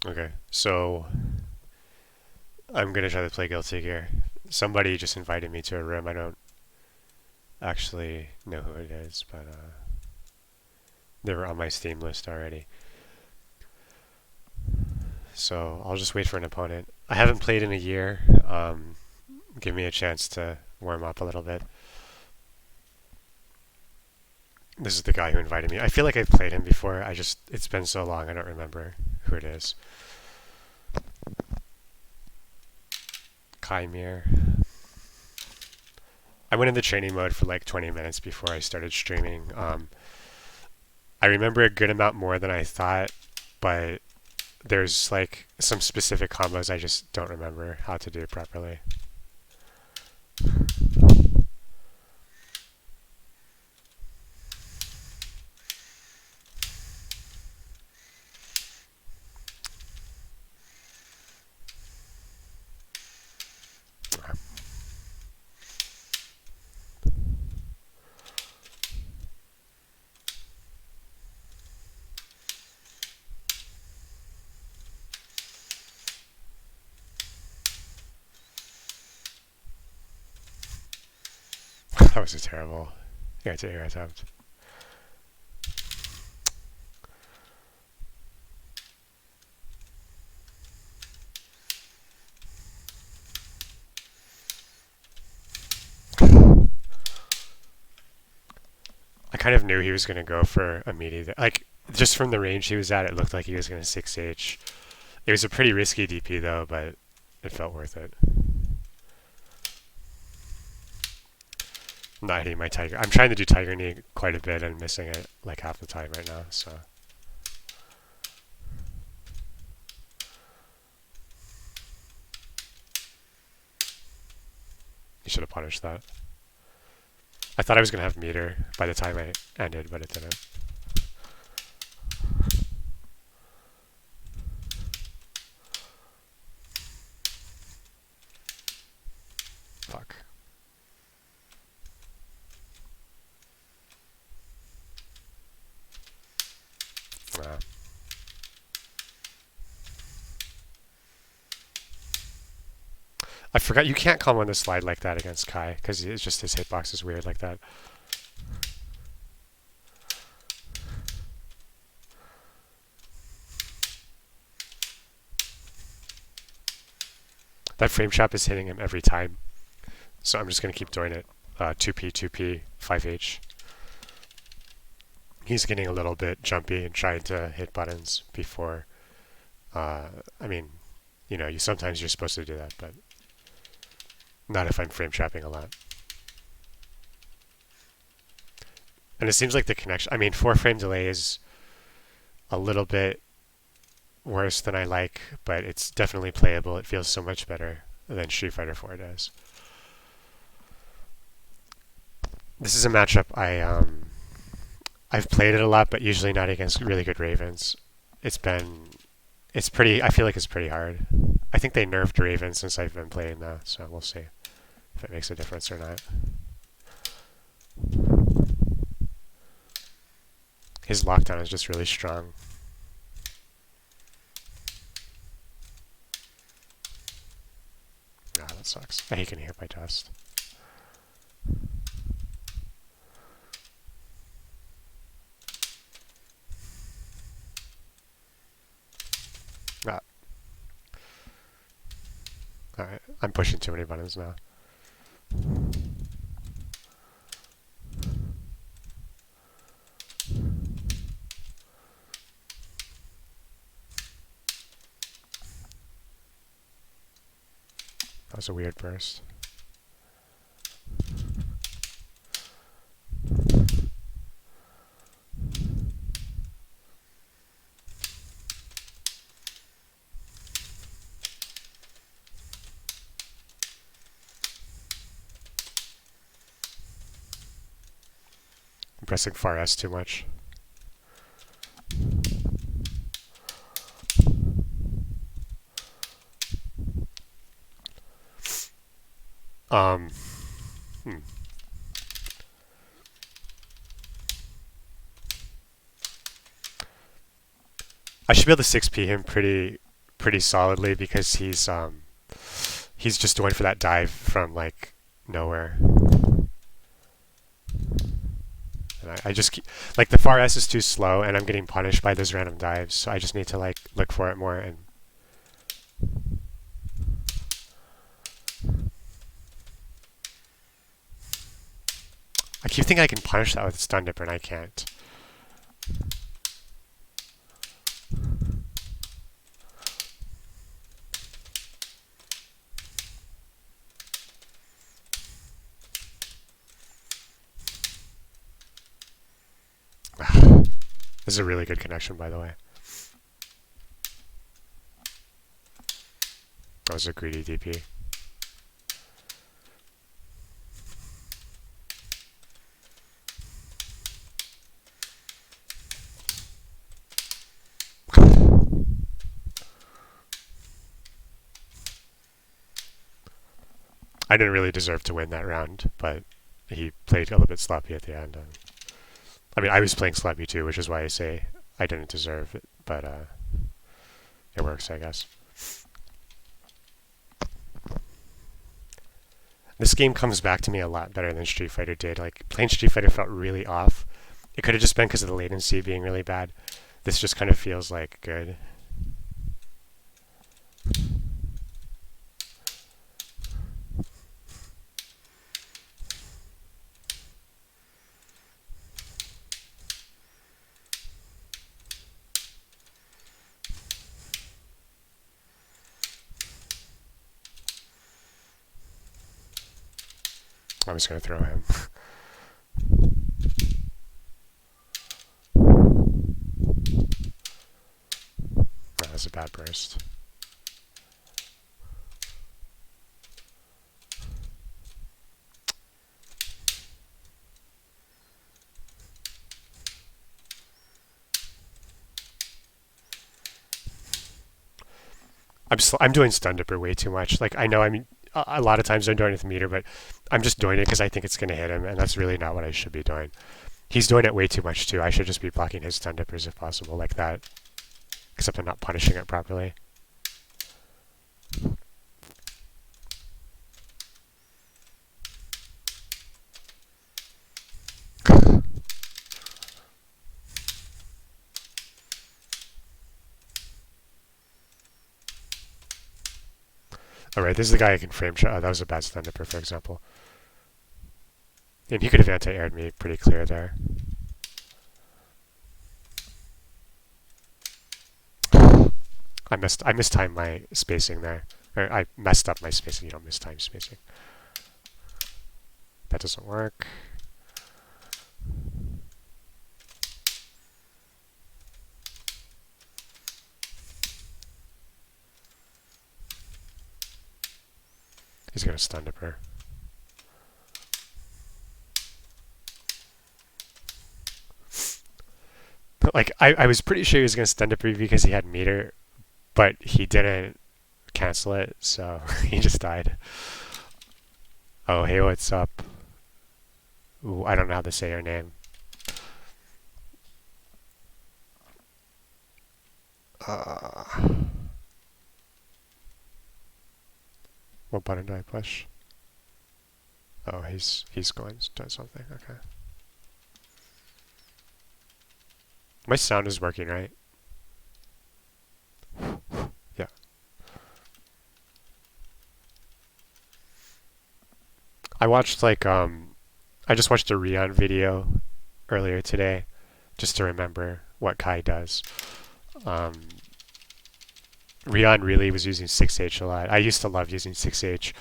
Okay, so I'm gonna try to play Guilty Gear. Somebody just invited me to a room. I don't actually know who it is, but they were on my Steam list already. So I'll just wait for an opponent. I haven't played in a year. Give me a chance to warm up a little bit. This is the guy who invited me. I feel like I've played him before. It's been so long, I don't remember who it is. Chimere. I went into training mode for like 20 minutes before I started streaming. I remember a good amount more than I thought, but there's like some specific combos I just don't remember how to do properly. That was a terrible air attempt. I kind of knew he was going to go for a meaty. Like, just from the range he was at, it looked like he was going to 6H. It was a pretty risky DP, though, but it felt worth it. I'm not hitting my Tiger. I'm trying to do Tiger Knee quite a bit and missing it like half the time right now, so. You should have punished that. I thought I was going to have meter by the time I ended, but it didn't. Fuck. I forgot you can't come on the slide like that against Kai because it's just his hitbox is weird like that. That frame trap is hitting him every time, so I'm just gonna keep doing it. 2P, 2P, 5H. He's getting a little bit jumpy and trying to hit buttons before. I mean, sometimes you're supposed to do that, but not if I'm frame trapping a lot. And it seems like the connection. I mean, 4-frame delay is a little bit worse than I like, but it's definitely playable. It feels so much better than Street Fighter 4 does. This is a matchup I've played it a lot, but usually not against really good Ravens. It's pretty. I feel like it's pretty hard. I think they nerfed Raven since I've been playing though, so we'll see if it makes a difference or not. His lockdown is just really strong. Ah, that sucks. I hate getting hit by dust. Ah. Alright, I'm pushing too many buttons now. That was a weird burst. I'm pressing far S too much. Hmm. I should be able to 6P him pretty pretty solidly because he's just going for that dive from like nowhere. And I just keep, like the far S is too slow, and I'm getting punished by those random dives. So I just need to like look for it more. And I keep thinking I can punish that with Stun Dipper, and I can't. This is a really good connection, by the way. That was a greedy DP. I didn't really deserve to win that round, but he played a little bit sloppy at the end. I mean, I was playing sloppy too, which is why I say I didn't deserve it, but it works, I guess. This game comes back to me a lot better than Street Fighter did. Like, playing Street Fighter felt really off. It could have just been because of the latency being really bad. This just kind of feels like good. I'm just going to throw him. That was a bad burst. I'm doing Stun Dipper way too much. Like, I know a lot of times I'm doing it with meter, but I'm just doing it because I think it's going to hit him, and that's really not what I should be doing. He's doing it way too much too. I should just be blocking his Stun Dippers if possible, like that. Except I'm not punishing it properly. Alright, this is the guy I can frame shot. Oh, that was a bad Stun Dipper, for example. And he could have anti-aired me pretty clear there. I mistimed my spacing there. Or I messed up my spacing. You don't mistime spacing. That doesn't work. He's gonna Stun Dipper. But like I was pretty sure he was gonna Stun Dipper because he had meter, but he didn't cancel it, so he just died. Oh, hey, what's up? Ooh, I don't know how to say your name. What button do I push? Oh, he's going to do something. Okay. My sound is working, right? Yeah. I watched like I just watched a Rion video earlier today just to remember what Kai does. Rion really was using 6H a lot. I used to love using 6H,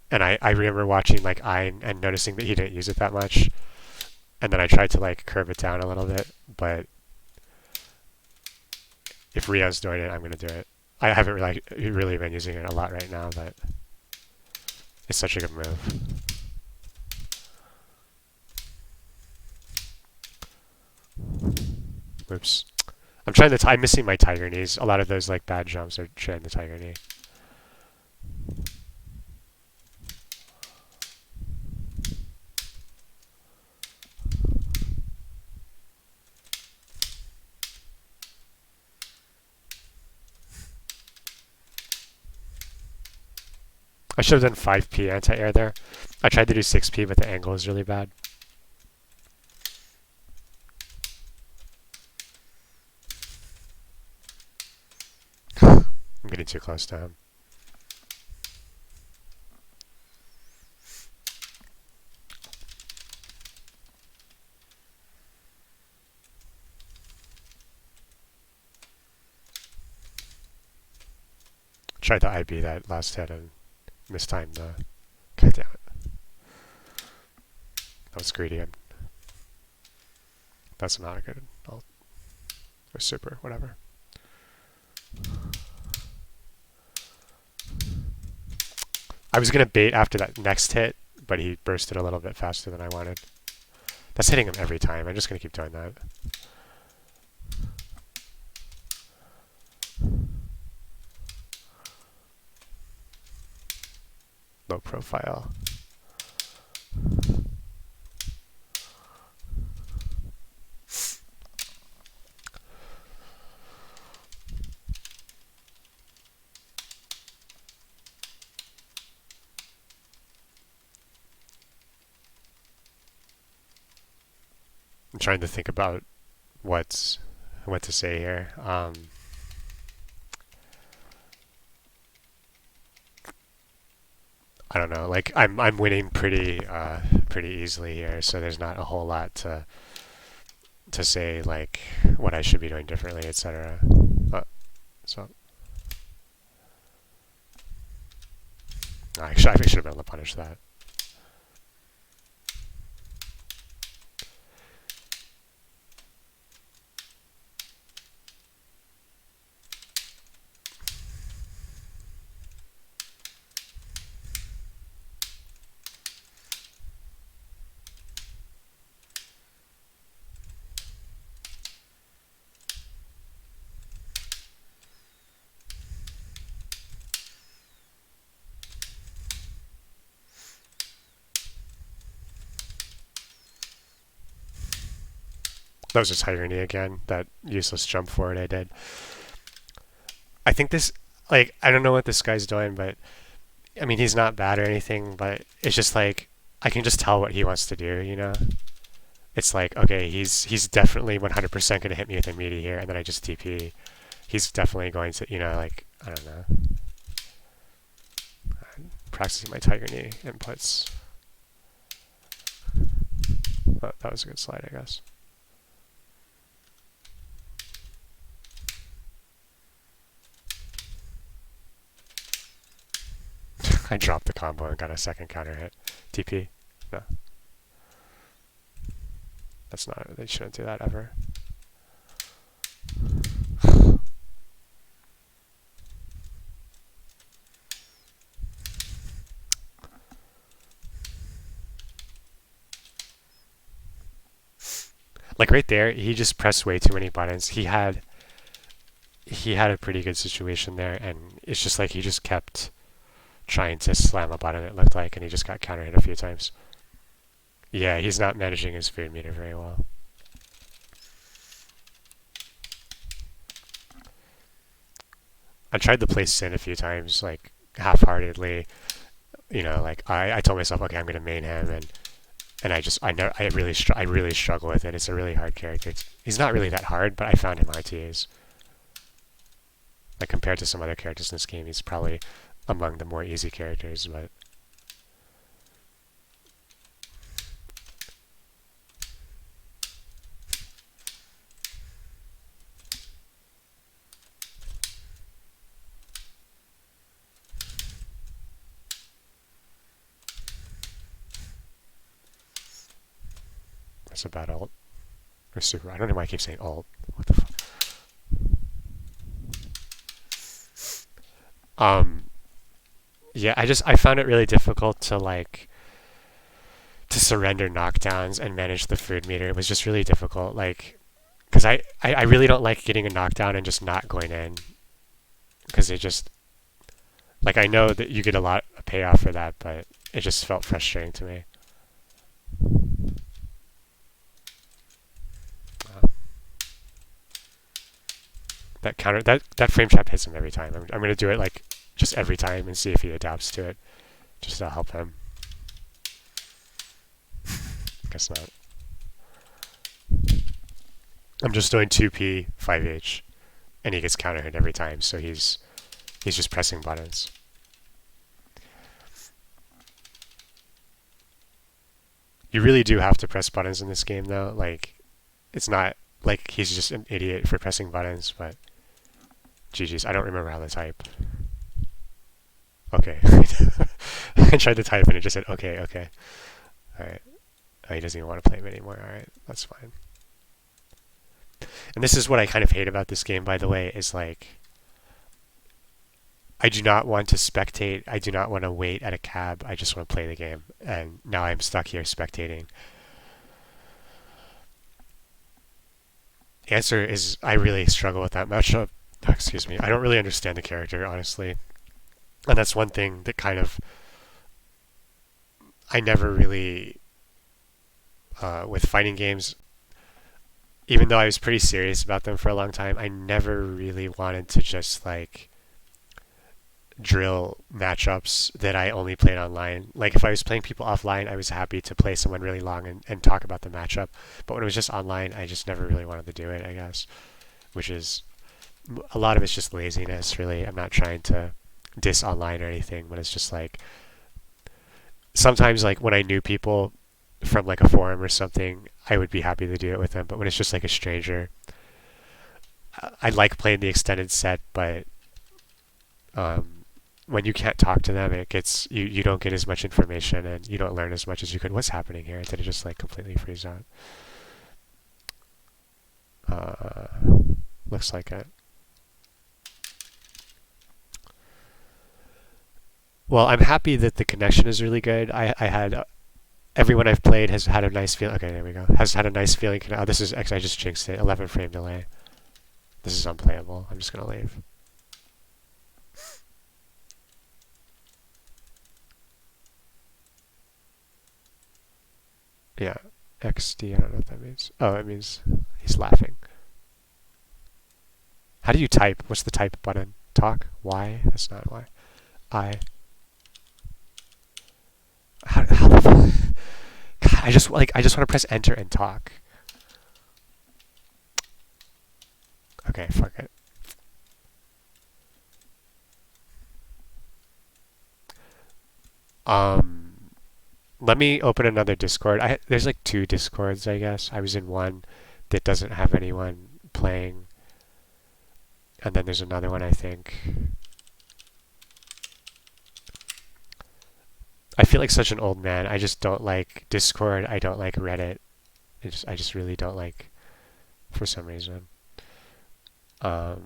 and I remember watching like Ein and noticing that he didn't use it that much, and then I tried to like curve it down a little bit, but if Rion's doing it, I'm gonna do it. I haven't really been using it a lot right now, but it's such a good move. Oops. I'm missing my tiger knees. A lot of those like bad jumps are sharing the tiger knee. I should have done 5p anti-air there. I tried to do 6p, but the angle is really bad. I'm getting too close to him. Tried to IB that last hit and mistimed the... God damn it. That was greedy. That's not a good ult. Or super, whatever. I was going to bait after that next hit, but he bursted a little bit faster than I wanted. That's hitting him every time. I'm just going to keep doing that. Low profile. I'm trying to think about what to say here. I don't know. Like I'm winning pretty easily here, so there's not a whole lot to say like what I should be doing differently, etc. So actually, I should have been able to punish that. That was just irony again, that useless jump forward I did. I think this, like, I don't know what this guy's doing, but, I mean, he's not bad or anything, but it's just like, I can just tell what he wants to do, you know? It's like, okay, he's definitely 100% going to hit me with a meaty here, and then I just TP. He's definitely going to, you know, like, I don't know. I'm practicing my Tiger Knee inputs. Oh, that was a good slide, I guess. I dropped the combo and got a second counter hit. TP? No. That's not, they shouldn't do that ever. Like right there, he just pressed way too many buttons. He had a pretty good situation there, and it's just like he just kept trying to slam a button, it looked like, and he just got counter hit a few times. Yeah, he's not managing his food meter very well. I tried to play Sin a few times, like half-heartedly. You know, like I told myself, okay, I'm gonna main him, and I really struggle with it. It's a really hard character. He's not really that hard, but I found him RTAs. Like compared to some other characters in this game, he's probably among the more easy characters, but that's a bad ult. Or super. I don't know why I keep saying ult. What the fuck? Yeah, I found it really difficult to surrender knockdowns and manage the food meter. It was just really difficult, like, because I really don't like getting a knockdown and just not going in, because it just, like, I know that you get a lot of payoff for that, but it just felt frustrating to me. That frame trap hits him every time. I'm going to do it like just every time and see if he adapts to it. Just to help him. Guess not. I'm just doing 2p, 5h, and he gets counter hit every time, so he's just pressing buttons. You really do have to press buttons in this game, though. Like, it's not like he's just an idiot for pressing buttons, but GG's. I don't remember how to type. Okay. I tried to type and it just said, okay, okay. Alright. Oh, he doesn't even want to play him anymore. Alright, that's fine. And this is what I kind of hate about this game, by the way, is like, I do not want to spectate. I do not want to wait at a cab. I just want to play the game. And now I'm stuck here spectating. The answer is I really struggle with that matchup. Oh, excuse me. I don't really understand the character, honestly. And that's one thing that kind of I never really with fighting games, even though I was pretty serious about them for a long time, I never really wanted to just like drill matchups that I only played online. Like if I was playing people offline, I was happy to play someone really long and talk about the matchup. But when it was just online, I just never really wanted to do it, I guess. Which is, a lot of it's just laziness, really. I'm not trying to diss online or anything, but it's just like, sometimes like when I knew people from like a forum or something, I would be happy to do it with them. But when it's just like a stranger, I like playing the extended set, but when you can't talk to them, it gets you don't get as much information and you don't learn as much as you could. What's happening here? Did it just like completely freeze out? Looks like it. Well, I'm happy that the connection is really good. I had everyone I've played has had a nice feeling. Okay, there we go. Has had a nice feeling. Oh, this is actually I just jinxed it. 11 frame delay. This is unplayable. I'm just gonna leave. Yeah, XD. I don't know what that means. Oh, it means he's laughing. How do you type? What's the type button? Talk? Y? That's not Y. I. How the fuck? God, I just want to press enter and talk. Okay, fuck it. Let me open another Discord. There's like 2 Discords, I guess. I was in one that doesn't have anyone playing, and then there's another one, I think. I feel like such an old man. I just don't like Discord. I don't like Reddit. I just really don't like, for some reason. I'll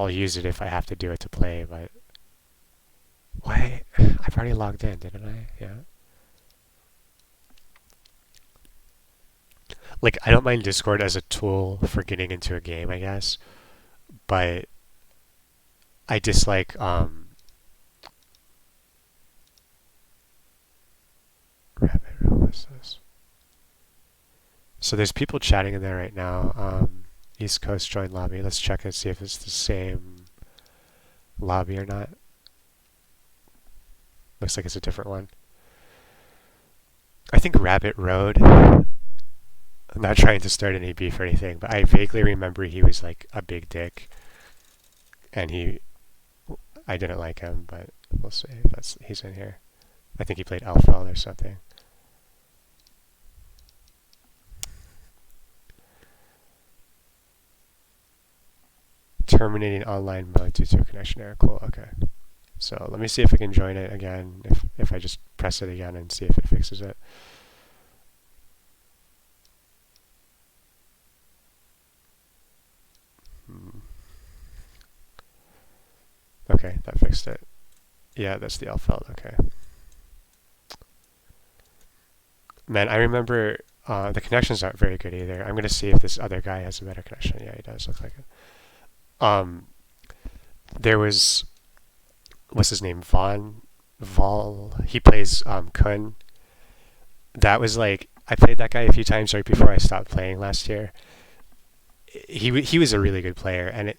use it if I have to do it to play, but why? I've already logged in, didn't I? Yeah. Like, I don't mind Discord as a tool for getting into a game, I guess, but I dislike Rabbit, what's this? So there's people chatting in there right now. East Coast join lobby. Let's check and see if it's the same lobby or not. Looks like it's a different one. I think Rabbit Road. I'm not trying to start any beef or anything, but I vaguely remember he was like a big dick, and I didn't like him, but we'll see if he's in here. I think he played Alfred or something. Terminating online mode due to a connection error. Cool, okay. So let me see if I can join it again, if I just press it again and see if it fixes it. Okay, that fixed it. Yeah, that's the Alfeld, okay. Man, I remember the connection's not very good either. I'm gonna see if this other guy has a better connection. Yeah, he does look like it. There was, what's his name? Vol. He plays Kun. That was like, I played that guy a few times right before I stopped playing last year. He was a really good player, and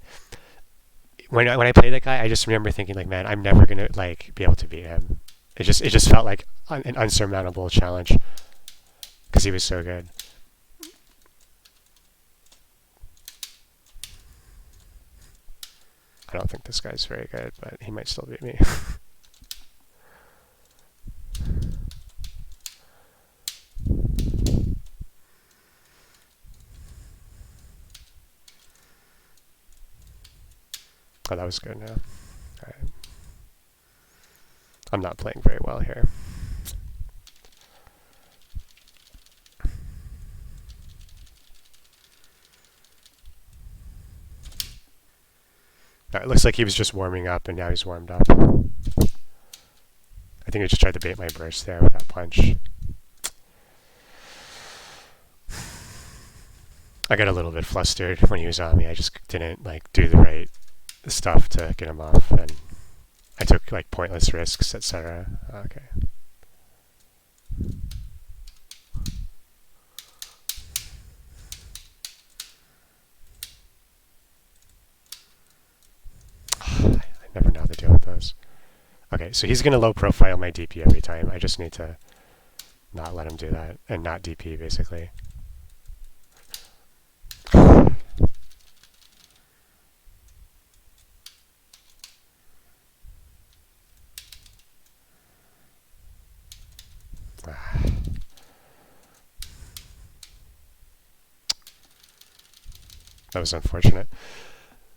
when I played that guy, I just remember thinking like, man, I'm never gonna like be able to beat him. It just felt like an unsurmountable challenge because he was so good. I don't think this guy's very good, but he might still beat me. Oh, that was good now. Alright. I'm not playing very well here. It looks like he was just warming up, and now he's warmed up. I think he just tried to bait my burst there with that punch. I got a little bit flustered when he was on me. I just didn't do the right stuff to get him off, and I took pointless risks, etc. Okay. I never know how to deal with those. Okay, so he's going to low profile my DP every time. I just need to not let him do that, and not DP, basically. That was unfortunate.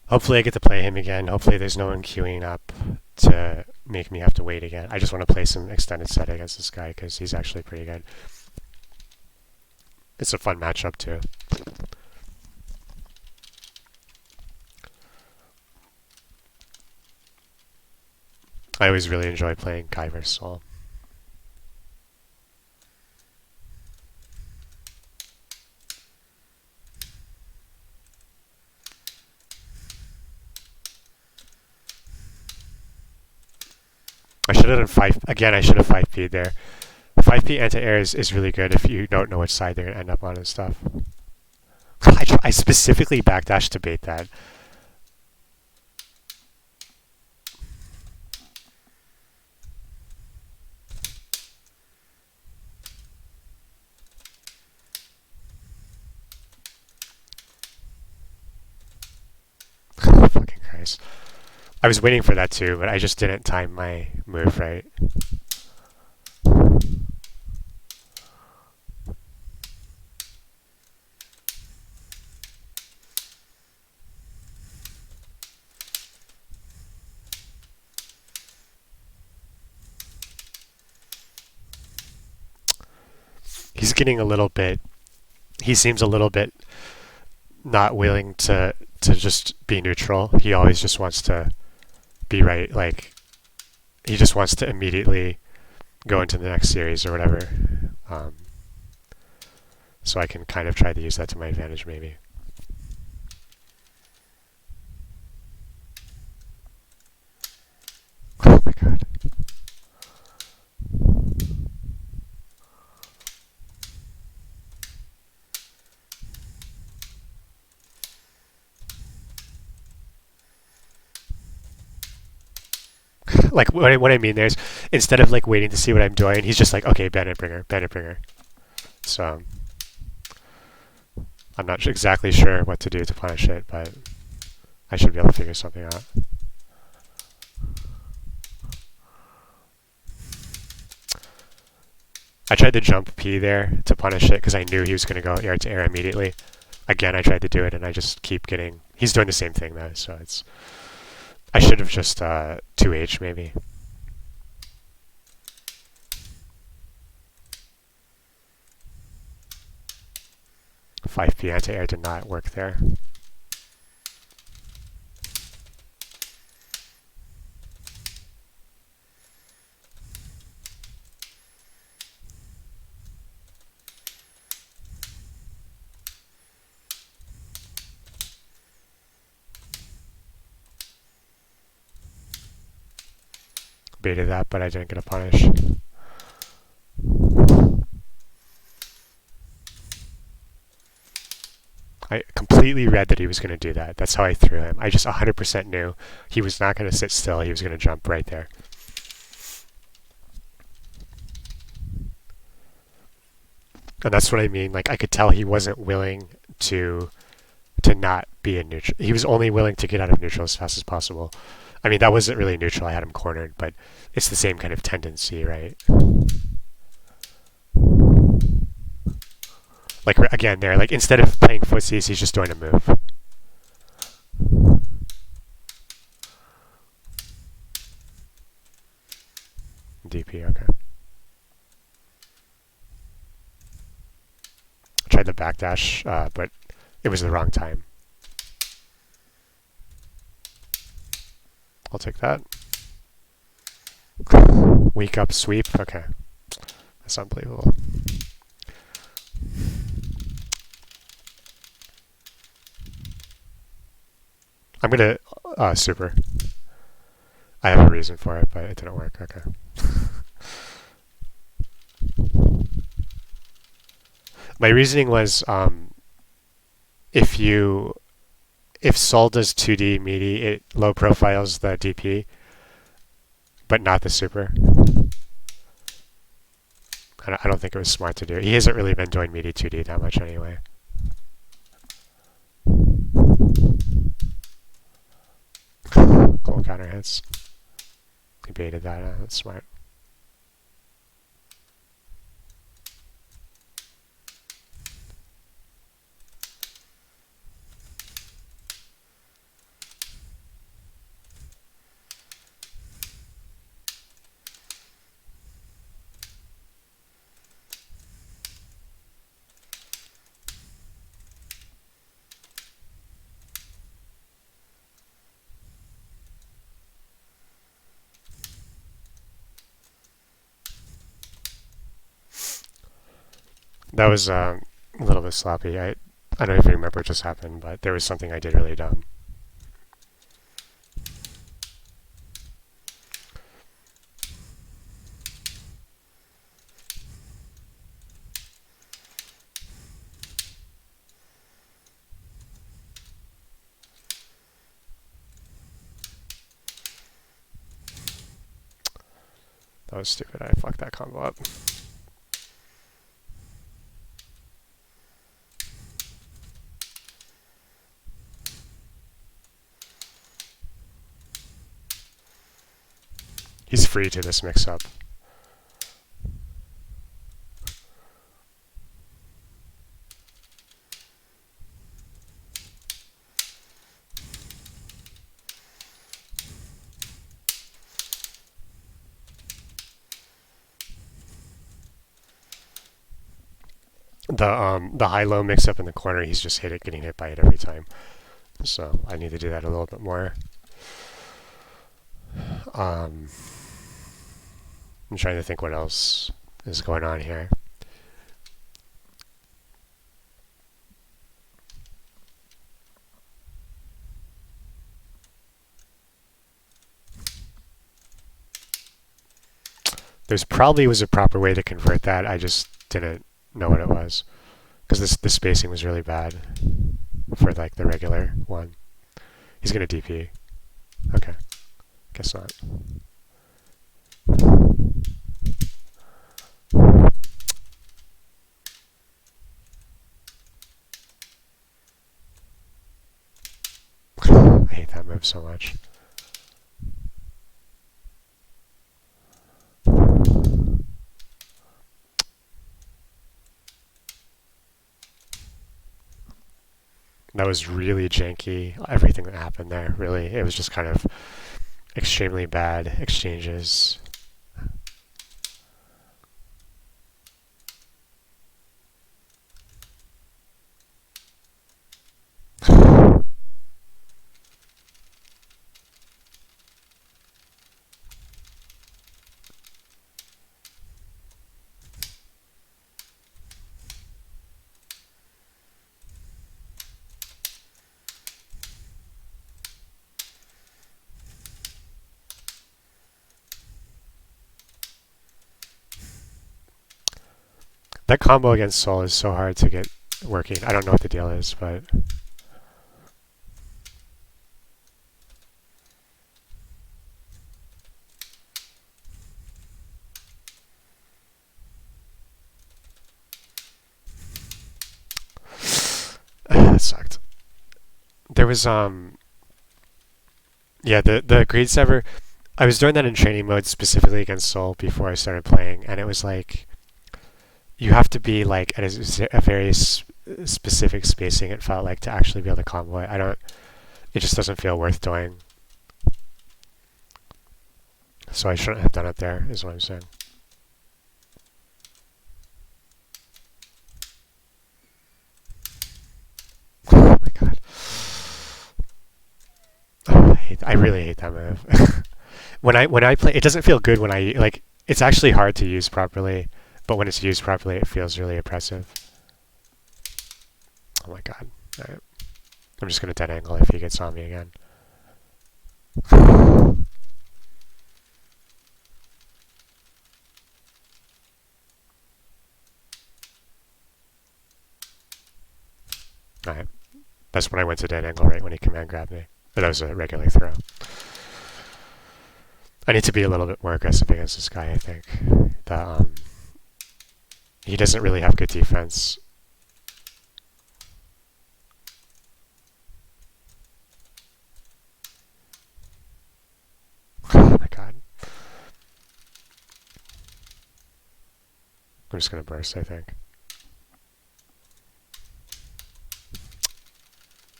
Hopefully I get to play him again. Hopefully there's no one queuing up to make me have to wait again. I just want to play some extended set against this guy because he's actually pretty good. It's a fun matchup too. I always really enjoy playing Kai vs. Sol. I should have done 5. Again, I should have 5P'd there. 5P anti-air is really good if you don't know which side they're going to end up on and stuff. I specifically backdashed to bait that. Fucking Christ. I was waiting for that too, but I just didn't time my move right. He's getting a little bit... He seems a little bit not willing to just be neutral. He always just wants to be right. He just wants to immediately go into the next series or whatever. So I can kind of try to use that to my advantage, maybe. Oh my god. What I mean there is, instead of waiting to see what I'm doing, he's just okay, bandit bringer. So I'm not exactly sure what to do to punish it, but I should be able to figure something out. I tried to jump P there to punish it because I knew he was going to go air to air immediately. Again, I tried to do it, and I just keep getting... He's doing the same thing, though, so it's... I should have just 2H, maybe. Five P anti-air did not work there. Baited that, but I didn't get a punish. I completely read that he was going to do that. That's how I threw him. I just 100% knew he was not going to sit still. He was going to jump right there. And that's what I mean. Like I could tell he wasn't willing to not be in neutral. He was only willing to get out of neutral as fast as possible. I mean, that wasn't really neutral. I had him cornered, but it's the same kind of tendency, right? Like again, there, like instead of playing footsies, he's just doing a move. DP, okay. I tried the backdash, but it was the wrong time. I'll take that. Weak up sweep, okay. That's unbelievable. I'm gonna super. I have a reason for it, but it didn't work. Okay. My reasoning was if Sol does 2D meaty, it low profiles the DP, but not the super. I don't think it was smart to do. He hasn't really been doing meaty 2D that much anyway. Cool counter hits. He baited that. That's smart. That was a little bit sloppy. I don't even remember what just happened, but there was something I did really dumb. That was stupid. I fucked that combo up. He's free to this mix-up. The high-low mix-up in the corner, he's just getting hit by it every time. So I need to do that a little bit more. I'm trying to think what else is going on here. There's probably was a proper way to convert that. I just didn't know what it was because the spacing was really bad for like the regular one. He's gonna DP. Okay, guess not. I hate that move so much. That was really janky. Everything that happened there, really, it was just kind of extremely bad exchanges. That combo against Sol is so hard to get working. I don't know what the deal is, but sucked. There was yeah, the greed sever. I was doing that in training mode specifically against Soul before I started playing, and it was like you have to be like at a very specific spacing. It felt like to actually be able to combo it. I don't. It just doesn't feel worth doing. So I shouldn't have done it there. Is what I'm saying. Oh my god. Oh, I really hate that move. when I play, it doesn't feel good when I like. It's actually hard to use properly, but when it's used properly, it feels really oppressive. Oh my god. All right. I'm just gonna dead angle if he gets on me again. Alright. That's when I went to dead angle right when he command grabbed me. But that was a regular throw. I need to be a little bit more aggressive against this guy, I think. He doesn't really have good defense. Oh my god. I'm just gonna burst, I think.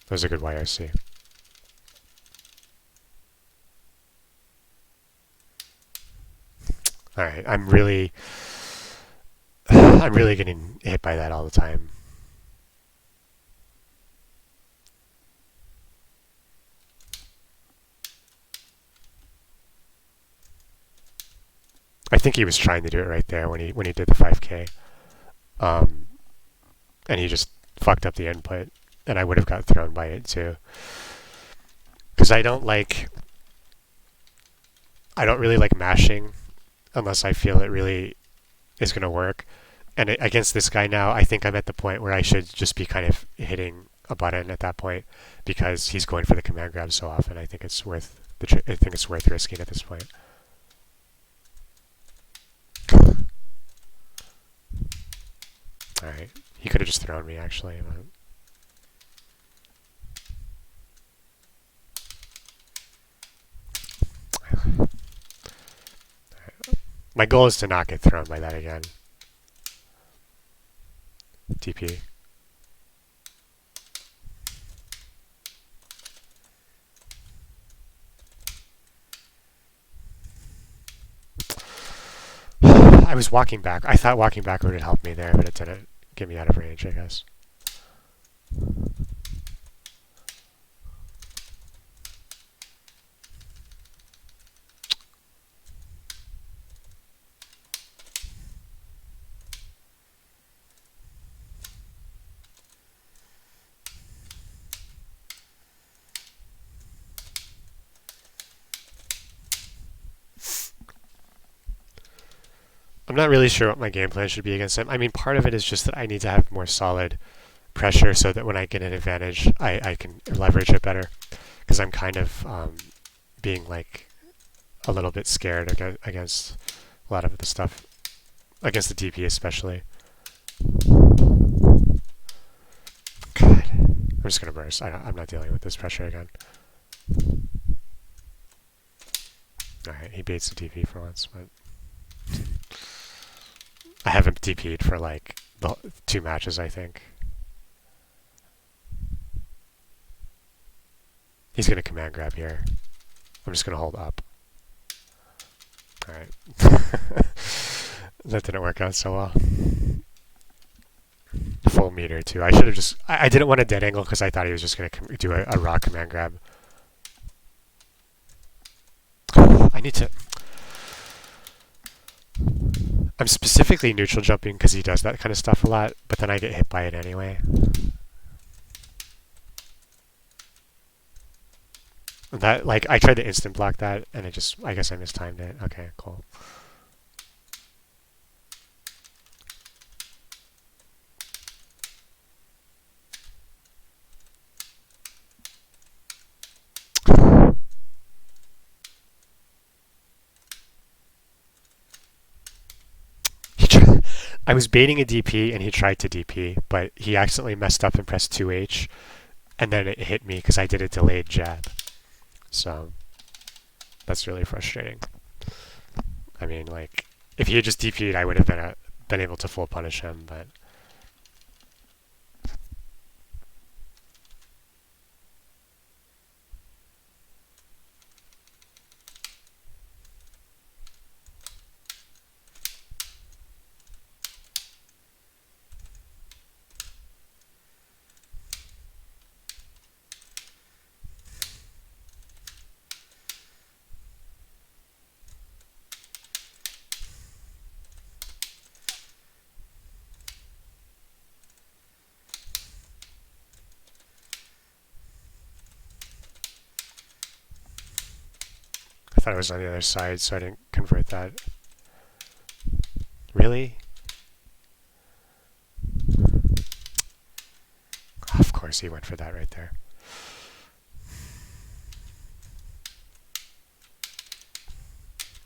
That was a good YRC. Alright, I'm really getting hit by that all the time. I think he was trying to do it right there when he did the 5K. And he just fucked up the input, and I would have got thrown by it too. Because I don't really like mashing unless I feel it really is going to work. And against this guy now, I think I'm at the point where I should just be kind of hitting a button at that point because he's going for the command grab so often. I think it's worth risking at this point. All right, he could have just thrown me actually. But my goal is to not get thrown by that again. TP. I was walking back. I thought walking backward would help me there, but it didn't get me out of range, I guess. I'm not really sure what my game plan should be against him. I mean, part of it is just that I need to have more solid pressure so that when I get an advantage, I can leverage it better. Because I'm kind of being like a little bit scared against a lot of the stuff, against the DP especially. God, I'm just gonna burst. I'm not dealing with this pressure again. Alright, he baits the DP for once, but I haven't DP'd for like 2 matches, I think. He's gonna command grab here. I'm just gonna hold up. Alright. That didn't work out so well. Full meter too. I should have just... I didn't want a dead angle because I thought he was just gonna do a raw command grab. I need to... I'm specifically neutral jumping because he does that kind of stuff a lot, but then I get hit by it anyway. That, like, I tried to instant block that, and it just, I guess I mistimed it. Okay, cool. I was baiting a DP and he tried to DP, but he accidentally messed up and pressed 2H. and then it hit me because I did a delayed jab. So that's really frustrating. I mean, like, if he had just DP'd, I would have been able to full punish him, but I thought it was on the other side, so I didn't convert that. Really? Of course he went for that right there.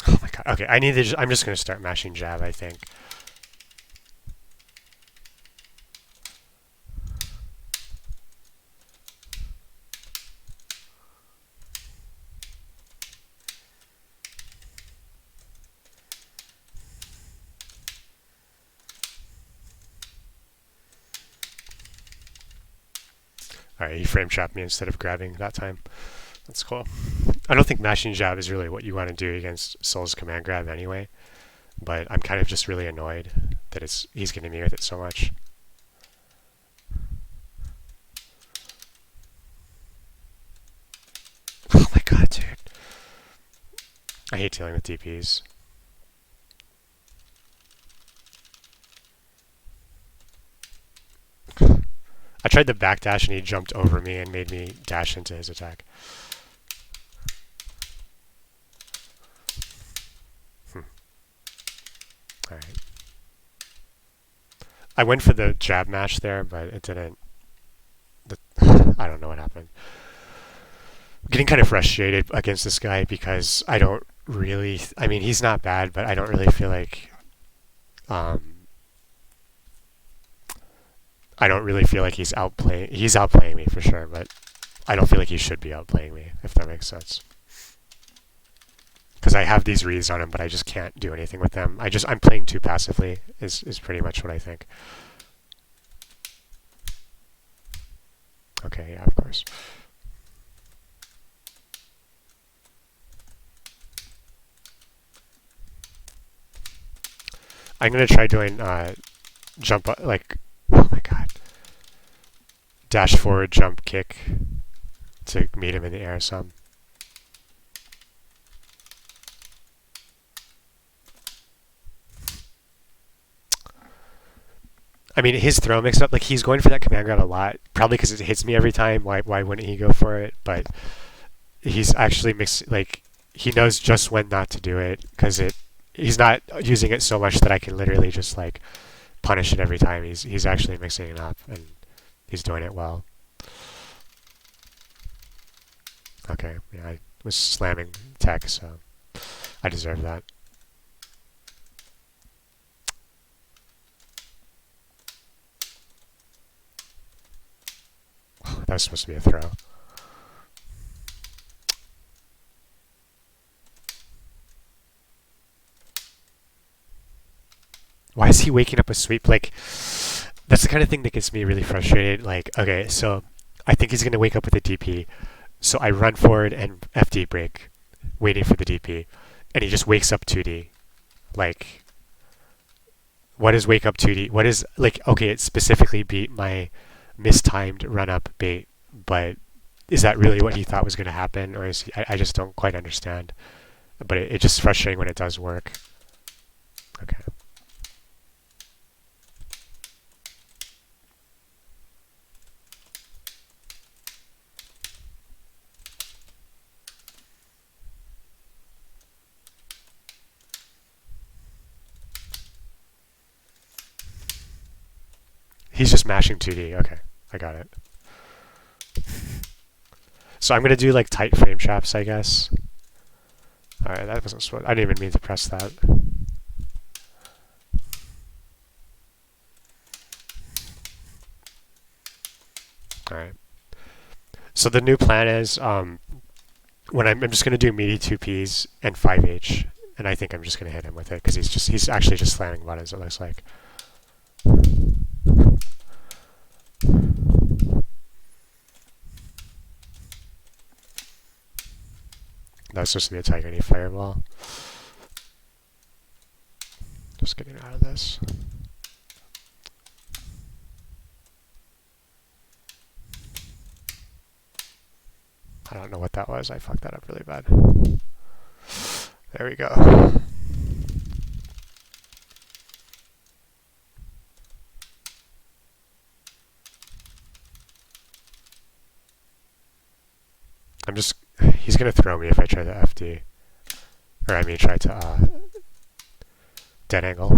Oh my god. Okay, I'm just going to start mashing jab, I think. Alright, he frame trapped me instead of grabbing that time. That's cool. I don't think mashing jab is really what you want to do against Soul's command grab anyway, but I'm kind of just really annoyed that he's getting me with it so much. Oh my god, dude. I hate dealing with DPs. I tried the backdash and he jumped over me and made me dash into his attack. Alright. I went for the jab mash there, but it didn't. I don't know what happened. I'm getting kind of frustrated against this guy because I don't really. I mean, he's not bad, but I don't really feel like. I don't really feel like he's outplaying. He's outplaying me for sure, but I don't feel like he should be outplaying me, if that makes sense. Because I have these reads on him, but I just can't do anything with them. I'm playing too passively. Is pretty much what I think. Okay, yeah, of course. I'm gonna try doing jump like, oh my god, dash forward jump kick to meet him in the air some. I mean, his throw mixed up. Like, he's going for that command grab a lot, probably because it hits me every time. Why wouldn't he go for it? But he's actually like, he knows just when not to do it because he's not using it so much that I can literally just like punish it every time. He's actually mixing it up and he's doing it well. Okay, yeah, I was slamming tech, so I deserve that. That was supposed to be a throw. Why is he waking up a sweep? Like, that's the kind of thing that gets me really frustrated. Like, okay, so I think he's going to wake up with a DP. So I run forward and FD break, waiting for the DP. And he just wakes up 2D. Like, what is wake up 2D? What is, like, okay, it specifically beat my mistimed run up bait, but is that really what he thought was going to happen? Or is I just don't quite understand. But it's just frustrating when it does work. Okay. He's just mashing 2D. Okay, I got it. So I'm going to do like tight frame traps, I guess. Alright, that wasn't supposed. I didn't even mean to press that. Alright. So the new plan is when I'm just going to do meaty 2Ps and 5H, and I think I'm just going to hit him with it because he's actually just slamming buttons, it looks like. That was supposed to be a Tiger Knee Fireball. Just getting out of this. I don't know what that was. I fucked that up really bad. There we go. He's going to throw me if I try the FD. Or I mean try to dead angle.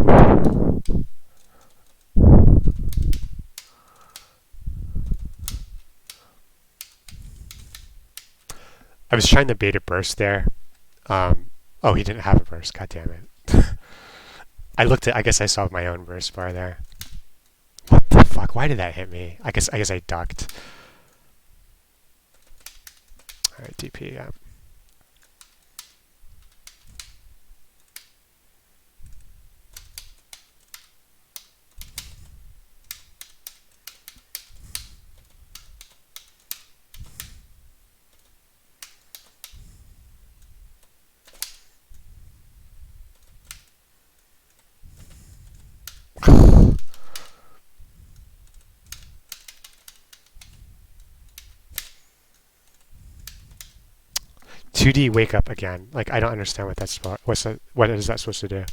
I was trying to bait a burst there. Oh, he didn't have a burst. God damn it. I guess I saw my own burst bar there. What the fuck? Why did that hit me? I guess I ducked. Alright, DP, yeah. $2D wake up again. Like, I don't understand what that's for. What is that supposed to do?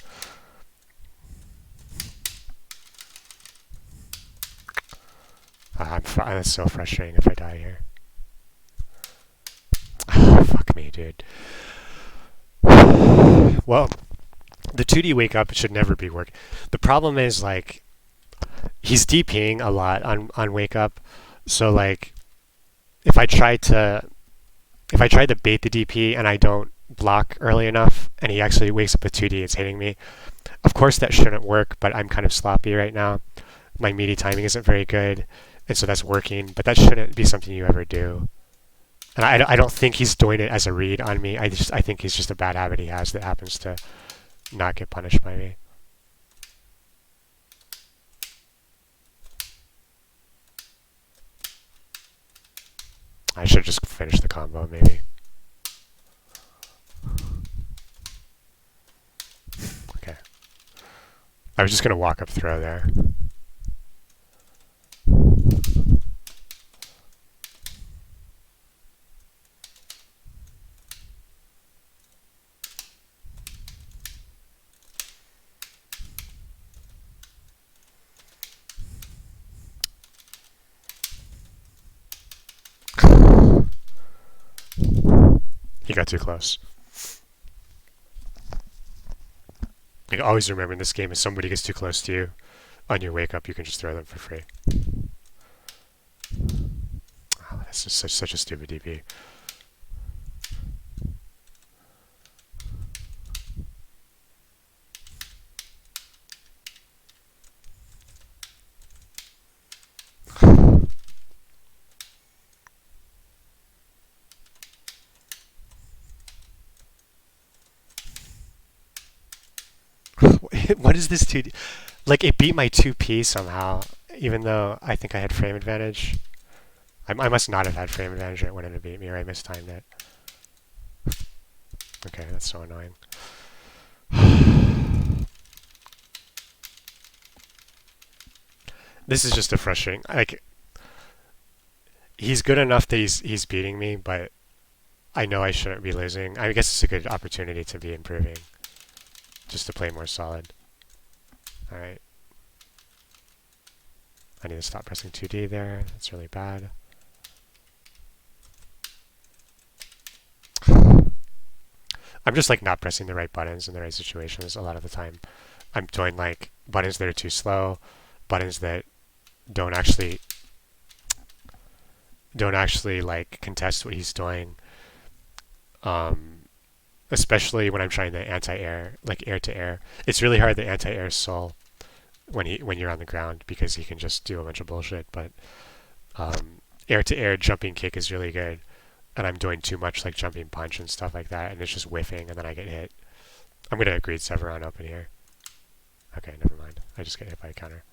That's so frustrating if I die here. Oh, fuck me, dude. Well, the 2D wake up should never be working. The problem is, like, he's DPing a lot on wake up. So, like, if I try to bait the DP and I don't block early enough and he actually wakes up with 2D, it's hitting me. Of course that shouldn't work, but I'm kind of sloppy right now. My meaty timing isn't very good, and so that's working, but that shouldn't be something you ever do. And I don't think he's doing it as a read on me. I think he's just a bad habit he has that happens to not get punished by me. I should just finish the combo, maybe. Okay. I was just going to walk up throw there. He got too close. Like, always remember in this game, if somebody gets too close to you on your wake up, you can just throw them for free. Oh, that's just such a stupid DP. What is this 2D? Like, it beat my 2P somehow, even though I think I had frame advantage. I must not have had frame advantage when it beat me, or I mistimed it. Okay, that's so annoying. This is just a frustrating... Like, he's good enough that he's beating me, but I know I shouldn't be losing. I guess it's a good opportunity to be improving. Just to play more solid. Alright. I need to stop pressing 2D there. That's really bad. I'm just like not pressing the right buttons in the right situations a lot of the time. I'm doing like buttons that are too slow, buttons that don't actually like contest what he's doing. Especially when I'm trying the anti-air, like air to air. It's really hard to anti-air Soul when you're on the ground because he can just do a bunch of bullshit. But air-to-air jumping kick is really good, and I'm doing too much like jumping punch and stuff like that, and it's just whiffing, and then I get hit. I'm gonna Greed Sever on open here. Okay, never mind. I just get hit by a counter.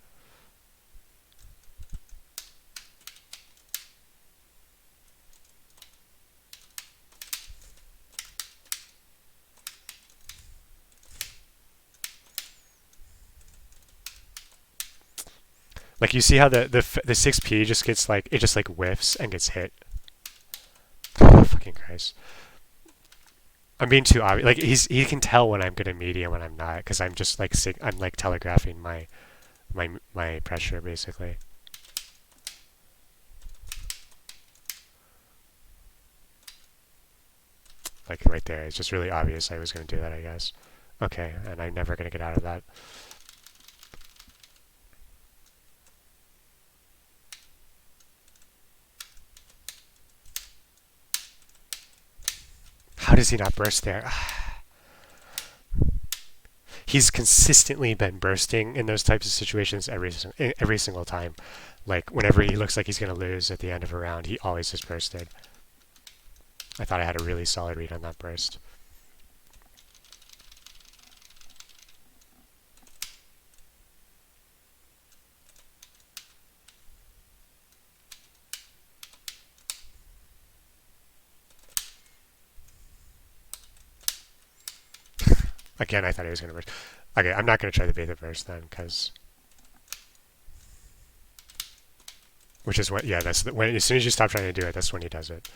Like you see how the 6P just gets like it just like whiffs and gets hit. Oh, fucking Christ! I'm being too obvious. Like he can tell when I'm good at media when I'm not, because I'm just like I'm like telegraphing my pressure basically. Like right there, it's just really obvious I was going to do that, I guess. Okay, and I'm never going to get out of that. How does he not burst there? He's consistently been bursting in those types of situations every single time. Like whenever he looks like he's going to lose at the end of a round, he always just bursted. I thought I had a really solid read on that burst. Again, I thought he was going to burst. Okay, I'm not going to try the beta burst then, because... Which is what, yeah, that's when as soon as you stop trying to do it, that's when he does it.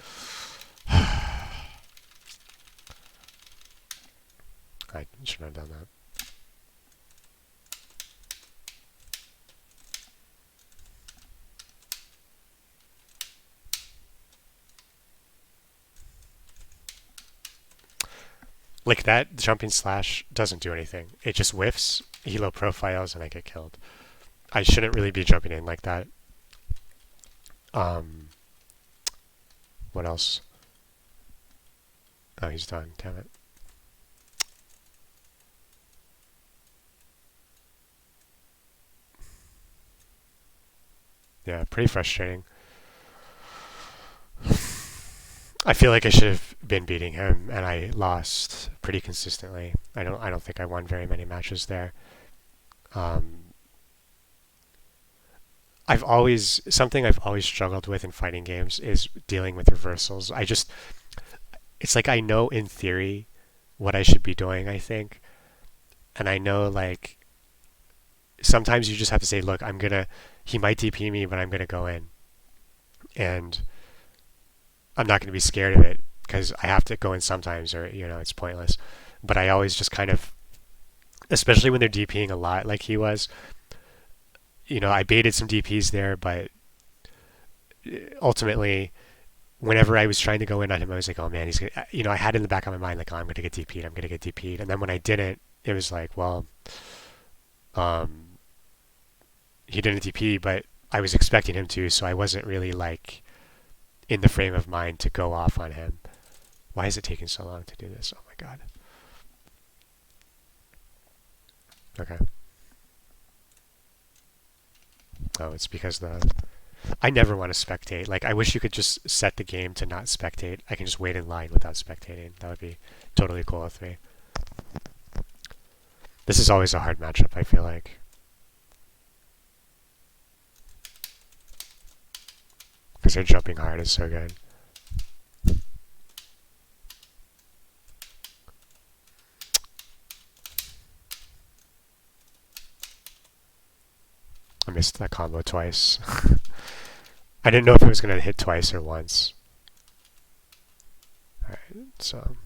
I shouldn't have done that. Like that jumping slash doesn't do anything. It just whiffs, he low profiles, and I get killed. I shouldn't really be jumping in like that. What else? Oh, he's done. Damn it. Yeah, pretty frustrating. I feel like I should have been beating him, and I lost pretty consistently. I don't think I won very many matches there. I've always struggled with in fighting games is dealing with reversals. It's like I know in theory what I should be doing, I think, and I know like sometimes you just have to say, look, he might DP me, but I'm gonna go in, and I'm not gonna be scared of it because I have to go in sometimes, or it's pointless. But I always just kind of, especially when they're DPing a lot like he was. I baited some DPs there, but ultimately, whenever I was trying to go in on him, I was like, oh man, he's gonna, I had in the back of my mind, like, oh, I'm going to get DP'd. And then when I didn't, it was like, well, he didn't DP, but I was expecting him to, so I wasn't really like in the frame of mind to go off on him. Why is it taking so long to do this? Oh my god. Okay. Oh, it's because I never want to spectate. Like, I wish you could just set the game to not spectate. I can just wait in line without spectating. That would be totally cool with me. This is always a hard matchup, I feel like. Because their jumping hard is so good. I missed that combo twice. I didn't know if it was going to hit twice or once. Alright, so...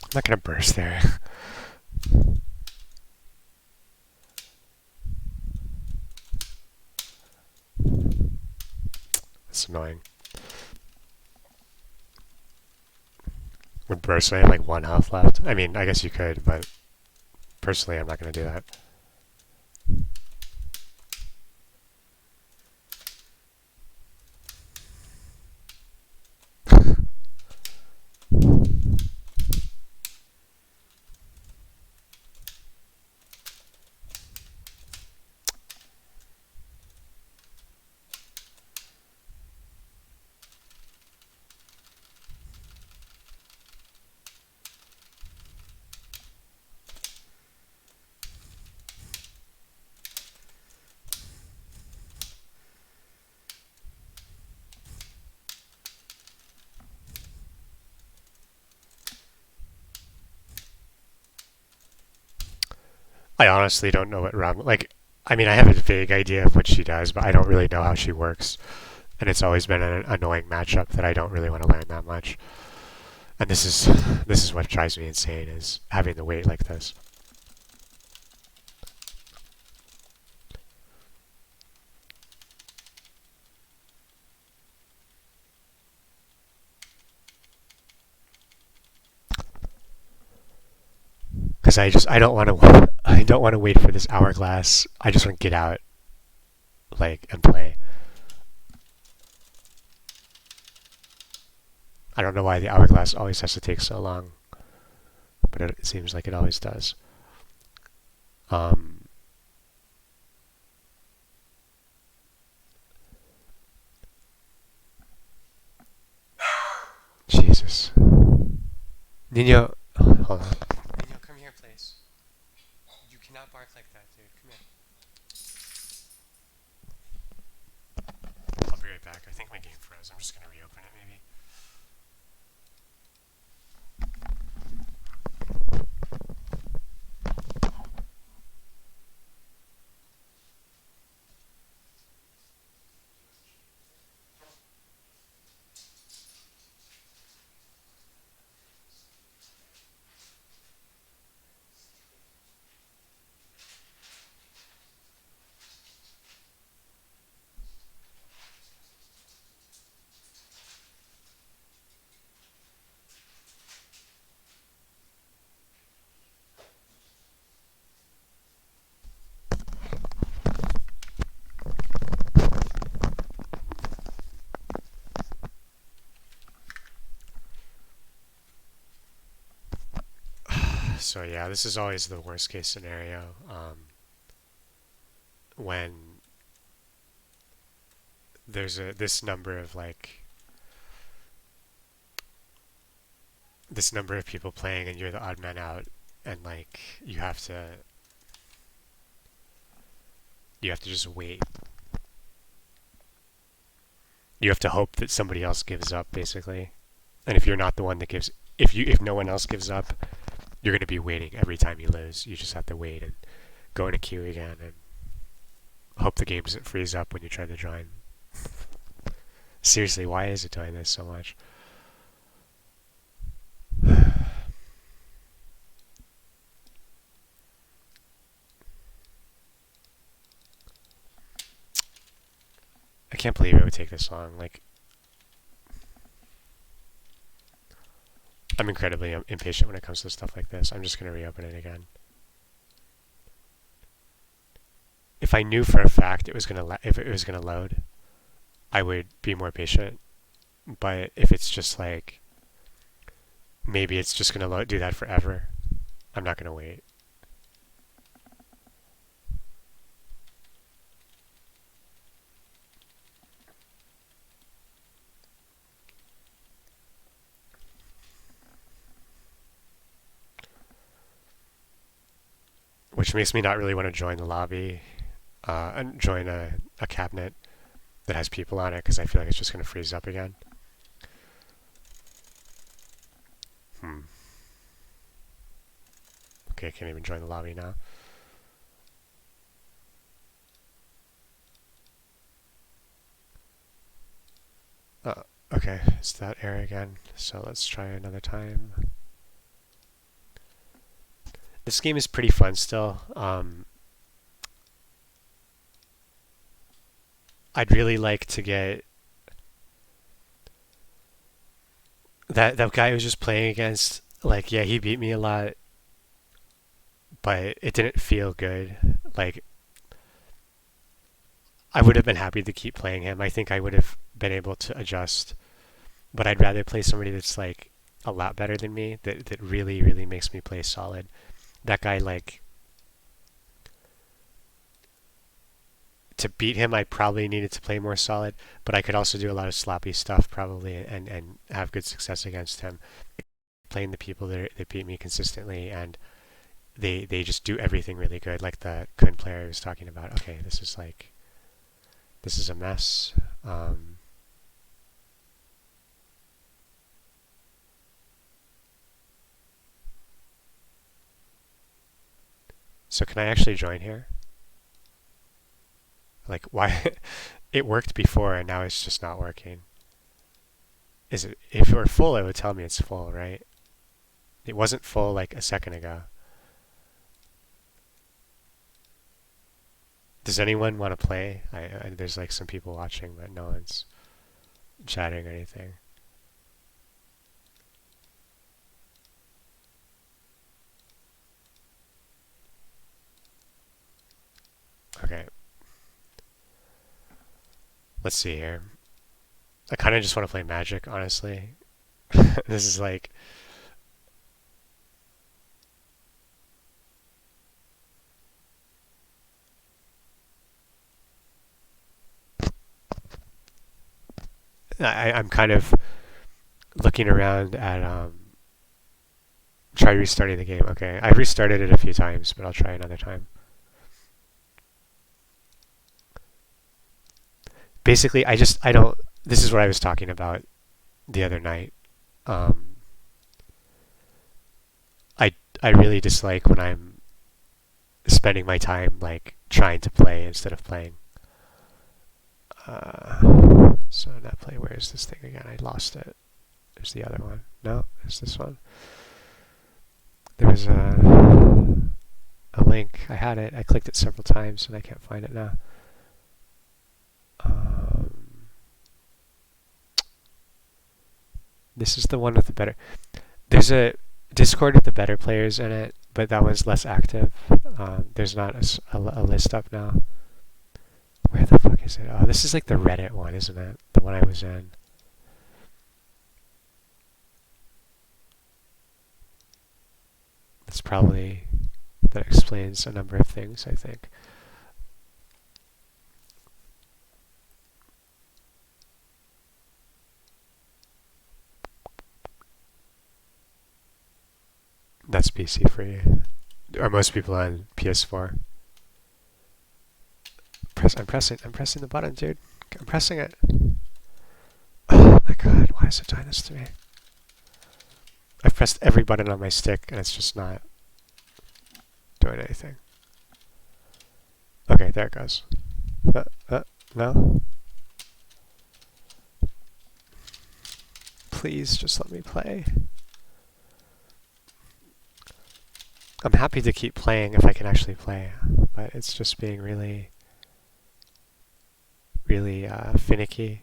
I'm not going to burst there. That's annoying. Would burst when I have like 1 health left? I mean, I guess you could, but Personally, I'm not going to do that. I honestly don't know what Ram like. I mean, I have a vague idea of what she does, but I don't really know how she works. And it's always been an annoying matchup that I don't really want to learn that much. And this is what drives me insane is having to wait like this. Because I don't want to I don't want to wait for this hourglass. I just want to get out like and play. I don't know why the hourglass always has to take so long, but it seems like it always does. Um, Jesus. Nino, hold on. Nino, come here, please. You cannot bark like that, dude. Come here. I'll be right back. I think my game froze. I'm just gonna reopen it, maybe. So yeah, this is always the worst case scenario. When there's this number of this number of people playing and you're the odd man out, and like you have to just wait. You have to hope that somebody else gives up, basically. And if you're not the one that gives, if no one else gives up, you're going to be waiting every time you lose. You just have to wait and go in a queue again and hope the game doesn't freeze up when you try to join. Seriously, why is it doing this so much? I can't believe it would take this long. Like, I'm incredibly impatient when it comes to stuff like this. I'm just going to reopen it again. If I knew for a fact it was going to if it was going to load, I would be more patient. But if it's just like maybe it's just going to do that forever, I'm not going to wait. Which makes me not really want to join the lobby and join a cabinet that has people on it because I feel like it's just going to freeze up again. Okay, I can't even join the lobby now. Okay, it's that error again. So let's try another time. This game is pretty fun still. I'd really like to get that guy who was just playing against. Like, yeah, he beat me a lot, but it didn't feel good. Like, I would have been happy to keep playing him. I think I would have been able to adjust, but I'd rather play somebody that's like a lot better than me, that really, really makes me play solid. That guy, like, to beat him, I probably needed to play more solid, but I could also do a lot of sloppy stuff probably and have good success against him. Playing the people that beat me consistently, and they just do everything really good. Like the Kun player I was talking about. Okay, this is a mess. So can I actually join here? Like, why? It worked before and now it's just not working. Is it? If it were full, it would tell me it's full, right? It wasn't full like a second ago. Does anyone want to play? There's like some people watching, but no one's chatting or anything. Okay. Let's see here. I kind of just want to play Magic, honestly. This is like... I'm kind of looking around at try restarting the game. Okay, I've restarted it a few times, but I'll try another time. Basically, I don't. This is what I was talking about the other night. Um, I really dislike when I'm spending my time like trying to play instead of playing. So that play. Where is this thing again? I lost it. There's the other one. No, there's this one. There was a link. I had it. I clicked it several times and I can't find it now. This is the one with the better. There's a Discord with the better players in it, but that one's less active. There's not a list up now. Where the fuck is it? Oh, this is like the Reddit one, isn't it? The one I was in. That's probably... That explains a number of things, I think. That's PC for you. Are most people on PS4? I'm pressing the button, dude. I'm pressing it. Oh my god, why is it doing this to me? I've pressed every button on my stick and it's just not doing anything. Okay, there it goes. No? Please, just let me play. I'm happy to keep playing if I can actually play, but it's just being really, really finicky.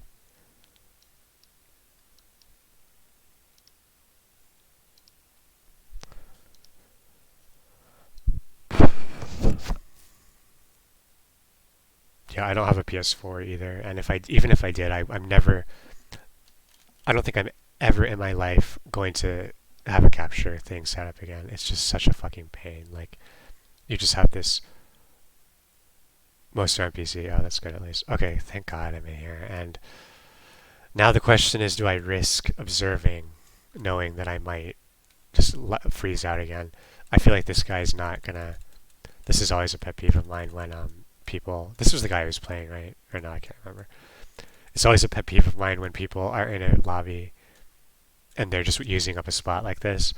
Yeah, I don't have a PS4 either, and even if I did, I'm never. I don't think I'm ever in my life going to have a capture thing set up again. It's just such a fucking pain. Like, you just have this. Most are on PC. Oh, that's good at least. Okay, thank God I'm in here. And now the question is, do I risk observing, knowing that I might just freeze out again? I feel like this guy's not gonna. This is always a pet peeve of mine when people. This was the guy who was playing, right? Or no, I can't remember. It's always a pet peeve of mine when people are in a lobby and they're just using up a spot like this.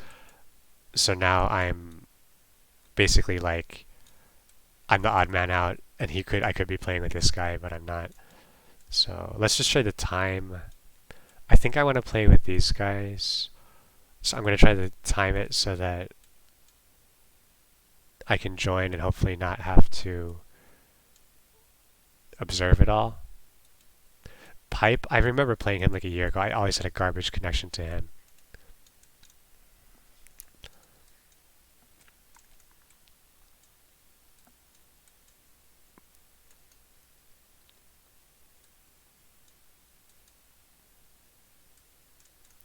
So now I'm basically like, I'm the odd man out, and I could be playing with this guy, but I'm not. So let's just try to time. I think I want to play with these guys, so I'm going to try to time it so that I can join and hopefully not have to observe it all. Pipe, I remember playing him like a year ago. I always had a garbage connection to him.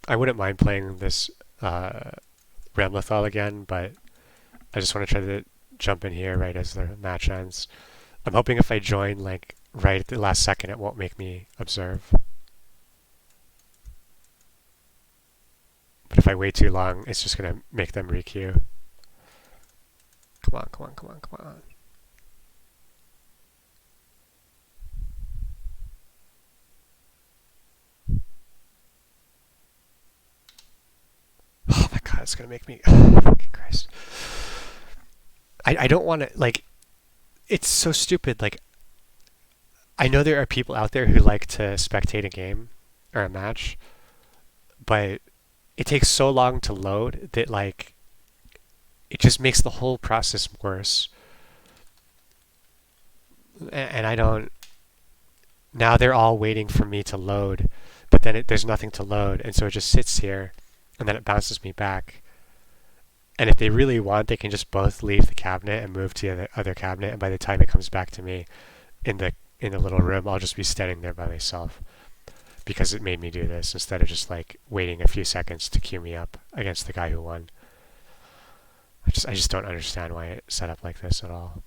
I wouldn't mind playing this Ramlethal again, but I just want to try to jump in here right as the match ends. I'm hoping if I join like right at the last second, it won't make me observe. But if I wait too long, it's just gonna make them requeue. Come on, come on, come on, come on. Oh my god, it's gonna make me. Oh, fucking Christ. I don't want to like. It's so stupid. Like I know there are people out there who like to spectate a game or a match, but it takes so long to load that like it just makes the whole process worse. And I don't. Now they're all waiting for me to load, but then there's nothing to load, and so it just sits here, and then it bounces me back. And if they really want, they can just both leave the cabinet and move to the other cabinet, and by the time it comes back to me in the little room, I'll just be standing there by myself because it made me do this instead of just like waiting a few seconds to queue me up against the guy who won. I just don't understand why it's set up like this at all.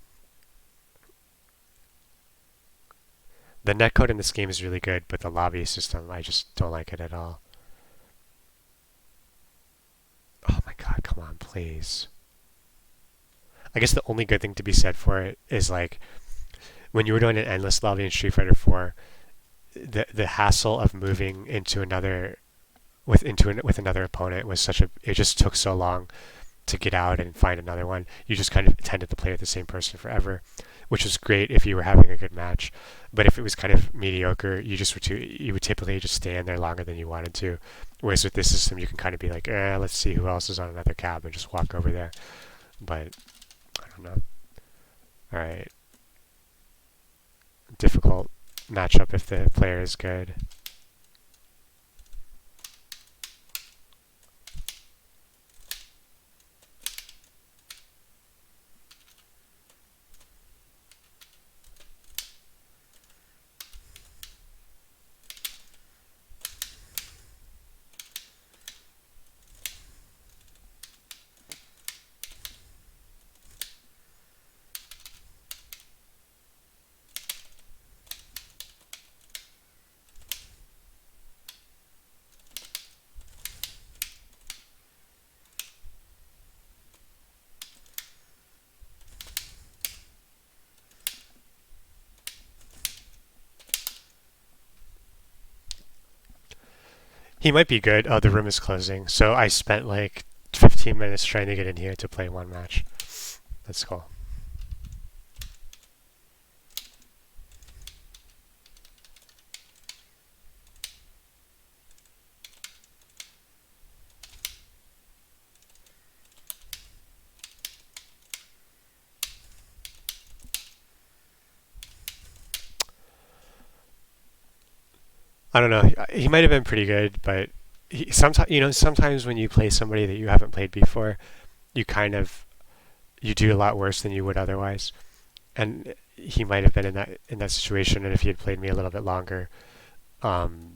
The netcode in this game is really good, but the lobby system, I just don't like it at all. Oh my god, come on, please. I guess the only good thing to be said for it is like when you were doing an endless lobby in Street Fighter 4, the hassle of moving into another with another opponent was such a it just took so long to get out and find another one. You just kind of tended to play with the same person forever, which was great if you were having a good match. But if it was kind of mediocre, you would typically just stay in there longer than you wanted to. Whereas with this system, you can kind of be like, let's see who else is on another cab and just walk over there. But I don't know. All right, difficult matchup if the player is good. He might be good. Oh, the room is closing. So I spent like 15 minutes trying to get in here to play one match. That's cool. I don't know. He might have been pretty good, but sometimes when you play somebody that you haven't played before, you kind of you do a lot worse than you would otherwise. And he might have been in that situation, and if he had played me a little bit longer, um,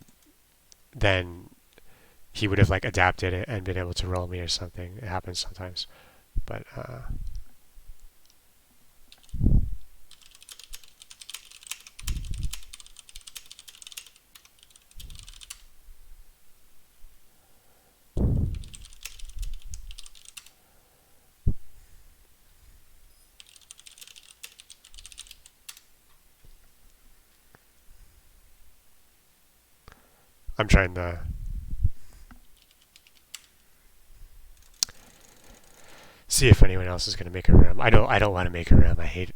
then he would have like adapted it and been able to roll me or something. It happens sometimes, but I'm trying to see if anyone else is going to make a room. I don't want to make a room. I hate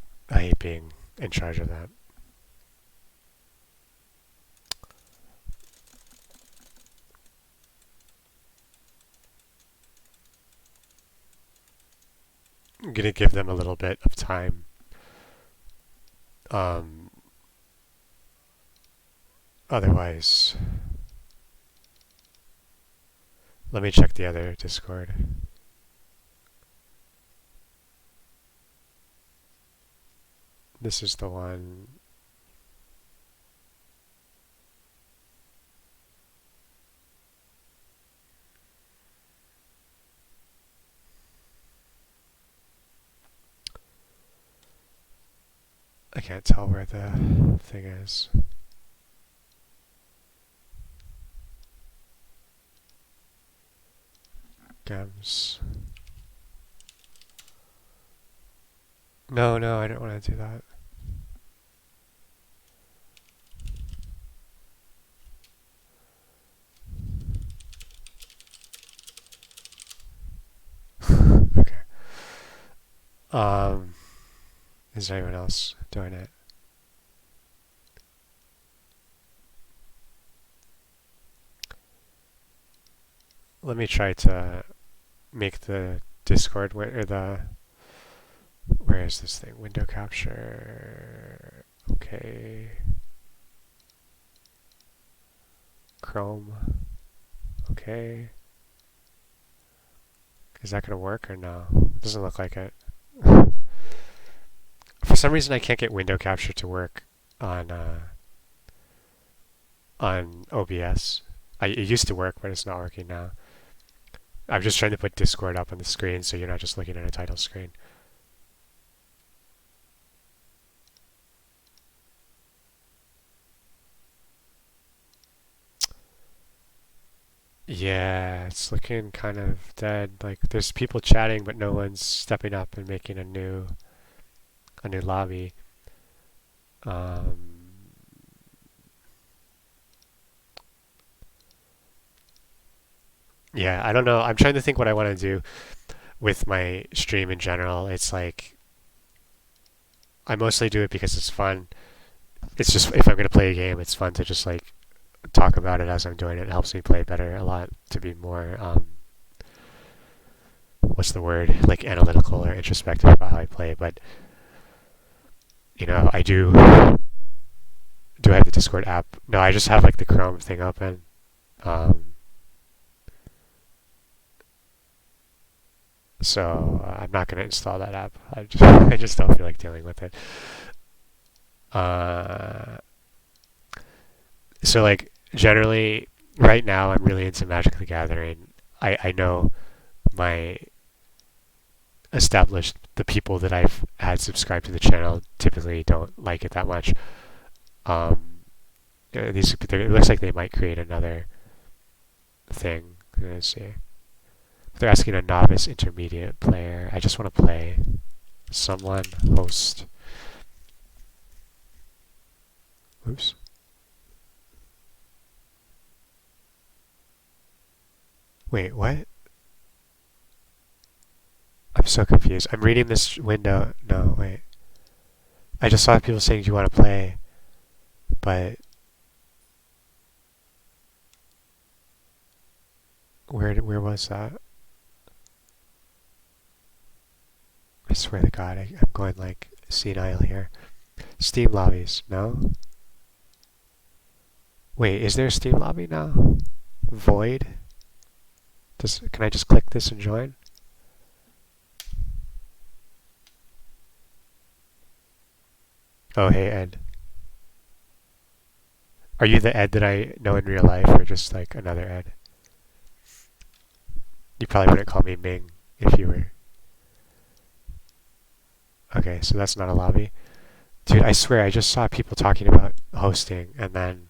being in charge of that. I'm going to give them a little bit of time. Um, Otherwise, let me check the other Discord. This is the one. I can't tell where the thing is. Gems. No, no, I don't want to do that. Okay. Is there anyone else doing it? Let me try to make the Discord or where is this thing? Window capture. Okay. Chrome. Okay. Is that gonna work or no? It doesn't look like it. For some reason, I can't get window capture to work on OBS. It used to work, but it's not working now. I'm just trying to put Discord up on the screen so you're not just looking at a title screen. Yeah, it's looking kind of dead. Like there's people chatting, but no one's stepping up and making a new lobby. Yeah, I don't know. I'm trying to think what I want to do with my stream in general. It's like I mostly do it because it's fun. It's just if I'm going to play a game, it's fun to just like talk about it as I'm doing it. It helps me play better a lot, to be more what's the word, like analytical or introspective about how I play. But I do I have the Discord app? No, I just have like the Chrome thing open. So I'm not going to install that app. I just don't feel like dealing with it. So like generally right now I'm really into Magic the Gathering. I know my the people that I've had subscribed to the channel typically don't like it that much. It looks like they might create another thing. Let's see. They're asking a novice intermediate player. I just want to play. Someone host. Oops. Wait, what? I'm so confused. I'm reading this window. No, wait. I just saw people saying, do you want to play? But where was that? I swear to God, I'm going like senile here. Steam lobbies, no? Wait, is there a Steam lobby now? Void? Can I just click this and join? Oh, hey, Ed. Are you the Ed that I know in real life, or just like another Ed? You probably wouldn't call me Ming if you were. Okay, so that's not a lobby. Dude, I swear I just saw people talking about hosting, and then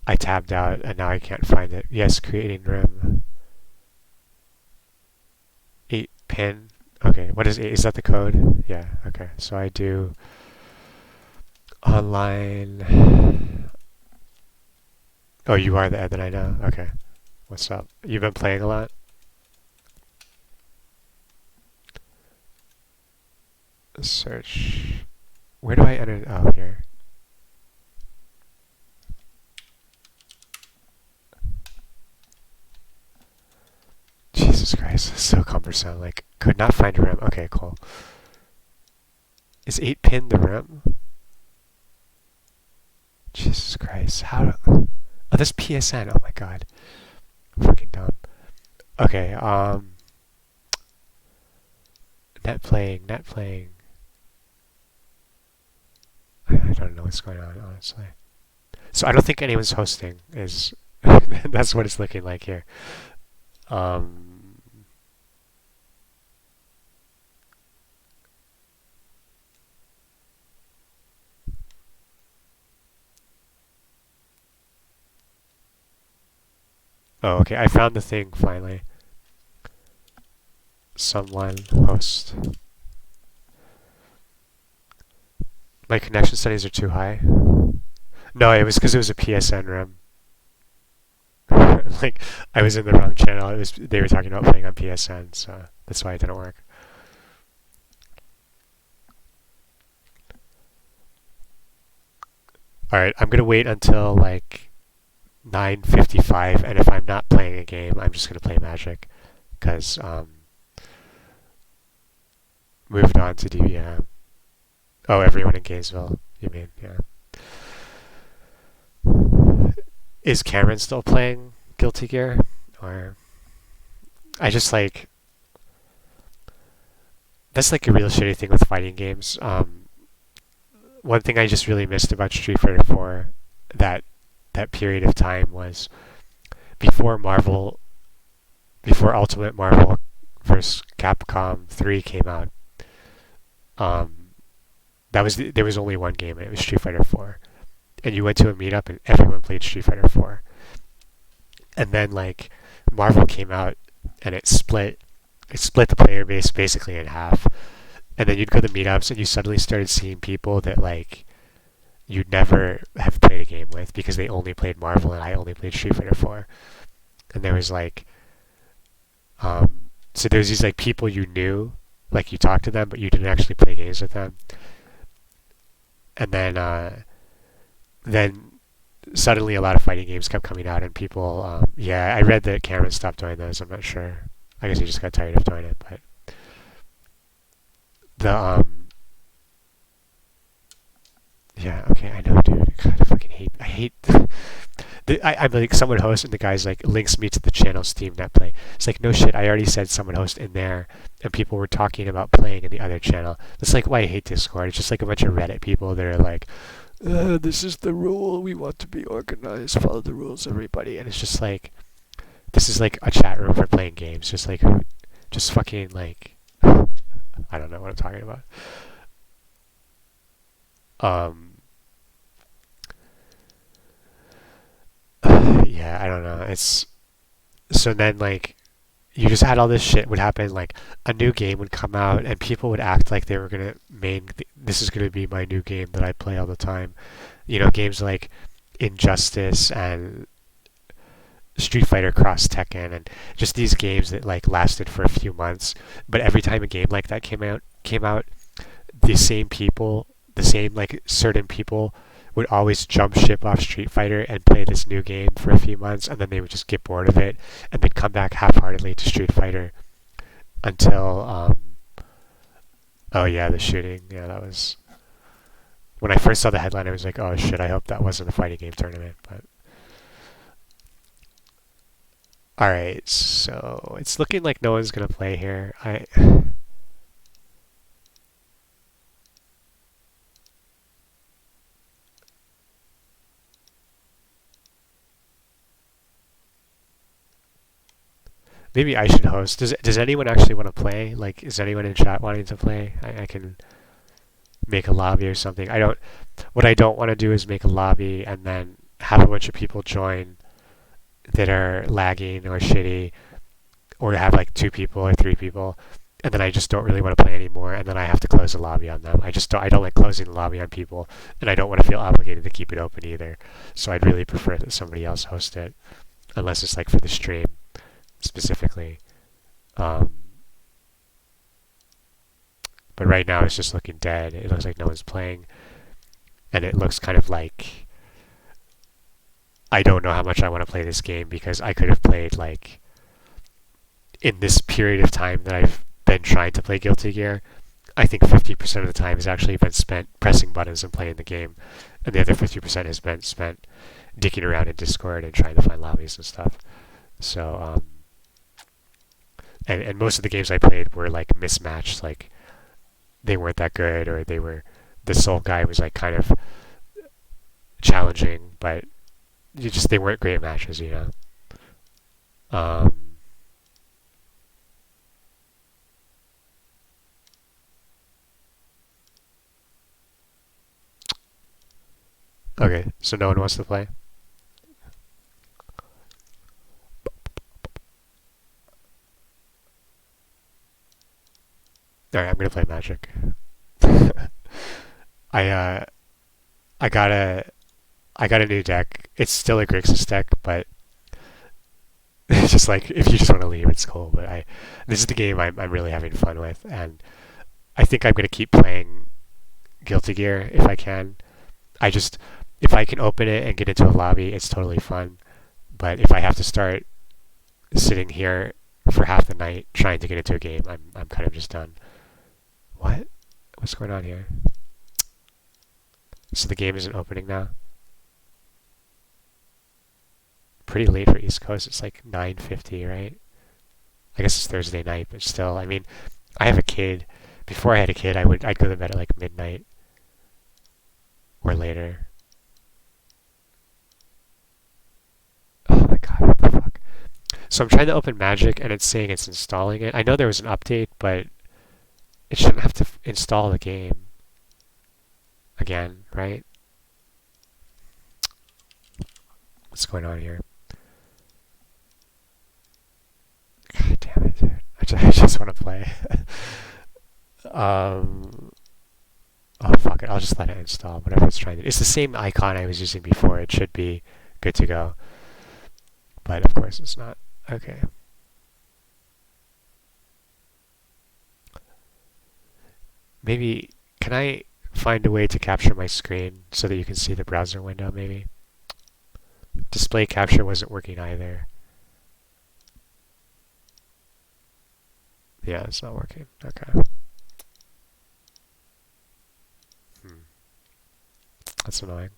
I tabbed out, and now I can't find it. Yes, creating room. 8 pin. Okay, what is 8? Is that the code? Yeah, okay. So I do online. Oh, you are the Ed that I know? Okay. What's up? You've been playing a lot? Search. Where do I enter? Oh, here. Jesus Christ, so cumbersome. Like, could not find a room. Okay, cool. Is 8 pin the room? Jesus Christ, how do... Oh, that's PSN. Oh my God. I'm fucking dumb. Okay, net playing. I don't know what's going on, honestly. So I don't think anyone's hosting, is... That's what it's looking like here. Oh, okay. I found the thing finally. Someone host. My connection settings are too high. No, it was because it was a PSN room. Like I was in the wrong channel. It was they were talking about playing on PSN, so that's why it didn't work. All right, I'm gonna wait until like 9:55, and if I'm not playing a game, I'm just gonna play Magic, because moved on to DBM. Oh, everyone in Gainesville. You mean yeah? Is Cameron still playing Guilty Gear, or I just like that's like a real shitty thing with fighting games. One thing I just really missed about Street Fighter 4 that that period of time was before Marvel, before Ultimate Marvel vs. Capcom 3 came out. Um, there was only one game, and it was Street Fighter 4. And you went to a meetup, and everyone played Street Fighter 4. And then like Marvel came out, and it split the player base basically in half. And then you'd go to meetups, and you suddenly started seeing people that like you'd never have played a game with because they only played Marvel and I only played Street Fighter 4. And there was like, so there was these like people you knew, like you talked to them, but you didn't actually play games with them. And then suddenly a lot of fighting games kept coming out, and people, yeah, I read that Cameron stopped doing those. I'm not sure. I guess he just got tired of doing it, but the yeah, okay, I know, dude. God, I hate. I'm like someone host, and the guy's like links me to the channel Steam Net Play. It's like no shit. I already said someone host in there, and people were talking about playing in the other channel. That's like why I hate Discord. It's just like a bunch of Reddit people that are like, "This is the rule. We want to be organized. Follow the rules, everybody." And it's just like this is like a chat room for playing games. Just like just fucking like I don't know what I'm talking about. Um, yeah, I don't know. It's so then like you just had all this shit would happen like a new game would come out and people would act like they were gonna this is gonna be my new game that I play all the time. You know, games like Injustice and Street Fighter Cross Tekken and just these games that like lasted for a few months. But every time a game like that came out, the same people, the same like certain people would always jump ship off Street Fighter and play this new game for a few months, and then they would just get bored of it, and they'd come back half-heartedly to Street Fighter until, oh yeah, the shooting. Yeah, that was when I first saw the headline. I was like, oh shit, I hope that wasn't a fighting game tournament. But all right, so it's looking like no one's gonna play here. I maybe I should host. Does anyone actually want to play? Like, is anyone in chat wanting to play? I can make a lobby or something. I don't. What I don't want to do is make a lobby and then have a bunch of people join that are lagging or shitty, or have like two people or three people, and then I just don't really want to play anymore, and then I have to close the lobby on them. I don't like closing the lobby on people, and I don't want to feel obligated to keep it open either. So I'd really prefer that somebody else host it, unless it's like for the stream specifically. Um, but right now it's just looking dead. It looks like no one's playing, and it looks kind of like I don't know how much I want to play this game because I could have played like in this period of time that I've been trying to play Guilty Gear. I think 50% of the time has actually been spent pressing buttons and playing the game, and the other 50% has been spent dicking around in Discord and trying to find lobbies and stuff. So, and most of the games I played were like mismatched, like they weren't that good, or the Soul guy was like kind of challenging, but they weren't great matches, you know. Um, okay, so no one wants to play. All right, I'm gonna play Magic. I I got a I got a new deck. It's still a Grixis deck, but it's just like if you just want to leave, it's cool. But this is the game I'm really having fun with, and I think I'm gonna keep playing Guilty Gear if I can. I just if I can open it and get into a lobby, it's totally fun. But if I have to start sitting here for half the night trying to get into a game, I'm kind of just done. What? What's going on here? So the game isn't opening now. Pretty late for East Coast. It's like 9:50, right? I guess it's Thursday night, but still, I mean, I have a kid. Before I had a kid, I'd go to bed at like midnight or later. Oh my god, what the fuck? So I'm trying to open Magic and it's saying it's installing it. I know there was an update, but it shouldn't have to install the game again, right? What's going on here? God damn it, dude. I just want to play. um, oh, fuck it. I'll just let it install, whatever it's trying to do. It's the same icon I was using before. It should be good to go. But of course it's not. Okay. Maybe, can I find a way to capture my screen so that you can see the browser window, maybe? Display capture wasn't working either. Yeah, it's not working. Okay. Hmm. That's annoying.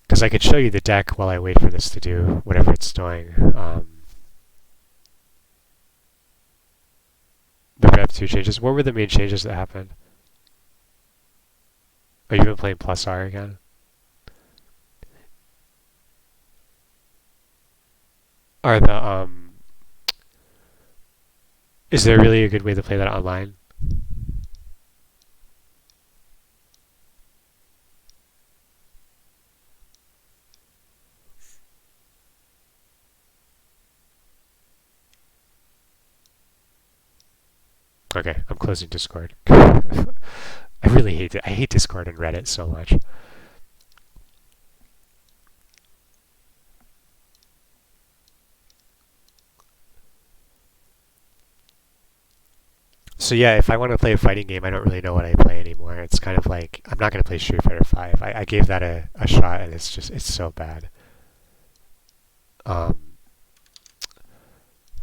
Because I could show you the deck while I wait for this to do whatever it's doing. The Rev 2 changes. What were the main changes that happened? Are you been playing Plus R again? Are the Is there really a good way to play that online? Okay, I'm closing Discord. I really hate it. I hate Discord and Reddit so much. So yeah, if I want to play a fighting game, I don't really know what I play anymore. It's kind of like I'm not gonna play Street Fighter 5. I gave that a shot and it's so bad. Um,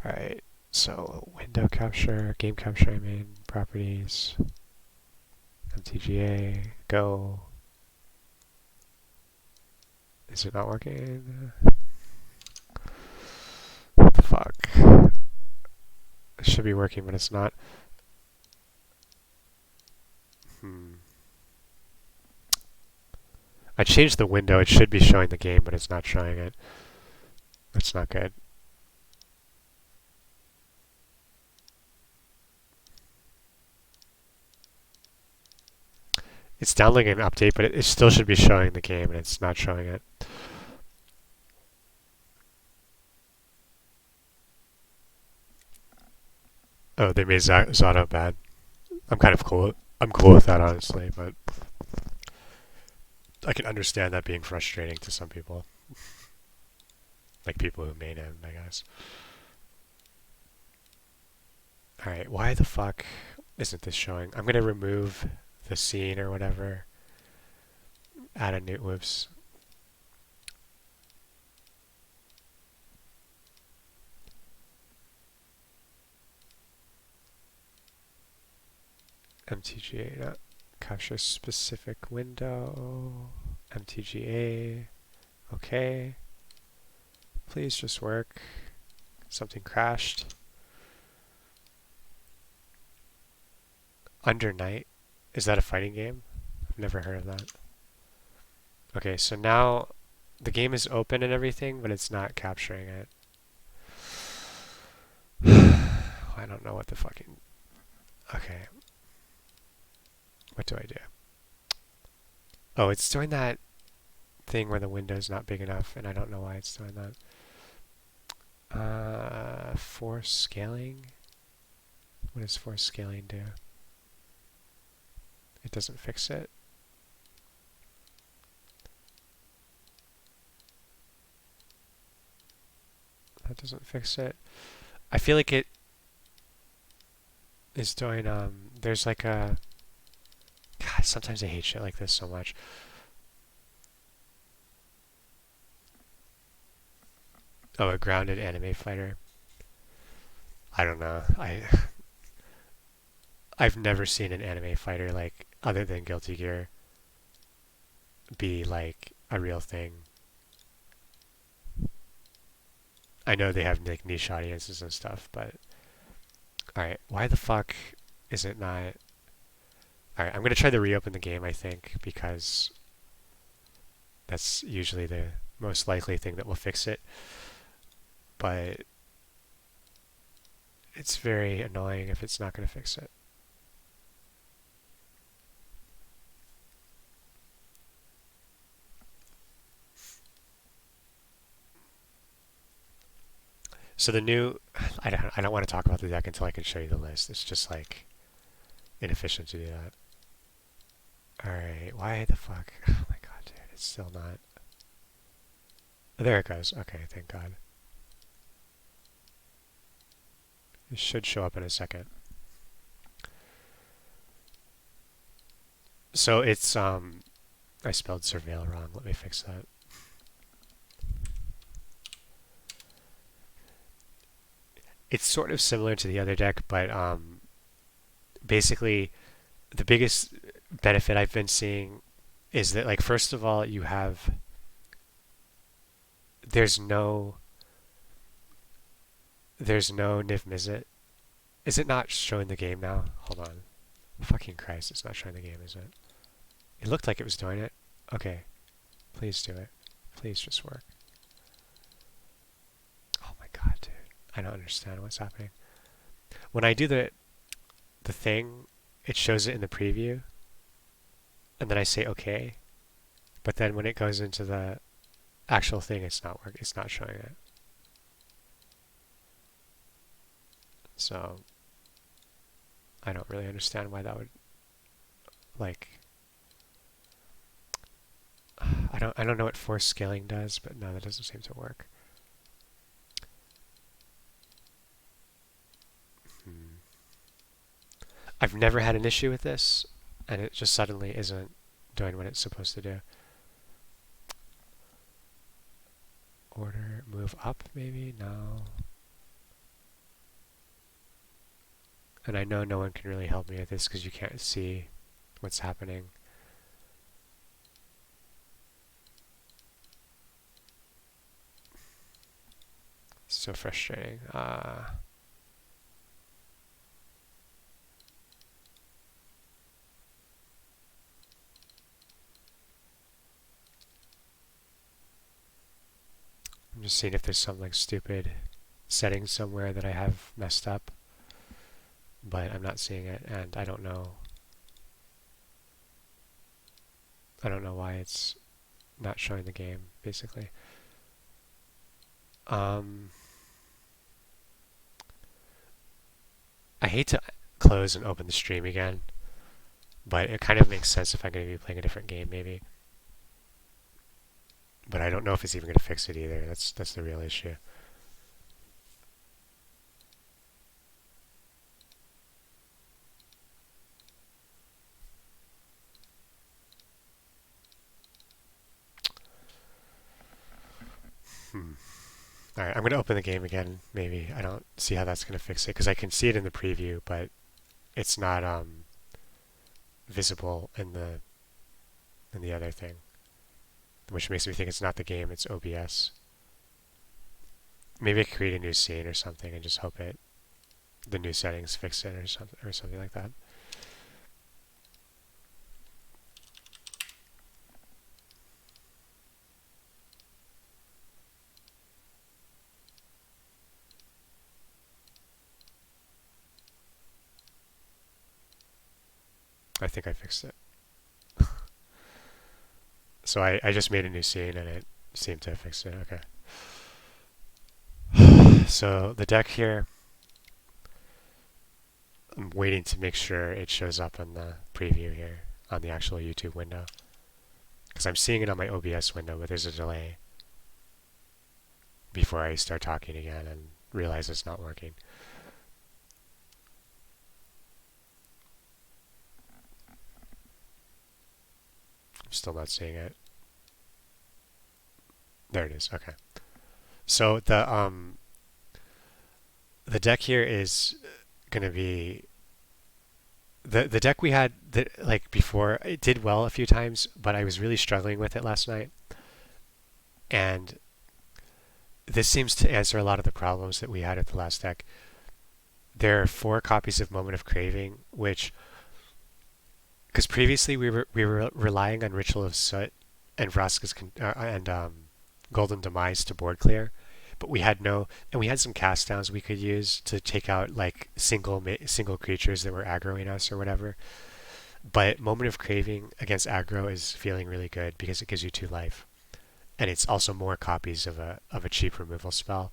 all right. So window capture, game capture. I mean properties, MTGA, go. Is it not working? What the fuck? It should be working, but it's not. Hmm. I changed the window. It should be showing the game, but it's not showing it. That's not good. It's downloading an update, but it still should be showing the game, and it's not showing it. Oh, they made Zato bad. I'm kind of cool. I'm cool with that, honestly, but I can understand that being frustrating to some people, like people who made him, I guess. All right, why the fuck isn't this showing? I'm gonna remove the scene or whatever. Add a new. Whoops. MTGA, not capture specific window. MTGA. Okay. Please just work. Something crashed. Under Night. Is that a fighting game? I've never heard of that. Okay, so now the game is open and everything, but it's not capturing it. I don't know what the fucking... Okay. What do I do? Oh, it's doing that thing where the window's not big enough, and I don't know why it's doing that. Force scaling? What does force scaling do? It doesn't fix it. That doesn't fix it. I feel like it is doing, there's like a, God, sometimes I hate shit like this so much. Oh, a grounded anime fighter. I don't know. I've never seen an anime fighter, like, other than Guilty Gear, be like a real thing. I know they have like niche audiences and stuff, but alright, why the fuck is it not? Alright, I'm gonna try to reopen the game, I think, because that's usually the most likely thing that will fix it. But it's very annoying if it's not gonna fix it. So the new, I don't want to talk about the deck until I can show you the list. It's just like inefficient to do that. Alright, why the fuck? Oh my god, dude, it's still not. Oh, there it goes. Okay, thank god. It should show up in a second. So it's, I spelled surveil wrong. Let me fix that. It's sort of similar to the other deck, but basically the biggest benefit I've been seeing is that, like, first of all, you have, there's no Niv Mizzet. Is it not showing the game now? Hold on. Fucking Christ, it's not showing the game, is it? It looked like it was doing it. Okay. Please do it. Please just work. Oh my god, dude. I don't understand what's happening. When I do the thing, it shows it in the preview, and then I say okay, but then when it goes into the actual thing, it's not working. It's not showing it. So I don't really understand why that would, like, I don't know what force scaling does, but no, that doesn't seem to work. I've never had an issue with this, and it just suddenly isn't doing what it's supposed to do. Order, move up, maybe? No. And I know no one can really help me with this because you can't see what's happening. So frustrating. I'm just seeing if there's some like stupid setting somewhere that I have messed up, but I'm not seeing it, and I don't know why it's not showing the game, basically. I hate to close and open the stream again, but it kind of makes sense if I'm going to be playing a different game, maybe. But I don't know if it's even going to fix it either. That's the real issue. Alright, I'm going to open the game again, maybe. I don't see how that's going to fix it, because I can see it in the preview, but it's not visible in the other thing, which makes me think it's not the game, it's OBS. Maybe I could create a new scene or something and just hope the new settings fix it or something like that. I think I fixed it. So I just made a new scene and it seemed to fix it. Okay. So the deck here, I'm waiting to make sure it shows up in the preview here on the actual YouTube window. Because I'm seeing it on my OBS window, but there's a delay before I start talking again and realize it's not working. I'm still not seeing it. There it is. Okay. So the deck here is going to be the deck we had that like before. It did well a few times, but I was really struggling with it last night. And this seems to answer a lot of the problems that we had at the last deck. There are 4 copies of Moment of Craving, which, because previously we were relying on Ritual of Soot and Vraska's Golden Demise to board clear, but we had no, and we had some cast downs we could use to take out like single creatures that were aggroing us or whatever. But Moment of Craving against aggro is feeling really good because it gives you 2 life, and it's also more copies of a cheap removal spell.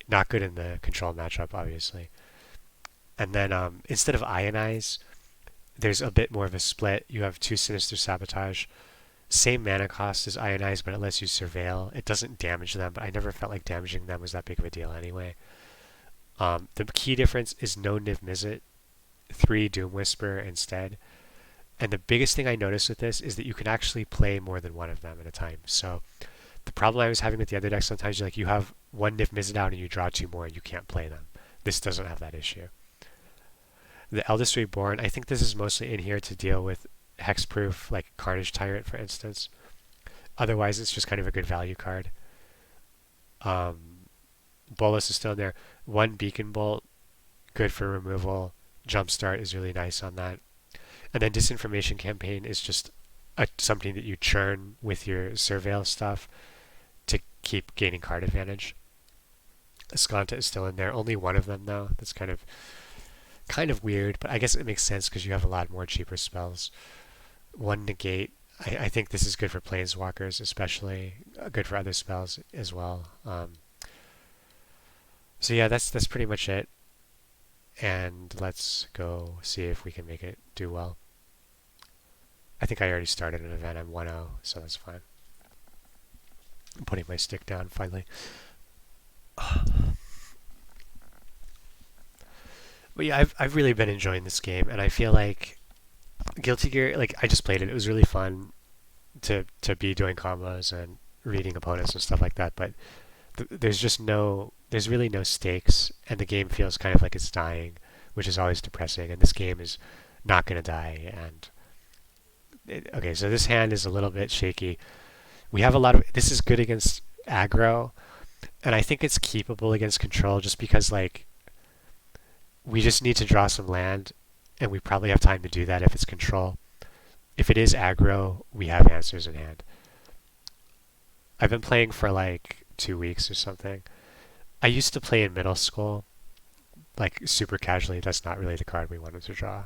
Not good in the control matchup, obviously. And then instead of Ionize, there's a bit more of a split. You have 2 Sinister Sabotage. Same mana cost as Ionize, but it lets you Surveil. It doesn't damage them, but I never felt like damaging them was that big of a deal anyway. The key difference is no Niv Mizzet, 3 Doom Whisper instead. And the biggest thing I noticed with this is that you can actually play more than one of them at a time. So the problem I was having with the other deck, sometimes you have 1 Niv Mizzet out and you draw 2 more and you can't play them. This doesn't have that issue. The Eldest Reborn, I think this is mostly in here to deal with hexproof, like Carnage Tyrant, for instance. Otherwise, it's just kind of a good value card. Bolus is still in there. 1 Beacon Bolt, good for removal. Jumpstart is really nice on that. And then Disinformation Campaign is just something that you churn with your Surveil stuff to keep gaining card advantage. Escanta is still in there. Only 1 of them, though. That's kind of weird, but I guess it makes sense because you have a lot more cheaper spells. 1 Negate. I think this is good for Planeswalkers, especially good for other spells as well. So yeah, that's pretty much it. And let's go see if we can make it do well. I think I already started an event. I'm 1-0, so that's fine. I'm putting my stick down finally. But yeah, I've really been enjoying this game, and I feel like Guilty Gear, like I just played it. It was really fun to be doing combos and reading opponents and stuff like that. But there's really no stakes, and the game feels kind of like it's dying, which is always depressing. And this game is not going to die. And okay, so this hand is a little bit shaky. We have a lot of. This is good against aggro, and I think it's keepable against control, just because like we just need to draw some land, and we probably have time to do that if it's control. If it is aggro, we have answers in hand. I've been playing for like 2 weeks or something. I used to play in middle school, like super casually. That's not really the card we wanted to draw.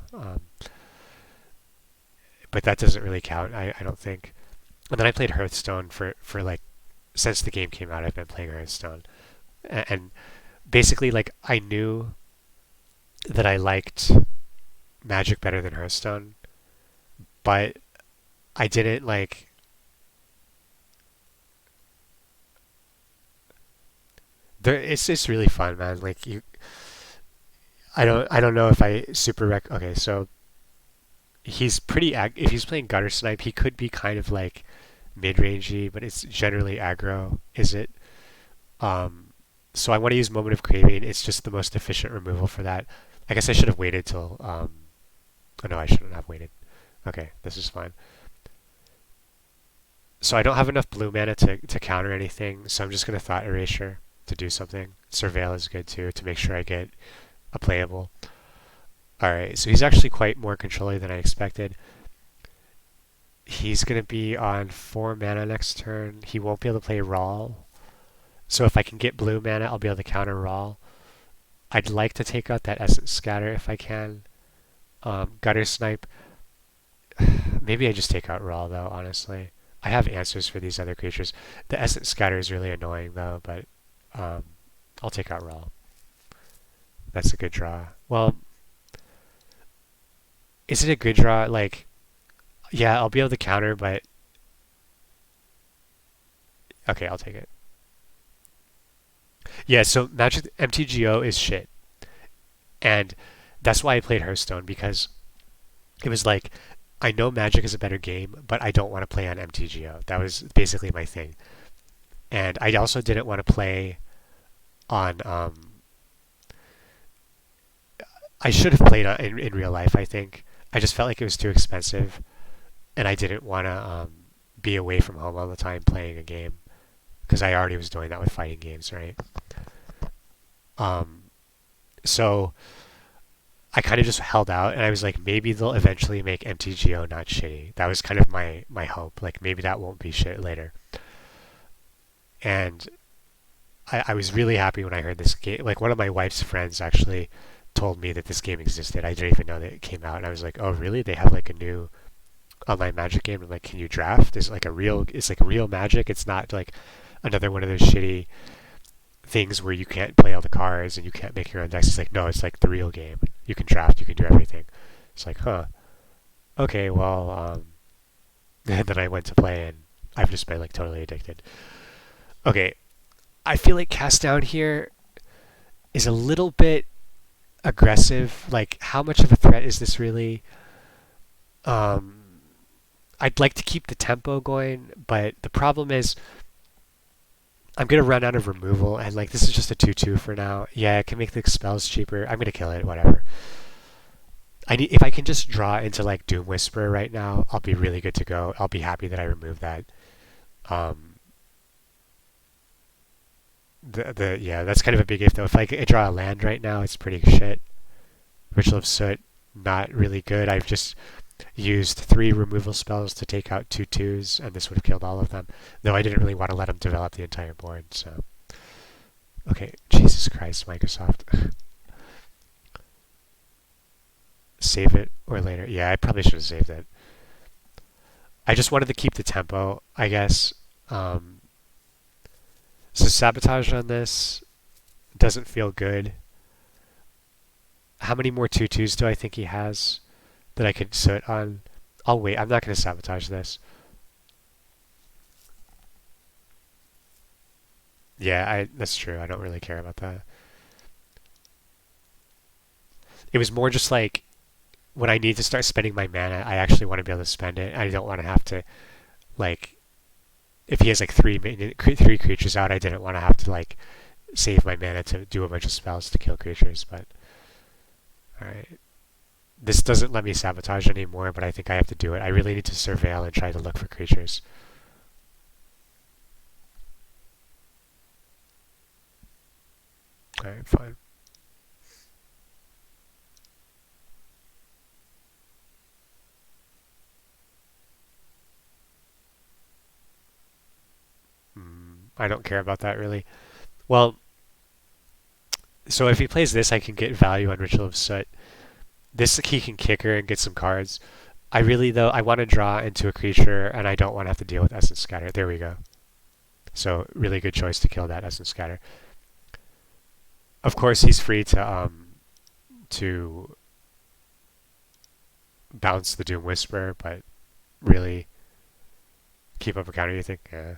But that doesn't really count, I don't think. And then I played Hearthstone for like, since the game came out, I've been playing Hearthstone. And basically, like, I knew that I liked Magic better than Hearthstone, but I didn't like. It's just really fun, man. Like I don't know if I super Okay, so he's pretty if he's playing Gutter Snipe, he could be kind of like mid-rangey, but it's generally aggro. Is it? So I want to use Moment of Craving. It's just the most efficient removal for that. I guess I should have waited till. Oh no, I shouldn't have waited. Okay, this is fine. So I don't have enough blue mana to counter anything, so I'm just going to Thought Erasure to do something. Surveil is good too, to make sure I get a playable. Alright, so he's actually quite more controlling than I expected. He's going to be on 4 mana next turn. He won't be able to play Rawl. So if I can get blue mana, I'll be able to counter Rawl. I'd like to take out that Essence Scatter if I can. Gutter Snipe. Maybe I just take out Rawl though, honestly. I have answers for these other creatures. The Essence Scatter is really annoying though, but I'll take out Rawl. That's a good draw. Well, Is it a good draw? Like, yeah, I'll be able to counter, but okay, I'll take it. Yeah, so Magic MTGO is shit, and that's why I played Hearthstone because it was like I know Magic is a better game, but I don't want to play on MTGO. That was basically my thing, and I also didn't want to play on. I should have played in real life. I think I just felt like it was too expensive, and I didn't want to be away from home all the time playing a game because I already was doing that with fighting games, right? Um, so I kind of just held out, and I was like, maybe they'll eventually make MTGO not shitty. That was kind of my hope. Like maybe that won't be shit later. And I was really happy when I heard this game. Like one of my wife's friends actually told me that this game existed. I didn't even know that it came out, and I was like, oh really? They have like a new online Magic game. I'm like, can you draft? Is like a real? It's like real Magic. It's not like another one of those shitty things where you can't play all the cards and you can't make your own decks. It's like no, it's like the real game. You can draft. You can do everything. It's like, huh? Okay, well, and then I went to play and I've just been like totally addicted. Okay, I feel like Cast Down here is a little bit aggressive. Like, how much of a threat is this really? Um, I'd like to keep the tempo going, but the problem is I'm gonna run out of removal, and like this is just a 2/2 for now. Yeah, I can make the spells cheaper. I'm gonna kill it, whatever. I need if I can just draw into like Doom Whisperer right now, I'll be really good to go. I'll be happy that I removed that. Um, the yeah, that's kind of a big if though. If I draw a land right now, it's pretty shit. Ritual of Soot, not really good. I've just used 3 removal spells to take out 2/2s, and this would have killed all of them. Though I didn't really want to let him develop the entire board. So okay, Jesus Christ, Microsoft. Save it or later. Yeah, I probably should have saved it. I just wanted to keep the tempo, I guess. Um, so sabotage on this doesn't feel good. How many more 2/2s do I think he has that I could sit on? I'll wait. I'm not going to sabotage this. Yeah, that's true. I don't really care about that. It was more just like when I need to start spending my mana, I actually want to be able to spend it. I don't want to have to like if he has like 3 creatures out, I didn't want to have to like save my mana to do a bunch of spells to kill creatures. But all right, this doesn't let me sabotage anymore, but I think I have to do it. I really need to surveil and try to look for creatures. All right, fine. I don't care about that really. Well, so if he plays this, I can get value on Ritual of Soot. This he can kicker and get some cards. I really though I want to draw into a creature, and I don't want to have to deal with Essence Scatter. There we go. So really good choice to kill that Essence Scatter. Of course, he's free to bounce the Doom Whisperer, but really keep up a counter. You think? Yeah.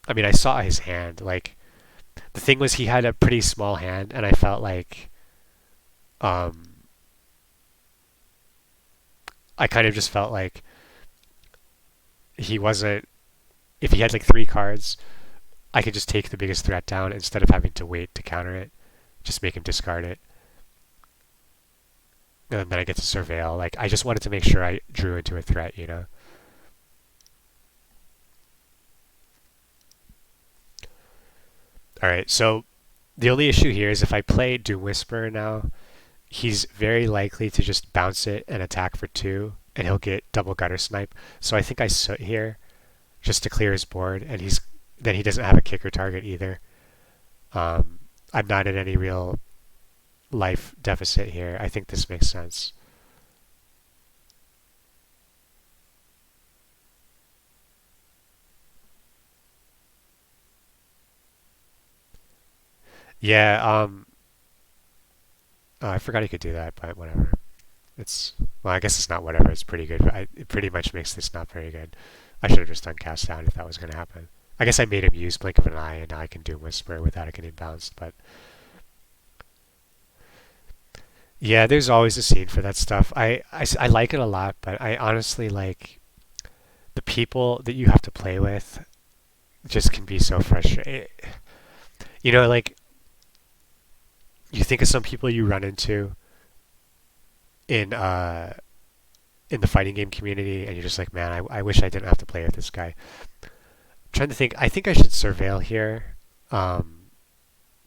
I mean, I saw his hand. Like the thing was, he had a pretty small hand, and I felt like um, I kind of just felt like he wasn't. If he had like 3 cards, I could just take the biggest threat down instead of having to wait to counter it. Just make him discard it, and then I get to surveil. Like I just wanted to make sure I drew into a threat, you know. All right, so the only issue here is if I play Doom Whisperer now, he's very likely to just bounce it and attack for 2, and he'll get double gutter snipe. So I think I Soot here just to clear his board, and then he doesn't have a kicker target either. Um, I'm not in any real life deficit here. I think this makes sense. Yeah, oh, I forgot you could do that, but whatever. It's well, I guess it's not whatever. It's pretty good. But it pretty much makes this not very good. I should have just done cast down if that was going to happen. I guess I made him use blink of an eye, and now I can do whisper without it getting bounced. But yeah, there's always a scene for that stuff. I like it a lot, but I honestly like the people that you have to play with just can be so frustrating. You know, like you think of some people you run into in uh in the fighting game community, and you're just like, man, I wish I didn't have to play with this guy. I'm trying to think. I think I should surveil here. Um,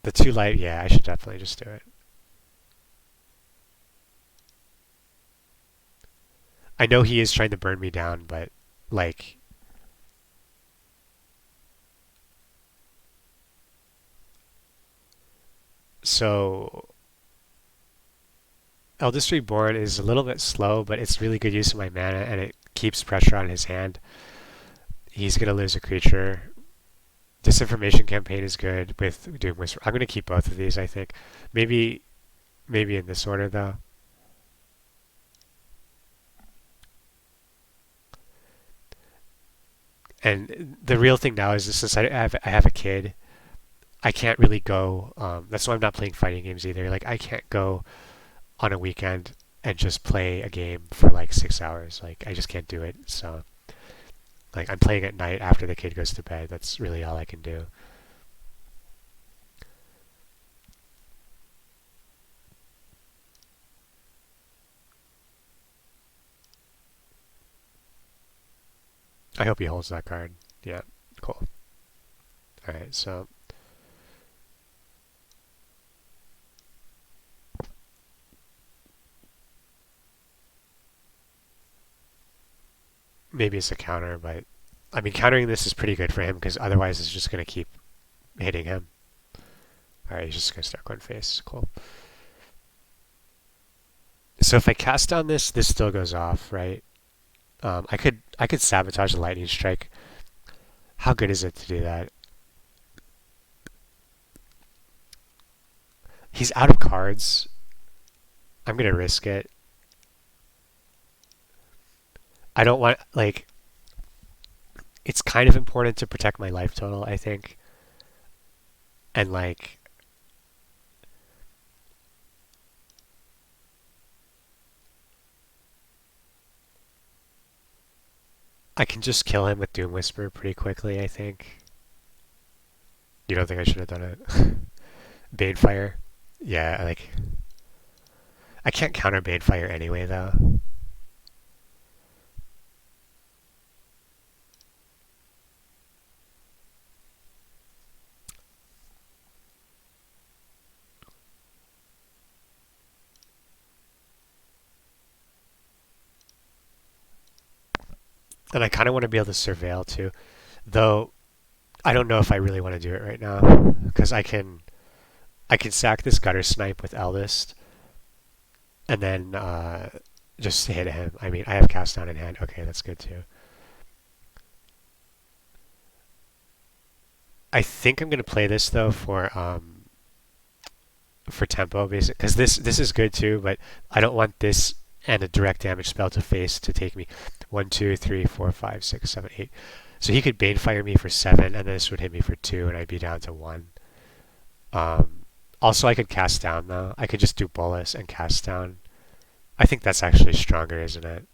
the two light, yeah, I should definitely just do it. I know he is trying to burn me down, but like, so Eldest Reborn is a little bit slow, but it's really good use of my mana, and it keeps pressure on his hand. He's gonna lose a creature. Disinformation campaign is good with doing whisper. I'm gonna keep both of these. I think maybe in this order though. And the real thing now is that since I have a kid, I can't really go. That's why I'm not playing fighting games either. Like I can't go on a weekend and just play a game for like 6 hours. Like I just can't do it. So like I'm playing at night after the kid goes to bed. That's really all I can do. I hope he holds that card. Yeah, cool. All right, so maybe it's a counter, but I mean countering this is pretty good for him because otherwise it's just gonna keep hitting him. All right, he's just gonna start going face. Cool. So if I cast down this still goes off, right? I could sabotage a lightning strike. How good is it to do that? He's out of cards. I'm gonna risk it. I don't want like it's kind of important to protect my life total, I think. And like I can just kill him with Doom Whisper pretty quickly, I think. You don't think I should have done it? Banefire? Yeah, like I can't counter Banefire anyway though. And I kind of want to be able to surveil too. Though I don't know if I really want to do it right now because I can sack this gutter snipe with Eldest and then just hit him. I mean, I have cast down in hand. Okay, that's good too. I think I'm gonna play this though for tempo, basic because this is good too. But I don't want this and a direct damage spell to face to take me 1, 2, 3, 4, 5, 6, 7, 8. So he could Banefire me for 7, and then this would hit me for 2, and I'd be down to 1. Also, I could cast down though. I could just do Bolus and cast down. I think that's actually stronger, isn't it?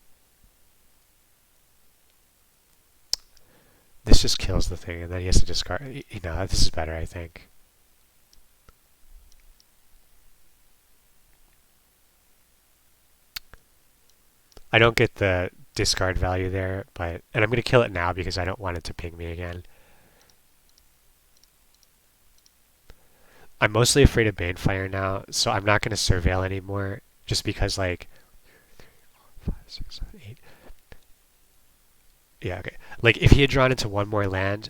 This just kills the thing, and then he has to discard. This is better, I think. I don't get the discard value there, but and I'm gonna kill it now because I don't want it to ping me again. I'm mostly afraid of Banefire now, so I'm not gonna surveil anymore, just because like 5, 6, 7, 8. Yeah, okay. Like if he had drawn into one more land,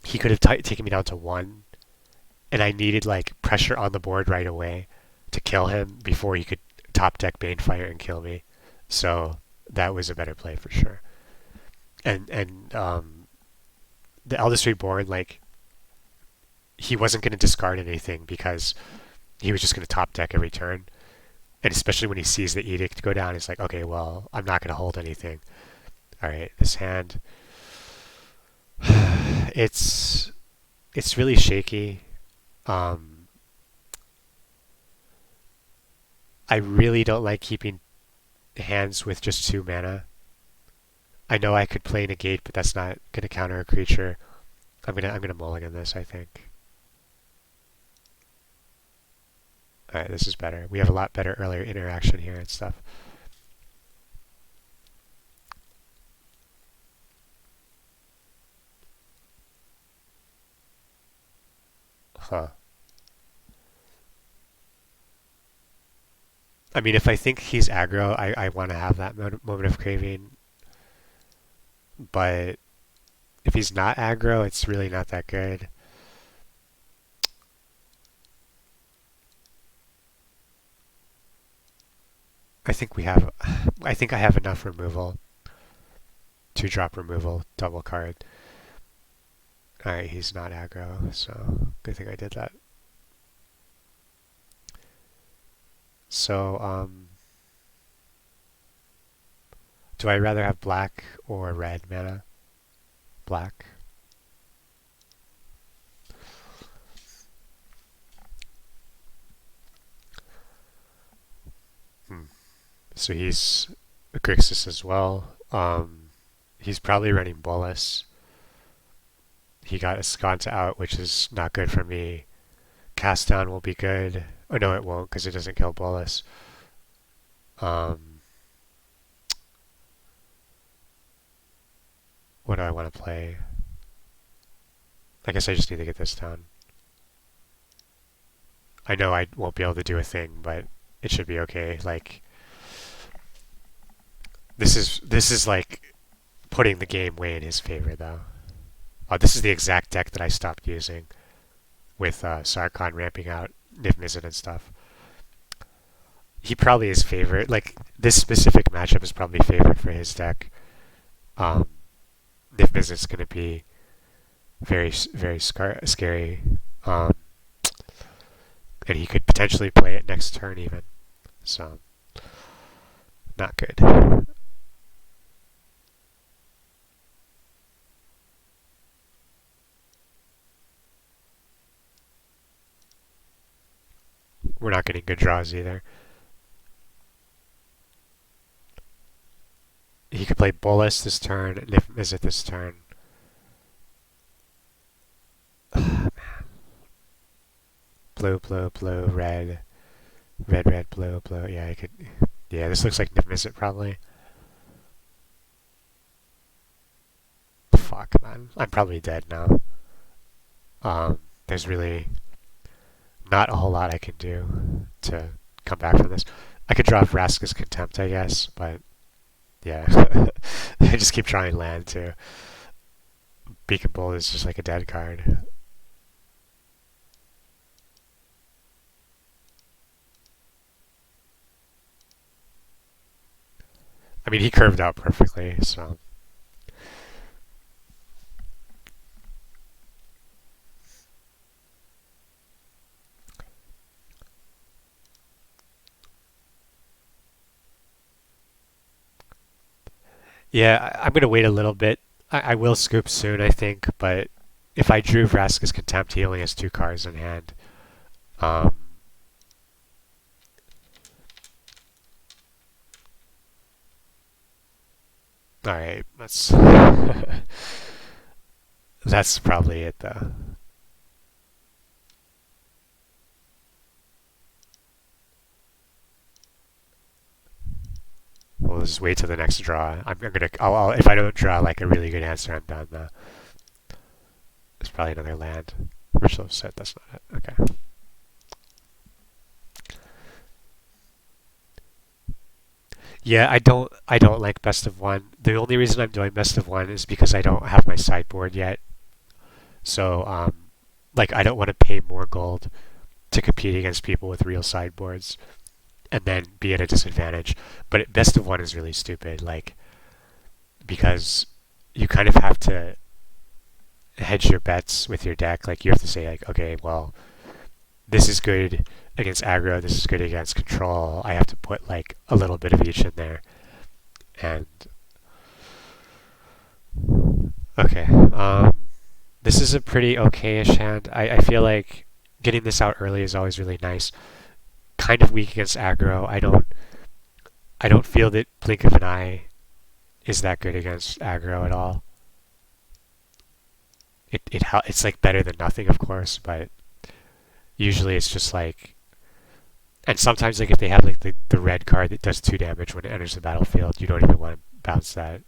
he could have taken me down to 1, and I needed like pressure on the board right away to kill him before he could top deck Banefire and kill me. So that was a better play for sure. And the Eldest Reborn, like he wasn't going to discard anything because he was just going to top deck every turn. And especially when he sees the edict go down, he's like, okay, well, I'm not going to hold anything. All right, this hand, it's it's really shaky. Um, I really don't like keeping hands with just 2 mana. I know I could play negate, but that's not going to counter a creature. I'm gonna mulligan this, I think. All right, this is better. We have a lot better earlier interaction here and stuff. Huh. I mean, if I think he's aggro, I want to have that moment of craving. But if he's not aggro, it's really not that good. I think we have. I think I have enough removal. 2-drop removal, double card. Alright, he's not aggro, so good thing I did that. So, do I rather have black or red mana? Black. Hmm. So he's a Grixis as well. He's probably running Bolas. He got Escanta out, which is not good for me. Cast down will be good. Oh no, it won't because it doesn't kill Bolas. Um, what do I want to play? I guess I just need to get this down. I know I won't be able to do a thing, but it should be okay. Like this is like putting the game way in his favor though. This is the exact deck that I stopped using with Sarkhan ramping out Niv Mizzet and stuff. He probably is favorite. Like this specific matchup is probably favorite for his deck. Um, Niv Mizzet's going to be very scary, um, and he could potentially play it next turn even. So not good. We're not getting good draws either. He could play Bolas this turn, Niv Mizzet this turn. Blue, blue, blue, red, red, red, blue, blue. Yeah, I could. Yeah, this looks like Niv Mizzet probably. Fuck, man. I'm probably dead now. There's really not a whole lot I can do to come back from this. I could draw Vraska's Contempt, I guess, but yeah. I just keep trying land too. Beacon Bolt is just like a dead card. I mean, he curved out perfectly, so. Yeah, I'm going to wait a little bit. I will scoop soon, I think, but if I drew Vraska's Contempt, he only has 2 cards in hand. Um, Alright, that's probably it, though. We'll just wait till the next draw. If I don't draw like a really good answer, I'm done though. There's probably another land. Ritual of Set, that's not it. Okay. Yeah, I don't like best of one. The only reason I'm doing best of one is because I don't have my sideboard yet. So like I don't want to pay more gold to compete against people with real sideboards and then be at a disadvantage. But best of one is really stupid, like because you kind of have to hedge your bets with your deck. Like you have to say like, okay, well, this is good against aggro, this is good against control. I have to put like a little bit of each in there. And okay, this is a pretty okay-ish hand. I feel like getting this out early is always really nice. Kind of weak against aggro. I don't feel that Blink of an Eye is that good against aggro at all. It's like better than nothing, of course, but usually it's just like, and sometimes like if they have like the red card that does 2 damage when it enters the battlefield, you don't even want to bounce that.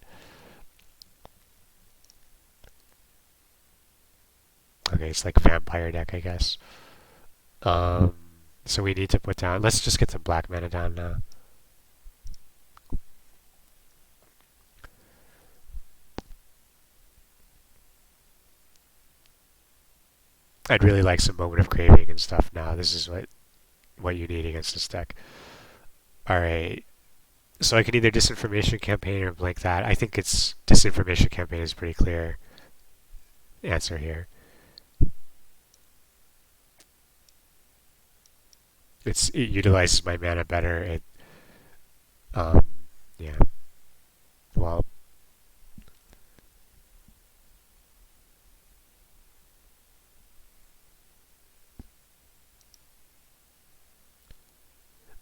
Okay, it's like vampire deck, I guess. So we need to put down. Let's just get some black mana down now. I'd really like some Moment of Craving and stuff now. This is what you need against this deck. All right. So I can either Disinformation Campaign or Blink that. I think it's Disinformation Campaign is pretty clear answer here. It utilizes my mana better. Yeah. Well,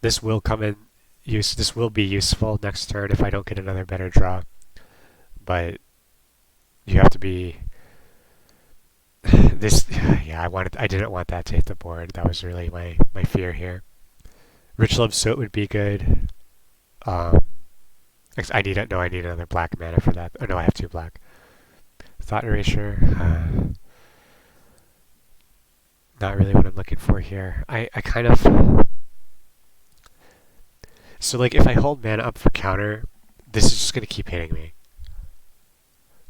this will come in use. This will be useful next turn if I don't get another better draw. But you have to be this. Yeah, I didn't want that to hit the board. That was really my fear here. Rich Love Soot would be good. I need another black mana for that. Oh no, I have 2 black. Thought Erasure. Not really what I'm looking for here. I kind of. So like if I hold mana up for counter, this is just gonna keep hitting me.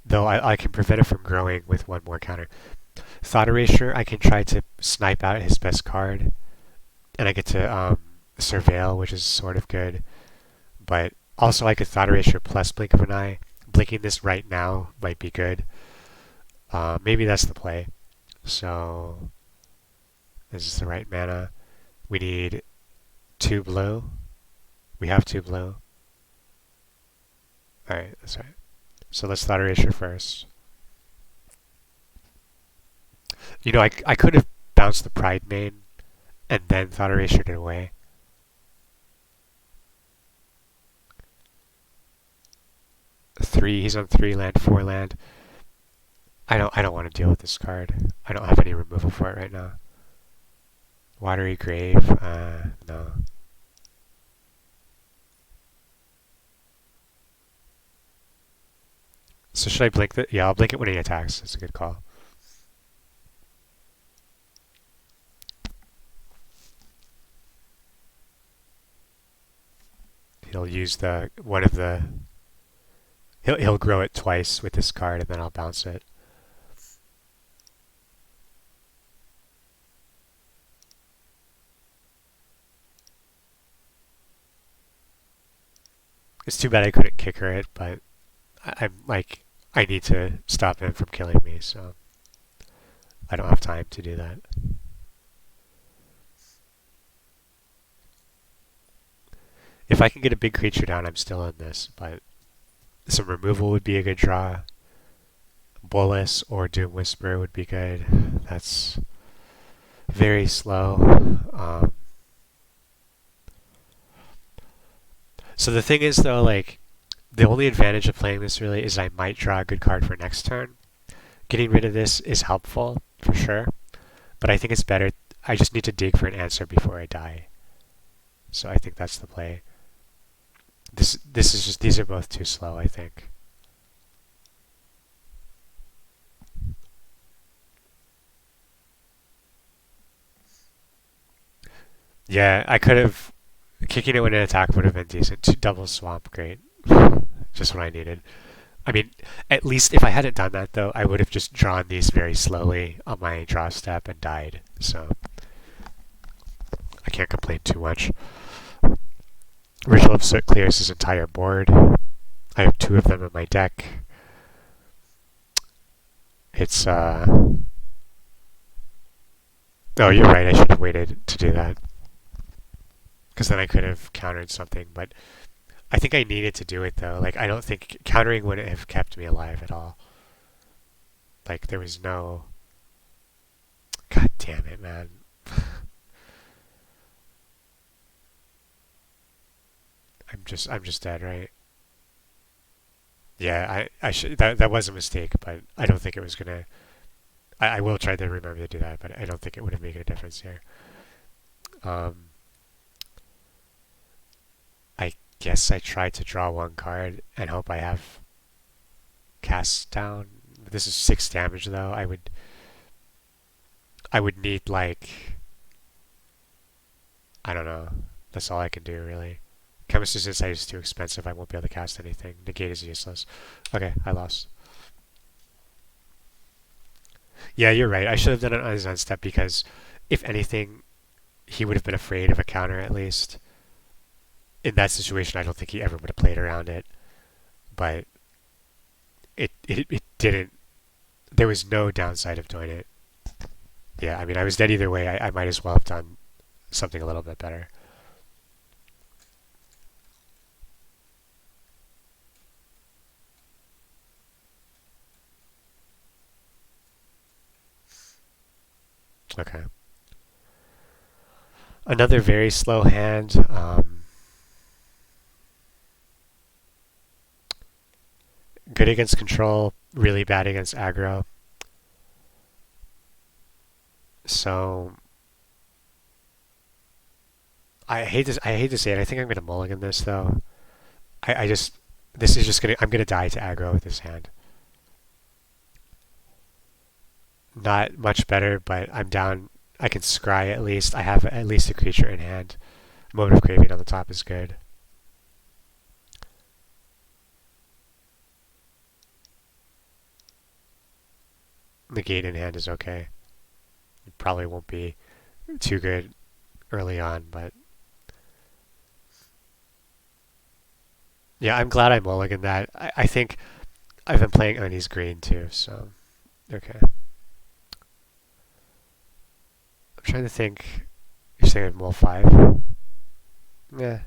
Though I can prevent it from growing with 1 more counter. Thought Erasure, I can try to snipe out his best card, and I get to Surveil, which is sort of good. But also I could Thought Erasure plus Blink of an Eye. Blinking this right now might be good. Maybe that's the play. So this is the right mana. We need 2 blue. We have 2 blue. Alright, that's right. So let's Thought Erasure first. You know, I could have bounced the Pride main and then Thought Erasure it away. He's on 3 land, 4 land. I don't want to deal with this card. I don't have any removal for it right now. Watery Grave, no. So should I blink that? Yeah, I'll blink it when he attacks. That's a good call. He'll use he'll grow it twice with this card and then I'll bounce it. It's too bad I couldn't kicker it, but I'm like, I need to stop him from killing me, so I don't have time to do that. If I can get a big creature down, I'm still in this, but some removal would be a good draw. Bolus or Doom Whisper would be good. That's very slow. So the thing is, though, like, the only advantage of playing this really is I might draw a good card for next turn. Getting rid of this is helpful, for sure. But I think it's better. I just need to dig for an answer before I die. So I think that's the play. This is just, these are both too slow, I think. Yeah, I could have, kicking it when an attack would have been decent. 2 double swamp, great. Just what I needed. I mean, at least if I hadn't done that though, I would have just drawn these very slowly on my draw step and died. So I can't complain too much. Ritual of Soot clears his entire board. I have 2 of them in my deck. It's oh, you're right. I should have waited to do that because then I could have countered something. But I think I needed to do it though. Like I don't think countering wouldn't have kept me alive at all. Like there was no. God damn it, man. I'm just dead, right? Yeah, I should that was a mistake, but I don't think it was gonna. I will try to remember to do that, but I don't think it would have made a difference here. Um, I guess I tried to draw one card and hope I have cast down. This is 6 damage though. I would need like I don't know. That's all I can do really. Chemist's Insight is too expensive. I won't be able to cast anything. Negate is useless. Okay, I lost. Yeah, you're right. I should have done it on his end step because, if anything, he would have been afraid of a counter at least. In that situation, I don't think he ever would have played around it. But it didn't. There was no downside of doing it. Yeah, I mean, I was dead either way. I might as well have done something a little bit better. Okay. Another very slow hand. Good against control, really bad against aggro. So I hate to say it. I think I'm gonna mulligan this though. I just this is just gonna I'm gonna die to aggro with this hand. Not much better, but I'm down. I can scry at least. I have at least a creature in hand. Moment of Craving on the top is good. Negate in hand is okay. It probably won't be too good early on, but yeah, I'm glad I mulliganed that. I think I've been playing Oni's green too, so okay. I'm trying to think. You're saying I'd mull 5? Yeah.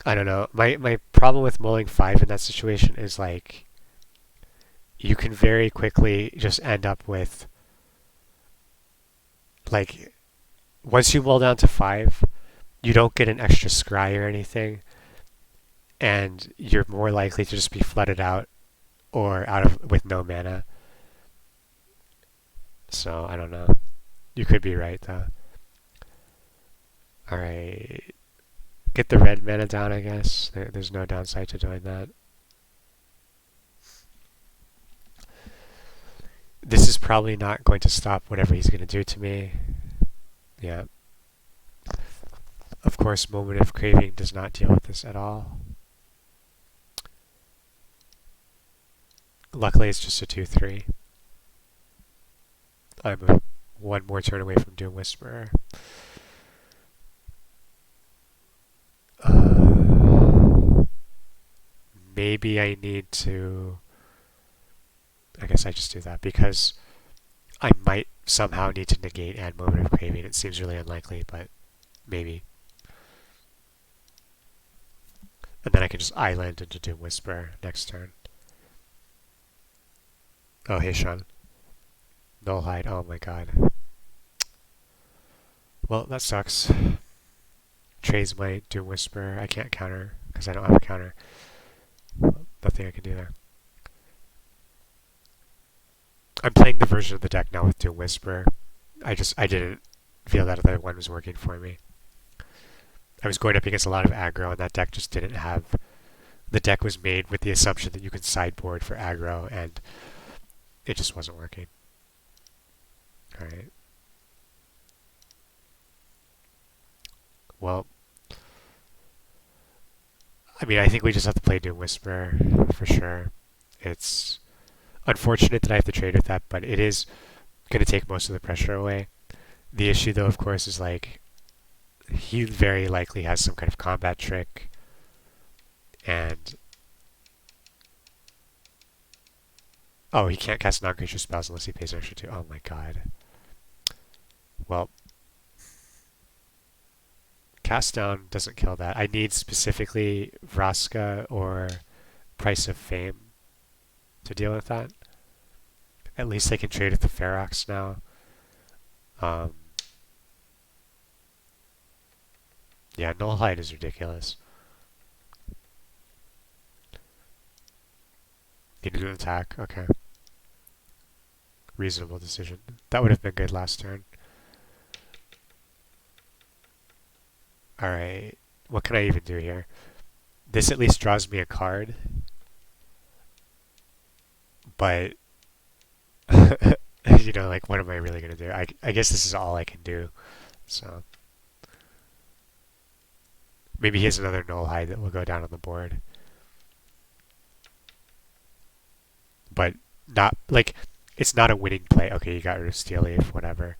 I don't know. My problem with mulling 5 in that situation is like you can very quickly just end up with like once you mull down to 5, you don't get an extra scry or anything, and you're more likely to just be flooded out or out of with no mana. So I don't know. You could be right though. All right, get the red mana down. I guess there's no downside to doing that. This is probably not going to stop whatever he's going to do to me. Yeah. Of course, Moment of Craving does not deal with this at all. Luckily, it's just a 2/3. I'm one more turn away from Doom Whisperer. Maybe I need to. I guess I just do that because I might somehow need to negate and Moment of Craving. It seems really unlikely, but maybe. And then I can just island into Doom Whisperer next turn. Oh, hey, Sean. Null Hide. Oh my god. Well, that sucks. Trades my Doom Whisperer. I can't counter because I don't have a counter. Nothing I can do there. I'm playing the version of the deck now with Doom Whisperer. I didn't feel that other one was working for me. I was going up against a lot of aggro, and that deck just didn't have. The deck was made with the assumption that you can sideboard for aggro, and it just wasn't working. All right. Well, I mean, I think we just have to play Doom Whisperer for sure. It's unfortunate that I have to trade with that, but it is going to take most of the pressure away. The issue, though, of course, is like he very likely has some kind of combat trick, and Oh, he can't cast non-creature spells unless he pays an extra 2. Oh my god. Well, cast down doesn't kill that. I need specifically Vraska or Price of Fame to deal with that. At least I can trade with the Ferox now. Um, yeah, Null Hide is ridiculous. Need to do an attack. Okay. Reasonable decision. That would have been good last turn. Alright. What can I even do here? This at least draws me a card. But, you know, like, what am I really going to do? I guess this is all I can do. So, maybe he has another Null Hide that will go down on the board. But, not, like, it's not a winning play. Okay, you got rid of Steel Leaf, whatever.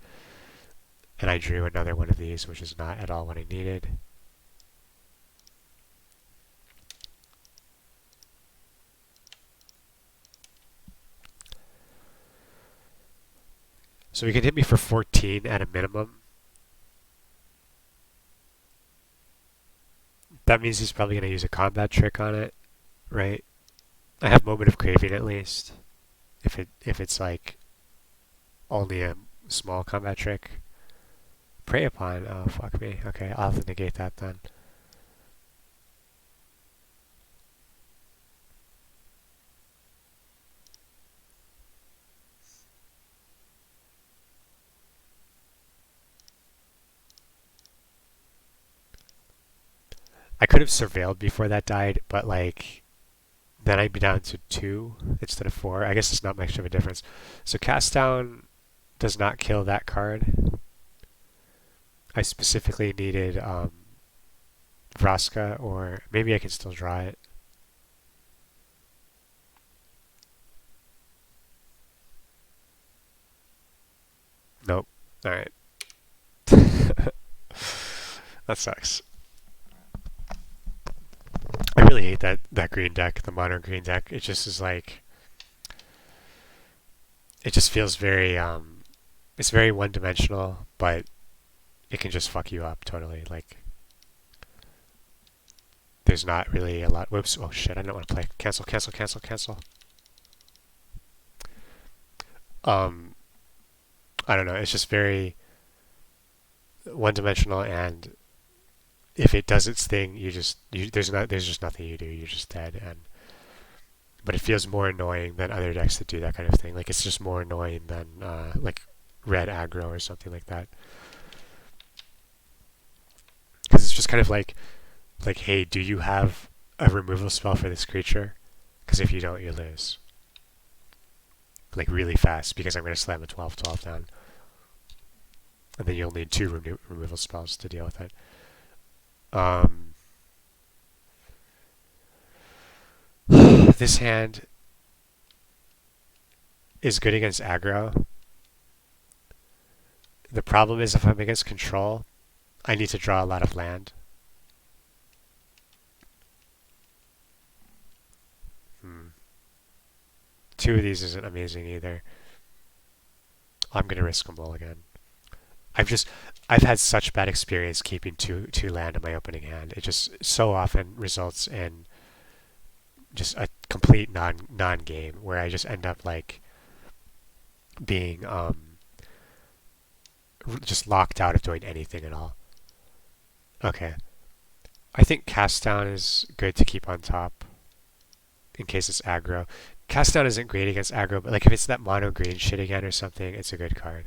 And I drew another one of these, which is not at all what I needed. So he can hit me for 14 at a minimum. That means he's probably going to use a combat trick on it, right? I have Moment of Craving at least. If it's like only a small combat trick. Prey Upon. Oh, fuck me. Okay, I'll have to negate that then. I could have Surveilled before that died, but like then I'd be down to 2 instead of 4. I guess it's not much of a difference. So Cast Down does not kill that card. I specifically needed Vraska, or maybe I can still draw it. Nope. Alright. That sucks. I really hate that green deck, the mono green deck. It just is like, it just feels very it's very one dimensional, but it can just fuck you up totally. Like there's not really a lot. Whoops! Oh shit! I don't want to play. Cancel! Cancel! Cancel! Cancel! Um, I don't know. It's just very one dimensional, and if it does its thing, there's just nothing you do. You're just dead. And but it feels more annoying than other decks that do that kind of thing. Like it's just more annoying than like red aggro or something like that. Because it's just kind of like, hey, do you have a removal spell for this creature? Because if you don't, you lose. Like really fast, because I'm going to slam a 12/12 down. And then you'll need 2 removal spells to deal with it. This hand is good against aggro. The problem is if I'm against control, I need to draw a lot of land. 2 of these isn't amazing either. I'm going to risk a mulligan. I've had such bad experience keeping two land in my opening hand. It just so often results in just a complete non game where I just end up like being just locked out of doing anything at all. Okay. I think Cast Down is good to keep on top in case it's aggro. Cast Down isn't great against aggro, but like if it's that mono green shit again or something, it's a good card.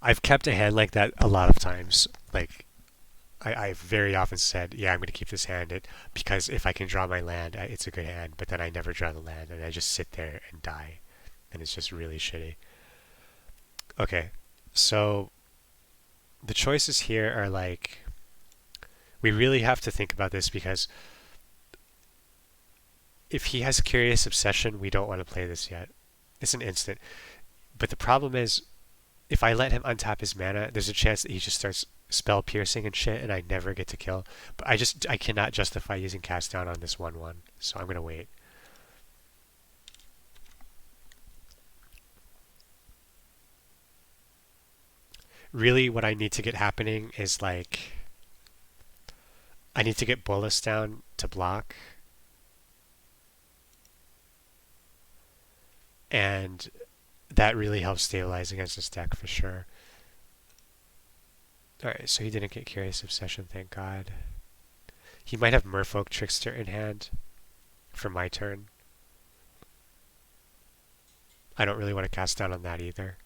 I've kept a hand like that a lot of times. Like I've very often said, yeah, I'm going to keep this hand because if I can draw my land, it's a good hand. But then I never draw the land, and I just sit there and die, and it's just really shitty. Okay, so the choices here are like, we really have to think about this because if he has Curious Obsession, we don't want to play this yet. It's an instant. But the problem is, if I let him untap his mana, there's a chance that he just starts spell piercing and shit, and I never get to kill. But I cannot justify using cast down on this 1/1, so I'm gonna wait. Really, what I need to get happening is like I need to get Bolus down to block, and that really helps stabilize against this deck for sure. Alright, so he didn't get Curious Obsession, thank God. He might have Merfolk Trickster in hand for my turn. I don't really want to cast down on that either.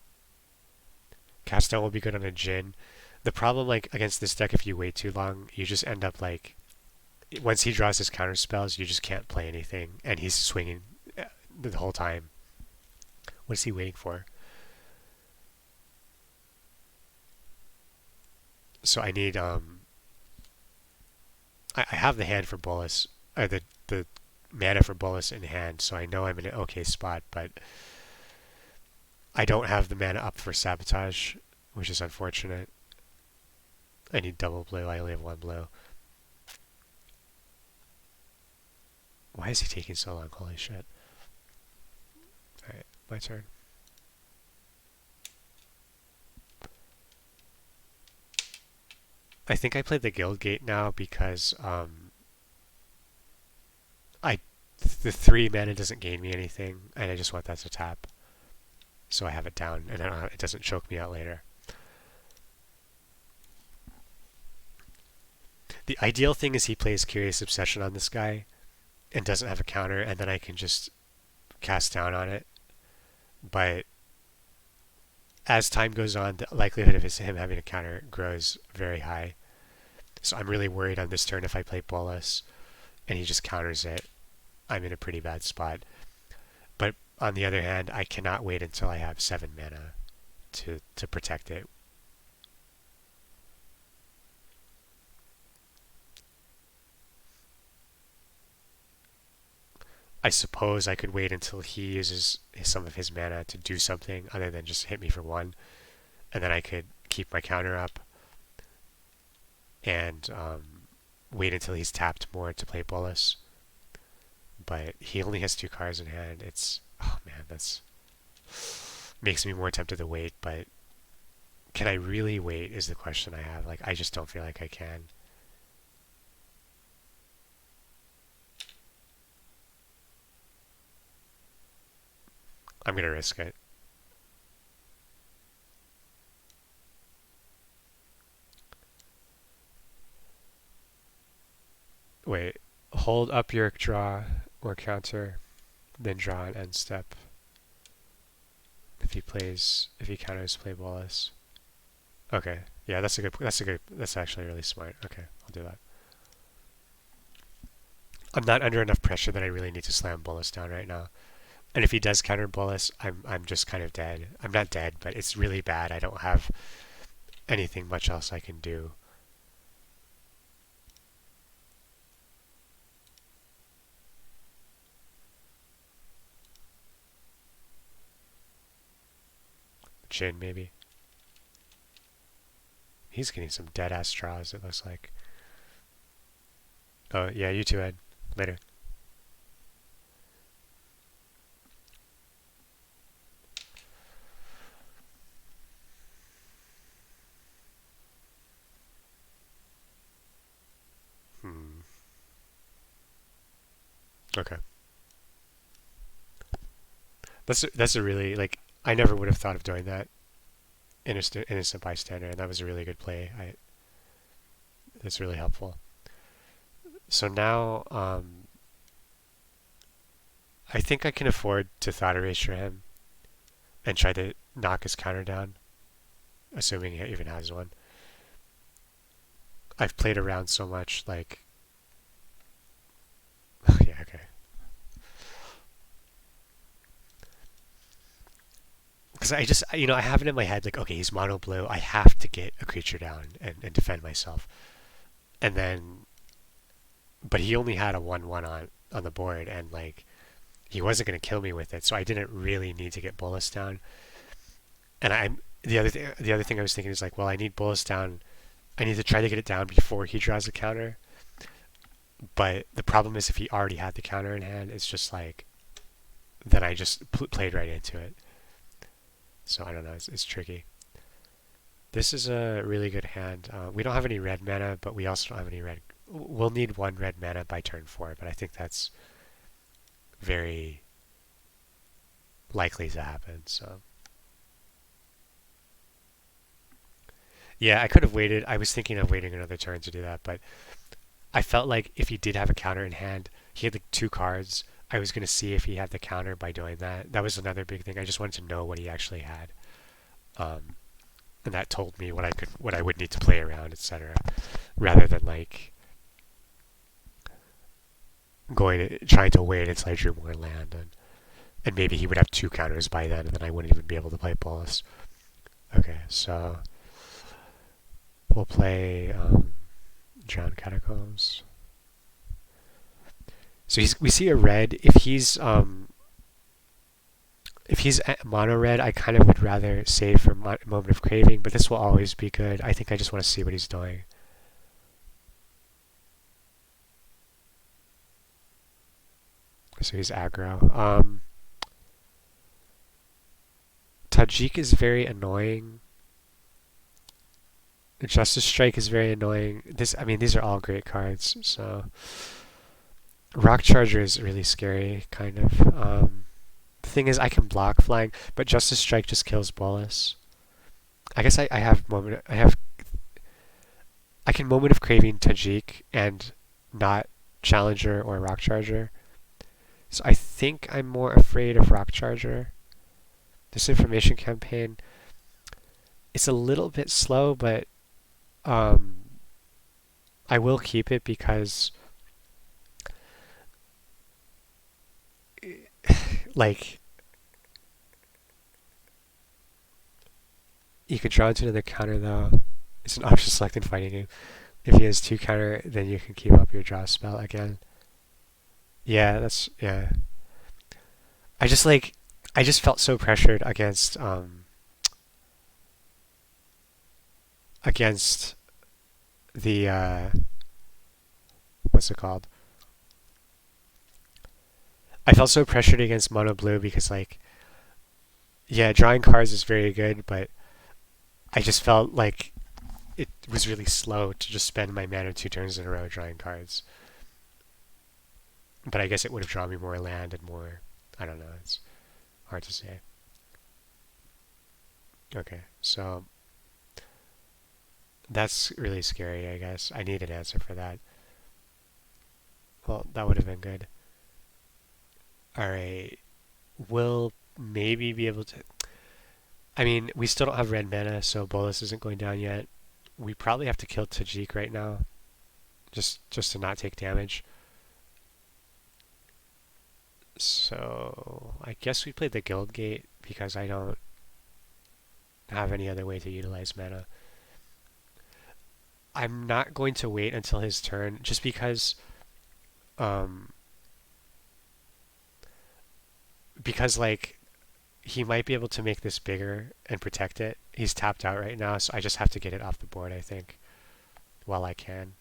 Cast down will be good on a Jhin. The problem, like, against this deck, if you wait too long, you just end up, like, once he draws his counter spells, you just can't play anything, and he's swinging the whole time. What is he waiting for? So I need, I have the hand for Bolus, or the mana for Bolus in hand, so I know I'm in an okay spot, but I don't have the mana up for Sabotage, which is unfortunate. I need double blue, I only have 1 blue. Why is he taking so long? Holy shit. Alright, my turn. I think I played the Guild Gate now because the 3 mana doesn't gain me anything, and I just want that to tap. So I have it down, and it doesn't choke me out later. The ideal thing is he plays Curious Obsession on this guy and doesn't have a counter, and then I can just cast down on it. But as time goes on, the likelihood of him having a counter grows very high. So I'm really worried on this turn if I play Bolus and he just counters it, I'm in a pretty bad spot. But on the other hand, I cannot wait until I have 7 mana to protect it. I suppose I could wait until he uses some of his mana to do something other than just hit me for 1, and then I could keep my counter up and wait until he's tapped more to play Bolus. But he only has 2 cards in hand. Oh man, that's makes me more tempted to wait, but can I really wait is the question I have. Like, I just don't feel like I can. I'm gonna risk it. Wait, hold up your draw or counter, then draw an end step. If he counters, play Bolus. Okay, yeah, that's actually really smart. Okay, I'll do that. I'm not under enough pressure that I really need to slam Bolus down right now. And if he does counter Bolus, I'm just kind of dead. I'm not dead, but it's really bad. I don't have anything much else I can do. Jhin, maybe. He's getting some dead-ass draws, it looks like. Oh, yeah, you too, Ed. Later. Okay. That's a really, like, I never would have thought of doing that. Innocent bystander, and that was a really good play. That's really helpful. So now, I think I can afford to Thought Erasure him and try to knock his counter down, assuming he even has one. I've played around so much, like... yeah, okay. Because I just, I have it in my head, like, okay, he's mono blue. I have to get a creature down and defend myself. And then... But he only had a 1/1 on on the board, and like he wasn't going to kill me with it, so I didn't really need to get Bolus down. And I'm the other thing I was thinking is like, well, I need Bolus down. I need to try to get it down before he draws a counter. But the problem is if he already had the counter in hand, it's just like then I just played right into it. So I don't know. It's tricky. This is a really good hand. We don't have any red mana, but we also don't have any red. We'll need one red mana by turn 4, but I think that's very likely to happen. So yeah, I could have waited. I was thinking of waiting another turn to do that, but I felt like if he did have a counter in hand, he had the 2 cards. I was going to see if he had the counter by doing that. That was another big thing. I just wanted to know what he actually had. Um, and that told me what I would need to play around, etc. Rather than like trying to wait until I drew more land, and maybe he would have 2 counters by then, and then I wouldn't even be able to play Bolus. Okay, so we'll play Drowned Catacombs. So we see a red. If he's mono red, I kind of would rather save for Moment of Craving, but this will always be good. I think I just want to see what he's doing. So he's aggro. Tajik is very annoying. Justice Strike is very annoying. These are all great cards. So Rock Charger is really scary, kind of. The thing is, I can block flying, but Justice Strike just kills Bolus. I guess I can Moment of Craving Tajik and not Challenger or Rock Charger. So I think I'm more afraid of Rock Charger. This information campaign, it's a little bit slow, but I will keep it because like you could draw into another counter though. It's an option selected fighting game. If he has 2 counter, then you can keep up your draw spell again. Yeah. I just felt so pressured against the what's it called? I felt so pressured against mono blue because like yeah, drawing cards is very good, but I just felt like it was really slow to just spend my mana 2 turns in a row drawing cards. But I guess it would have drawn me more land and more. I don't know. It's hard to say. Okay, so that's really scary, I guess. I need an answer for that. Well, that would have been good. Alright. We'll maybe be able to... I mean, we still don't have red mana, so Bolus isn't going down yet. We probably have to kill Tajik right now. Just to not take damage. So I guess we played the Guild Gate because I don't have any other way to utilize mana. I'm not going to wait until his turn just because like he might be able to make this bigger and protect it. He's tapped out right now, so I just have to get it off the board, I think, while I can.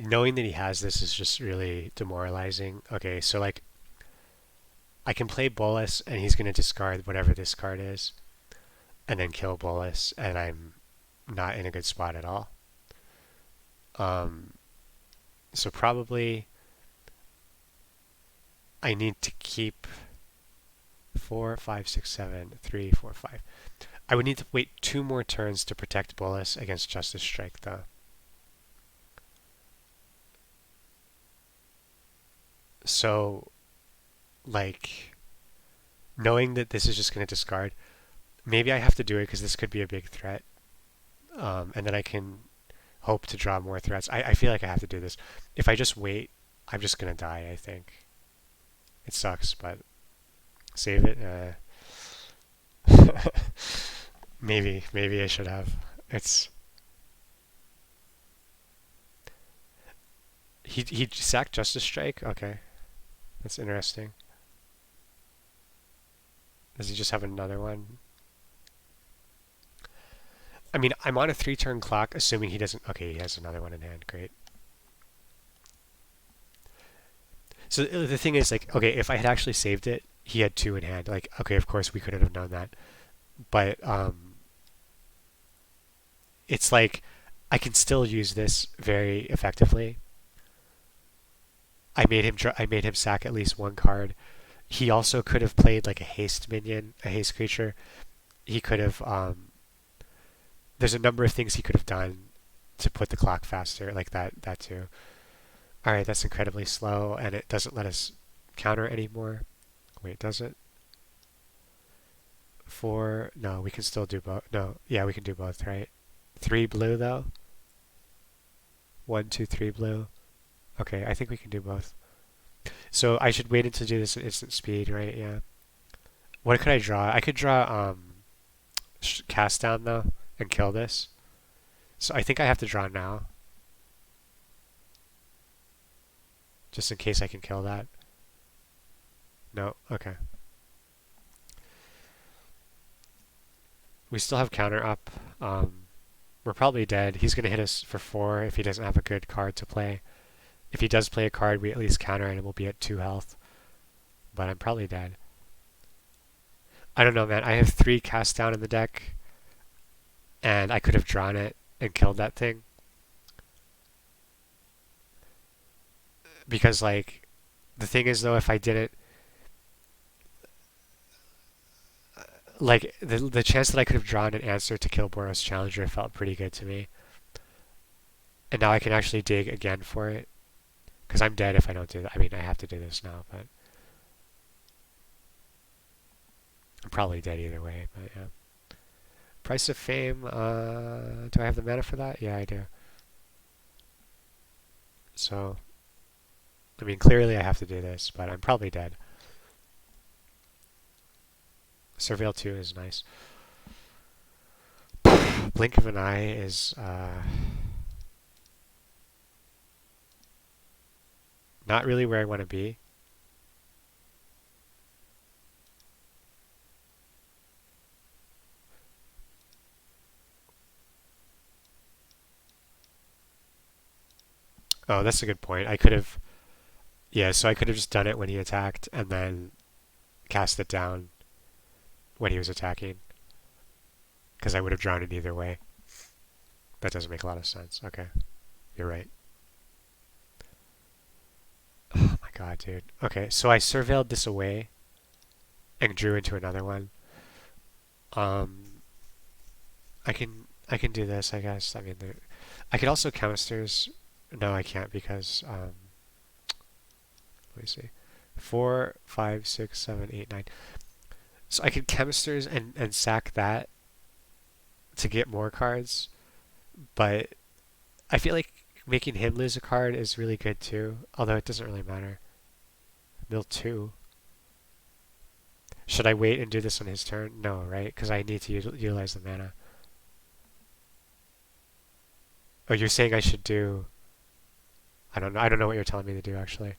Knowing that he has this is just really demoralizing. Okay, so like I can play Bolus and he's going to discard whatever this card is and then kill Bolus, and I'm not in a good spot at all. So probably I need to keep 4, 5, 6, 7, 3, 4, 5. I would need to wait 2 more turns to protect Bolus against Justice Strike though. So, like, knowing that this is just going to discard, maybe I have to do it because this could be a big threat. And then I can hope to draw more threats. I feel like I have to do this. If I just wait, I'm just gonna die, I think. It sucks, but save it. Maybe I should have. It's he sacked Justice Strike. Okay, that's interesting. Does he just have another one? I mean, I'm on a 3-turn clock, assuming he doesn't. Okay, he has another one in hand. Great. So the thing is, like, okay, if I had actually saved it, he had 2 in hand. Like, okay, of course we couldn't have known that, but it's like I can still use this very effectively. I made him sack at least one card. He also could have played like a haste minion, a haste creature. He could have. There's a number of things he could have done to put the clock faster, like that too. All right, that's incredibly slow, and it doesn't let us counter anymore. Wait, does it? 4? No, we can still do both. No, yeah, we can do both, right? 3 blue though. 1, 2, 3 blue. Okay, I think we can do both. So I should wait until do this at instant speed, right? Yeah. What could I draw? I could draw cast down though and kill this. So I think I have to draw now, just in case I can kill that. No. Okay. We still have counter up. We're probably dead. He's gonna hit us for 4 if he doesn't have a good card to play. If he does play a card, we at least counter and we'll be at 2 health. But I'm probably dead. I don't know, man. I have 3 cast down in the deck, and I could have drawn it and killed that thing. Because, like, the thing is, though, if I didn't, like, the chance that I could have drawn an answer to kill Boros Challenger felt pretty good to me. And now I can actually dig again for it. Because I'm dead if I don't do that. I mean, I have to do this now, but I'm probably dead either way, but yeah. Price of Fame, do I have the mana for that? Yeah, I do. So, I mean, clearly I have to do this, but I'm probably dead. Surveil 2 is nice. Blink of an Eye is not really where I want to be. Oh, that's a good point. I could have, yeah, so I could have just done it when he attacked and then cast it down when he was attacking. Because I would have drawn it either way. That doesn't make a lot of sense. Okay, you're right. Oh my god, dude. Okay, so I surveilled this away and drew into another one. Um, I can do this, I guess. I mean, I could also counters. No, I can't because let me see, 4, 5, 6, 7, 8, 9. So I could chemisters and sack that to get more cards, but I feel like making him lose a card is really good too. Although it doesn't really matter. Mill 2. Should I wait and do this on his turn? No, right? Because I need to utilize the mana. Oh, you're saying I should do... I don't know. I don't know what you're telling me to do, actually.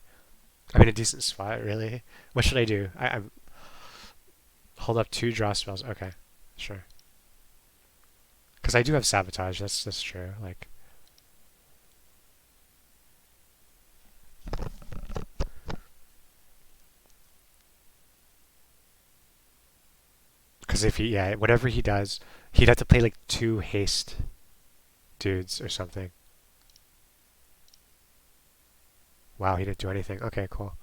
I'm in a decent spot, really. What should I do? I'm... Hold up 2 draw spells. Okay, sure. Because I do have Sabotage. That's true. Like... Because if he... Yeah, whatever he does, he'd have to play like 2 haste dudes or something. Wow, he didn't do anything. Okay, cool.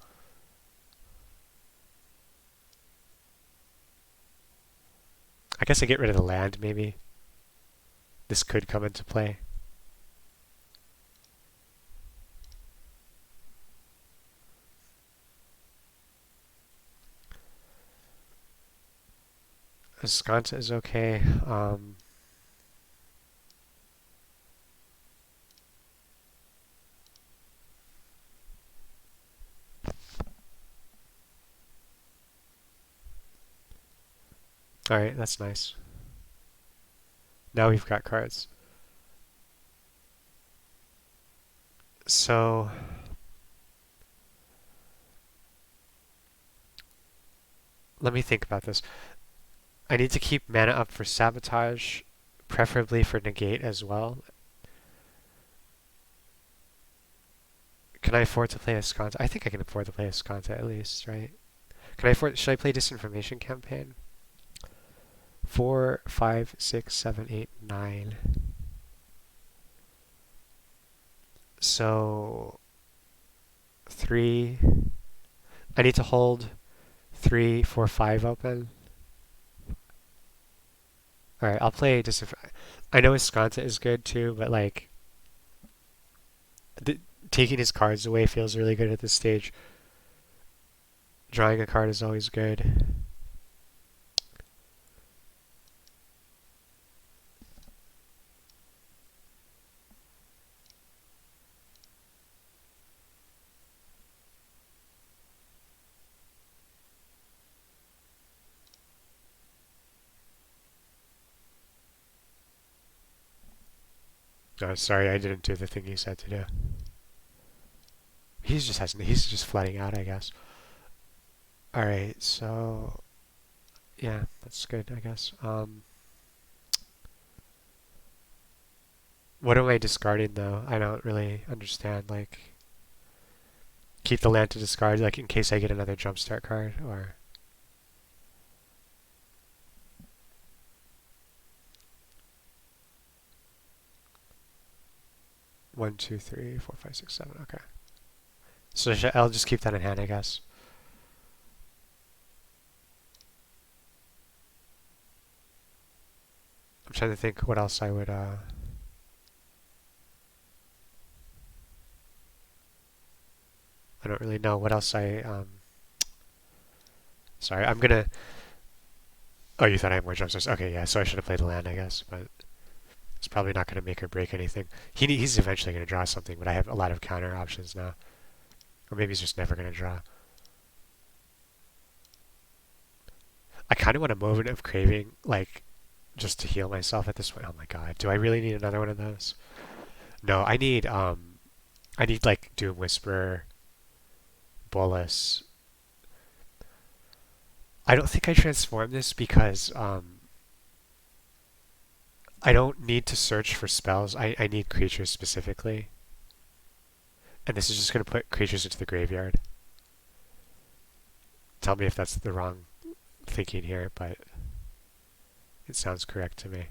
I guess I get rid of the land, maybe. This could come into play. Escanta is okay. Alright, that's nice. Now we've got cards. So, let me think about this. I need to keep mana up for Sabotage, preferably for Negate as well. Can I afford to play Escanta? I think I can afford to play Escanta at least, right? Can I afford? Should I play Disinformation Campaign? 4, 5, 6, 7, 8, 9. So 3. I need to hold 3, 4, 5 open. All right, I'll play I know Escanta is good too, but like taking his cards away feels really good at this stage. Drawing a card is always good. No, sorry, I didn't do the thing he said to do. He's just flooding out, I guess. All right, so yeah, that's good, I guess. What am I discarding though? I don't really understand. Like, keep the land to discard, like in case I get another jumpstart card, or 1, 2, 3, 4, 5, 6, 7. Okay, so I'll just keep that in hand, I guess. I'm trying to think what else I would. I don't really know what else I. Sorry, I'm gonna. Oh, you thought I had more jumpstarts? Okay, yeah. So I should have played the land, I guess, but it's probably not gonna make or break anything. He's eventually gonna draw something, but I have a lot of counter options now, or maybe he's just never gonna draw. I kind of want a moment of craving, like just to heal myself at this point. Oh my god, do I really need another one of those? No, I need like Doom Whisperer, Bolus. I don't think I transform this because I don't need to search for spells. I need creatures specifically. And this is just going to put creatures into the graveyard. Tell me if that's the wrong thinking here, but it sounds correct to me.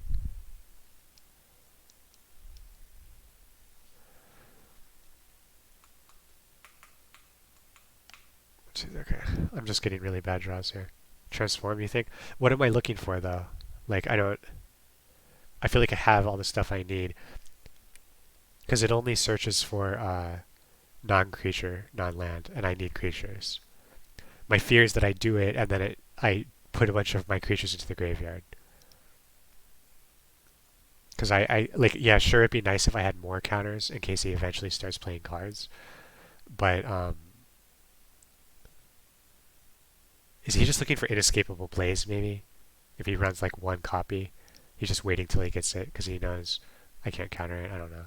Okay, I'm just getting really bad draws here. Transform, you think? What am I looking for though? Like, I feel like I have all the stuff I need because it only searches for non-creature, non-land, and I need creatures. My fear is that I do it and then I put a bunch of my creatures into the graveyard. Because I like, yeah, sure, it'd be nice if I had more counters in case he eventually starts playing cards. But is he just looking for inescapable plays? Maybe if he runs like one copy, he's just waiting till he gets it because he knows I can't counter it. I don't know.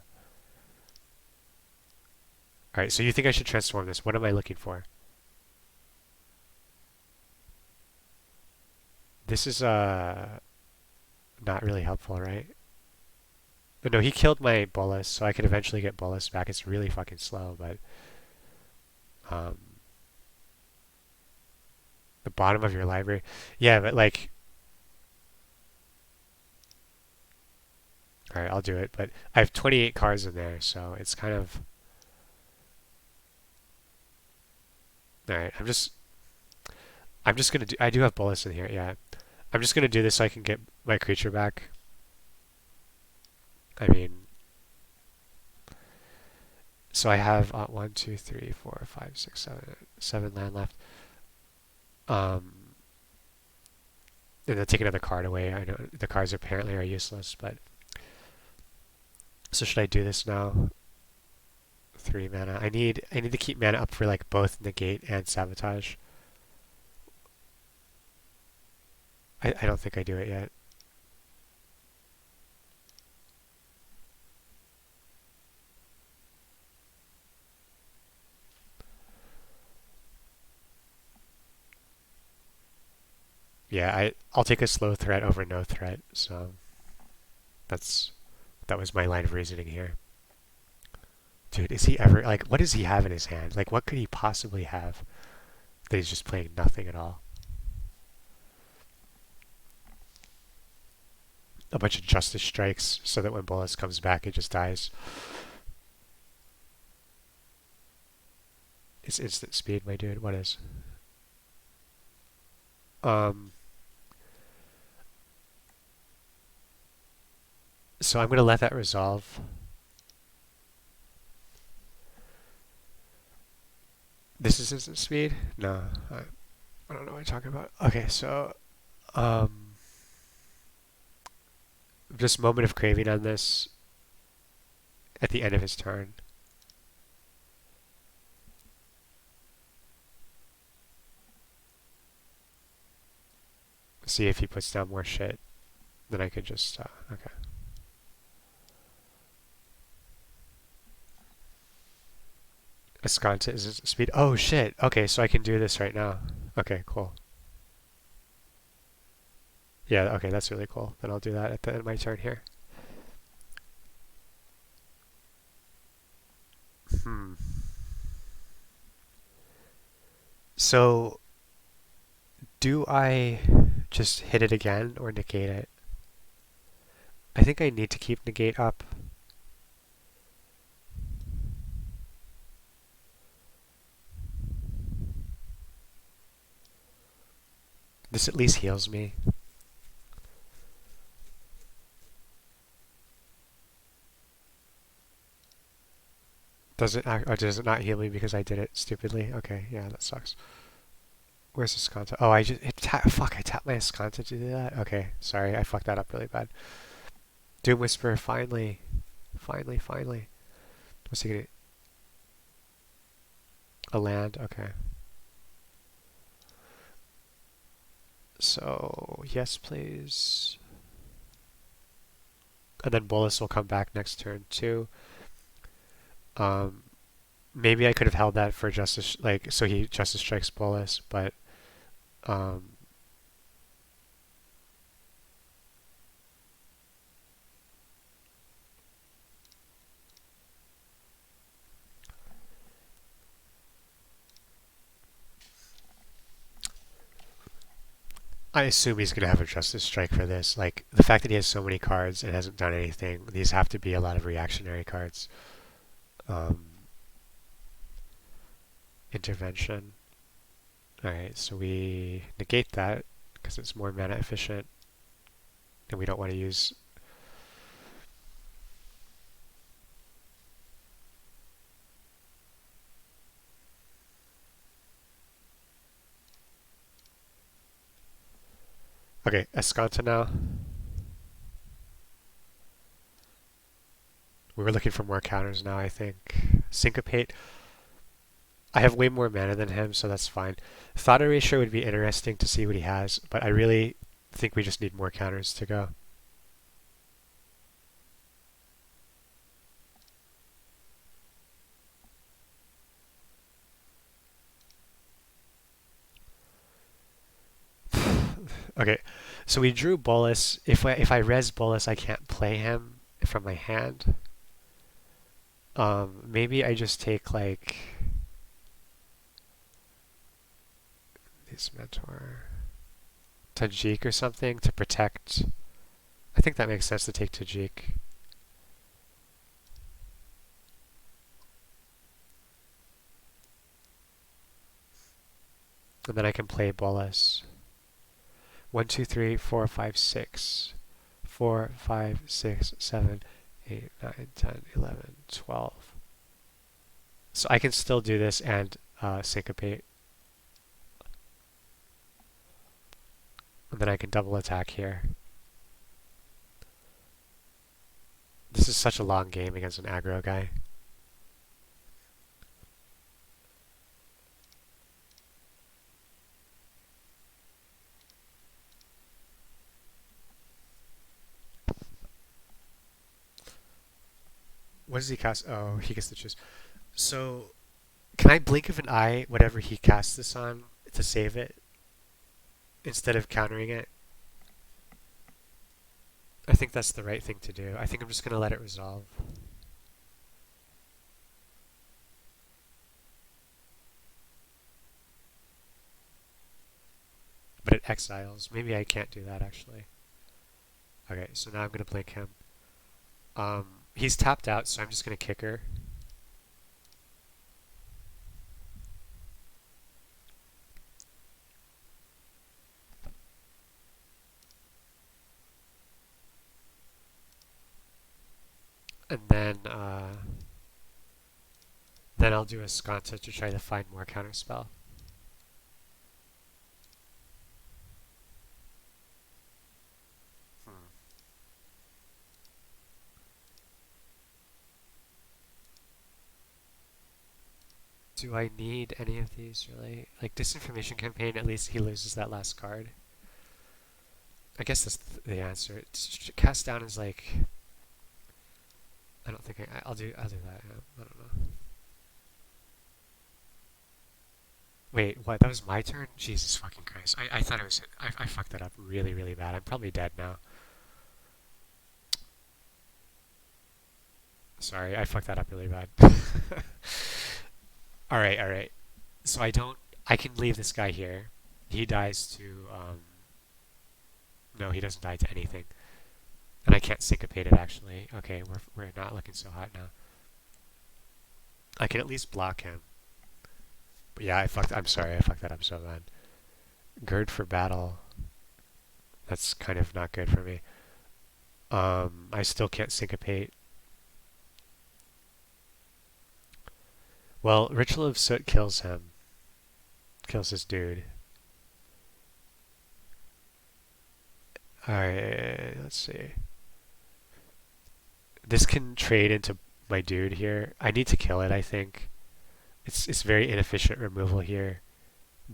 All right, so you think I should transform this? What am I looking for? This is not really helpful, right? But no, he killed my Bolus, so I could eventually get Bolus back. It's really fucking slow, but um, the bottom of your library, yeah, but like, all right, I'll do it. But I have 28 cards in there, so it's kind of all right. I'm just gonna do. I do have Bolus in here, yeah. I'm just gonna do this so I can get my creature back. I mean, so I have 1, 2, 3, 4, 5, 6, 7, 7 land left. And they'll take another card away. I know the cards apparently are useless, but so should I do this now? 3 mana. I need to keep mana up for like both negate and sabotage. I don't think I do it yet. Yeah, I'll take a slow threat over no threat. So that's that was my line of reasoning here. Dude, is he ever like what does he have in his hand? Like what could he possibly have that he's just playing nothing at all? A bunch of justice strikes so that when Bolas comes back it just dies. It's instant speed, my dude. What is? Um so I'm gonna let that resolve. This is instant speed? No, I don't know what you're talking about. Okay, so um just moment of craving on this at the end of his turn. See if he puts down more shit. Then I could just okay. Escanta is instant speed. Oh shit. Okay, so I can do this right now. Okay, cool. Yeah, okay, that's really cool. Then I'll do that at the end of my turn here. Hmm. So, do I just hit it again or negate it? I think I need to keep negate up. This at least heals me. Does it, or does it not heal me because I did it stupidly? Okay, yeah, that sucks. Where's Escanta? Oh, I just, fuck, I tapped my Escanta to do that? Okay, sorry, I fucked that up really bad. Doom Whisperer, finally. Finally, finally. What's he gonna, a land? Okay. So, yes, please. And then Bolus will come back next turn too. Um, maybe I could have held that for Justice, like, so he Justice Strikes Bolus, but um, I assume he's going to have a Justice Strike for this. Like, the fact that he has so many cards and hasn't done anything, these have to be a lot of reactionary cards. Um, intervention. Alright, so we negate that because it's more mana efficient and we don't want to use. Okay, Escanta now. We were looking for more counters now, I think. Syncopate. I have way more mana than him, so that's fine. Thought Erasure would be interesting to see what he has, but I really think we just need more counters to go. Okay, so we drew Bolus. If I res Bolus, I can't play him from my hand. Maybe I just take like this mentor Tajik or something to protect. I think that makes sense to take Tajik. And then I can play Bolus. 1, 2, 3, 4, 5, 6. 4, 5, 6, 7, 8, 9, 10, 11, 12. So I can still do this and syncopate. And then I can double attack here. This is such a long game against an aggro guy. What does he cast? Oh, he gets to choose. So, can I blink of an eye whatever he casts this on to save it instead of countering it? I think that's the right thing to do. I think I'm just going to let it resolve. But it exiles. Maybe I can't do that actually. Okay, so now I'm going to blink him. He's tapped out, so I'm just going to kick her. And then I'll do a sconce to try to find more counterspell. Do I need any of these really? Like Disinformation Campaign, at least he loses that last card. I guess that's the answer. Cast down is like, I don't think I'll do that. Yeah, I don't know. Wait, what? That was my turn? Jesus fucking Christ! I thought it was. I fucked that up really really bad. I'm probably dead now. Sorry, I fucked that up really bad. All right, all right. So I don't. I can leave this guy here. He dies to. No, he doesn't die to anything. And I can't syncopate it actually. Okay, we're not looking so hot now. I can at least block him. But yeah, I'm sorry, I fucked that up so bad. Gird for battle. That's kind of not good for me. I still can't syncopate. Well, Ritual of Soot kills him. Kills this dude. Alright, let's see. This can trade into my dude here. I need to kill it, I think. It's very inefficient removal here,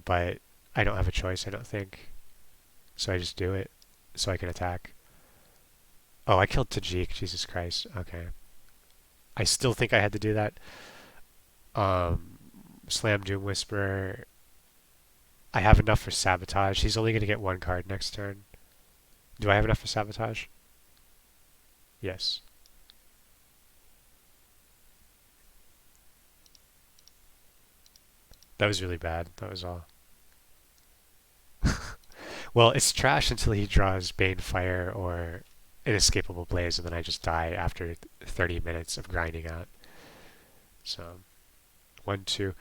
but I don't have a choice, I don't think. So I just do it so I can attack. Oh, I killed Tajik, Jesus Christ. Okay. I still think I had to do that. Slam Doom Whisperer. I have enough for Sabotage. He's only going to get one card next turn. Do I have enough for Sabotage? Yes. That was really bad. That was all. Well, it's trash until he draws Banefire or Inescapable Blaze, and then I just die after 30 minutes of grinding out. So, 1, 2,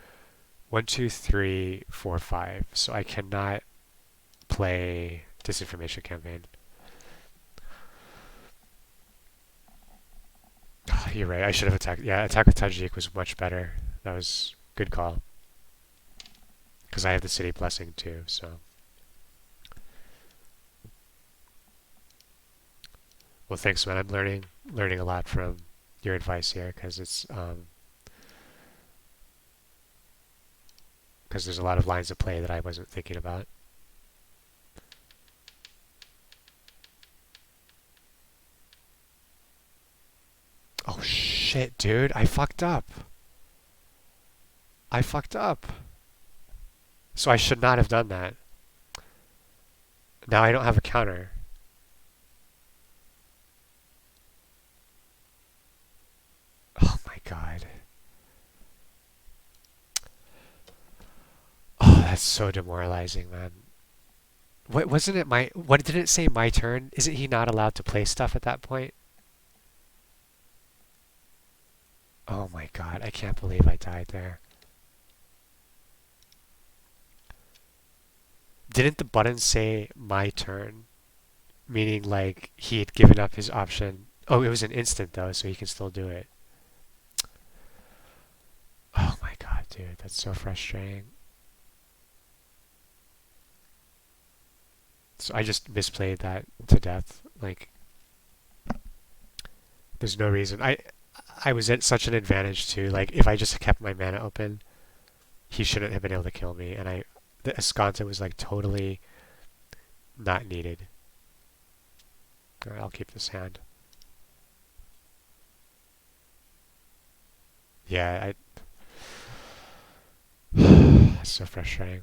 1, 2, 3, 4, 5. So I cannot play Disinformation Campaign. Oh, you're right. I should have attacked. Yeah, attack with Tajik was much better. That was good call. Because I have the City Blessing too. So. Well, thanks, man. I'm learning a lot from your advice here because because there's a lot of lines of play that I wasn't thinking about. Oh shit, dude! I fucked up. I fucked up. So I should not have done that. Now I don't have a counter. Oh my god. Oh, that's so demoralizing, man. What wasn't it my what did it say my turn? Isn't he not allowed to play stuff at that point? Oh my god, I can't believe I died there. Didn't the button say my turn? Meaning like he had given up his option. Oh, it was an instant though, so he can still do it. Oh my god, dude, that's so frustrating. So I just misplayed that to death. Like, there's no reason. I was at such an advantage too. Like, if I just kept my mana open, he shouldn't have been able to kill me. And the Escanta was like totally not needed. Alright, I'll keep this hand. Yeah, it's so frustrating.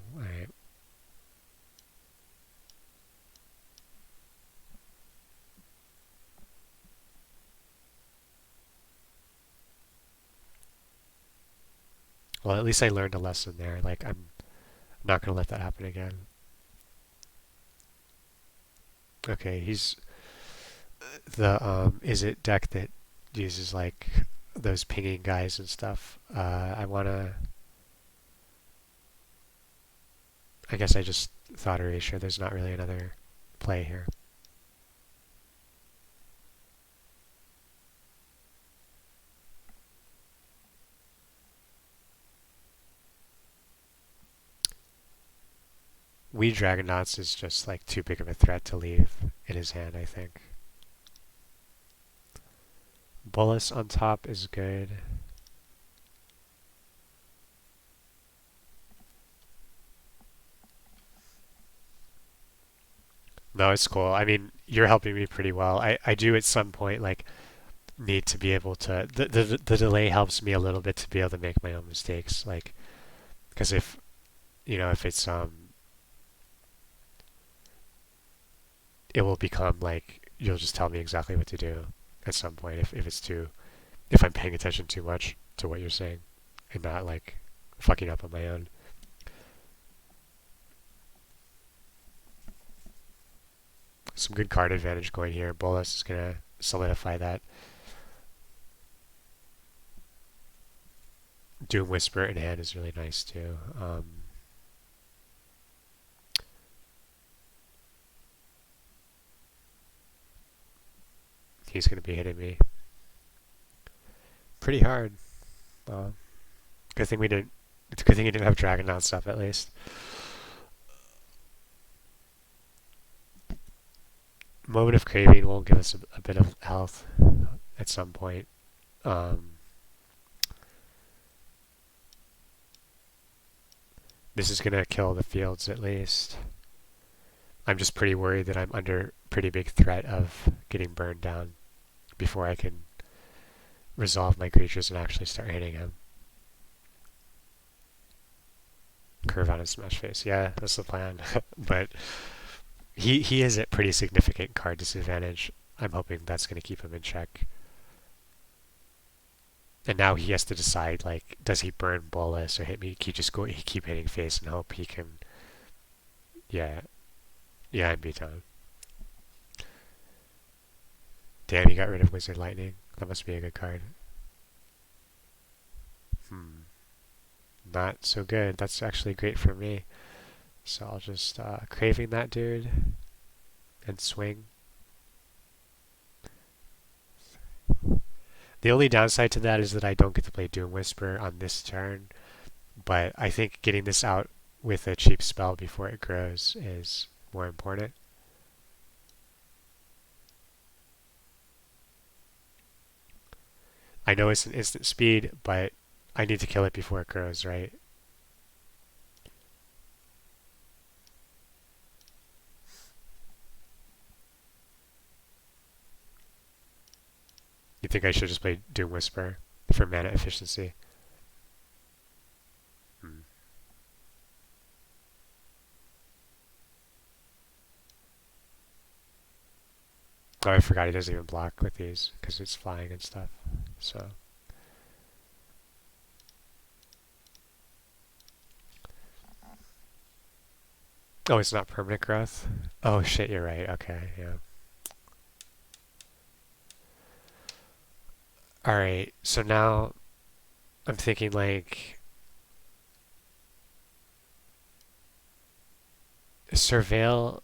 Well, at least I learned a lesson there. Like, I'm not gonna let that happen again. Okay, he's the is it deck that uses like those pinging guys and stuff. I wanna. I guess I just thought erasure. There's not really another play here. We Dragonauts is just like too big of a threat to leave in his hand, I think. Bolus on top is good. No, it's cool. I mean, you're helping me pretty well. I do at some point like need to be able to the delay helps me a little bit to be able to make my own mistakes. Like, because if if it's it will become like you'll just tell me exactly what to do at some point if it's too if I'm paying attention too much to what you're saying and not like fucking up on my own. Some good card advantage going here. Bolas is gonna solidify that. Doom Whisper in hand is really nice too. He's gonna be hitting me pretty hard. Good thing we didn't. It's a good thing he didn't have Dragonaut stuff at least. Moment of Craving will give us a bit of health at some point. This is gonna kill the fields at least. I'm just pretty worried that I'm under pretty big threat of getting burned down before I can resolve my creatures and actually start hitting him. Curve on his smash face. Yeah, that's the plan. But he is at pretty significant card disadvantage. I'm hoping that's going to keep him in check. And now he has to decide, like, does he burn Bolas or hit me? He just he keep hitting face and hope he can. Yeah, yeah, and beat down. Damn, he got rid of Wizard Lightning. That must be a good card. Not so good. That's actually great for me. So I'll just craving that dude and swing. The only downside to that is that I don't get to play Doom Whisper on this turn, but I think getting this out with a cheap spell before it grows is more important. I know it's an instant speed, but I need to kill it before it grows, right? You think I should just play Doom Whisper for mana efficiency? Hmm. Oh, I forgot he doesn't even block with these because it's flying and stuff. So. Oh, it's not permanent growth? Oh shit, you're right. Okay, yeah. Alright, so now I'm thinking like surveil.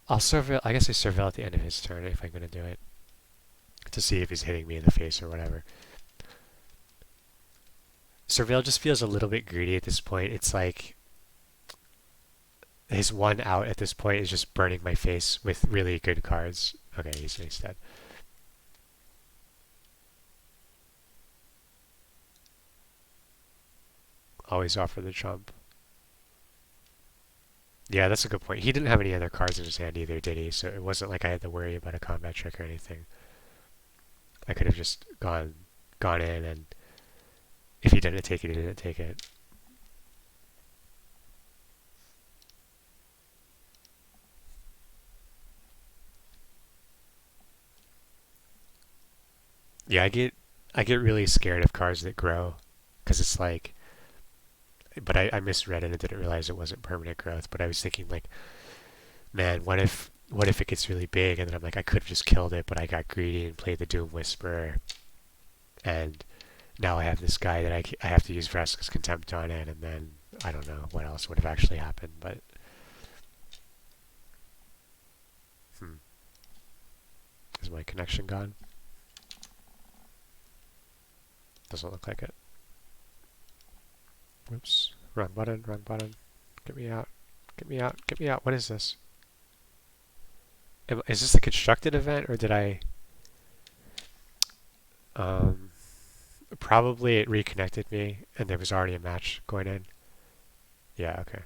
I'll surveil. I guess I surveil at the end of his turn if I'm gonna do it to see if he's hitting me in the face or whatever. Surveil just feels a little bit greedy at this point. It's like his one out at this point is just burning my face with really good cards. Okay, he's dead. Always offer the trump. Yeah, that's a good point. He didn't have any other cards in his hand either, did he? So it wasn't like I had to worry about a combat trick or anything. I could have just gone in and If he didn't take it, he didn't take it. Yeah, I get really scared of cards that grow, because it's like, but I misread it and didn't realize it wasn't permanent growth. But I was thinking like, man, what if it gets really big? And then I'm like, I could have just killed it, but I got greedy and played the Doom Whisperer, and now I have this guy that I have to use Vraska's Contempt on it, and then I don't know what else would have actually happened, but is my connection gone? Doesn't look like it. Whoops. Wrong button, wrong button. Get me out. Get me out. Get me out. What is this? Is this a constructed event, or did I... Probably it reconnected me, and there was already a match going in. Yeah, okay.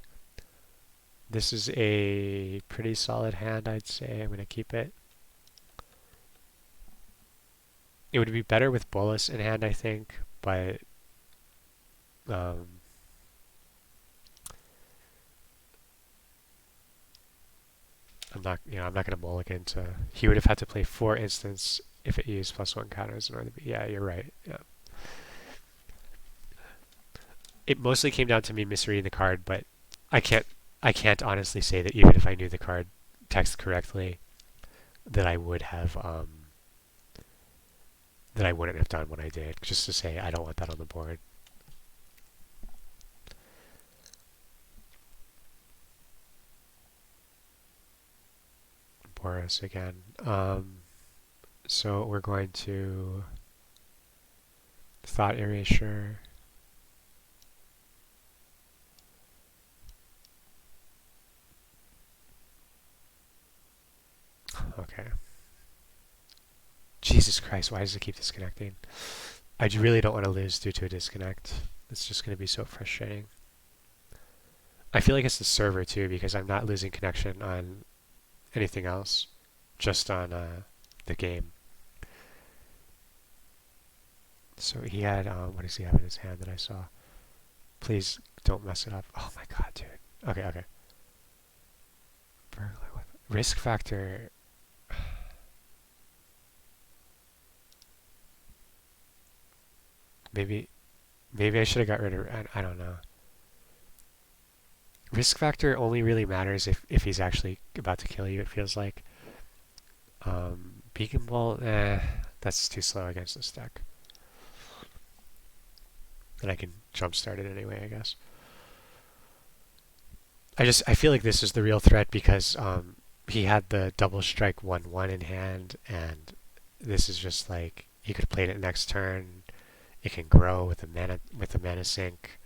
This is a pretty solid hand, I'd say. I'm going to keep it. It would be better with Bolus in hand, I think, but... I'm not going to mulligan to... He would have had to play 4 instants if it used +1 counters in order to be... Yeah, you're right. Yeah. It mostly came down to me misreading the card, but I can't honestly say that even if I knew the card text correctly, that I would have that I wouldn't have done what I did. Just to say I don't want that on the board. Boris again. So we're going to Thought Erasure. Okay. Jesus Christ, why does it keep disconnecting? I really don't want to lose due to a disconnect. It's just going to be so frustrating. I feel like it's the server too, because I'm not losing connection on anything else, just on the game. So he had, what does he have in his hand that I saw? Please don't mess it up. Oh my god, dude. Okay, okay. Burglar with risk factor. Maybe I should have got rid of it. I don't know. Risk factor only really matters if he's actually about to kill you, it feels like. Beacon Bolt, that's too slow against this deck. And I can jumpstart it anyway, I guess. I feel like this is the real threat because he had the double strike 1/1 in hand, and this is just like he could have played it next turn. It can grow with the mana sink.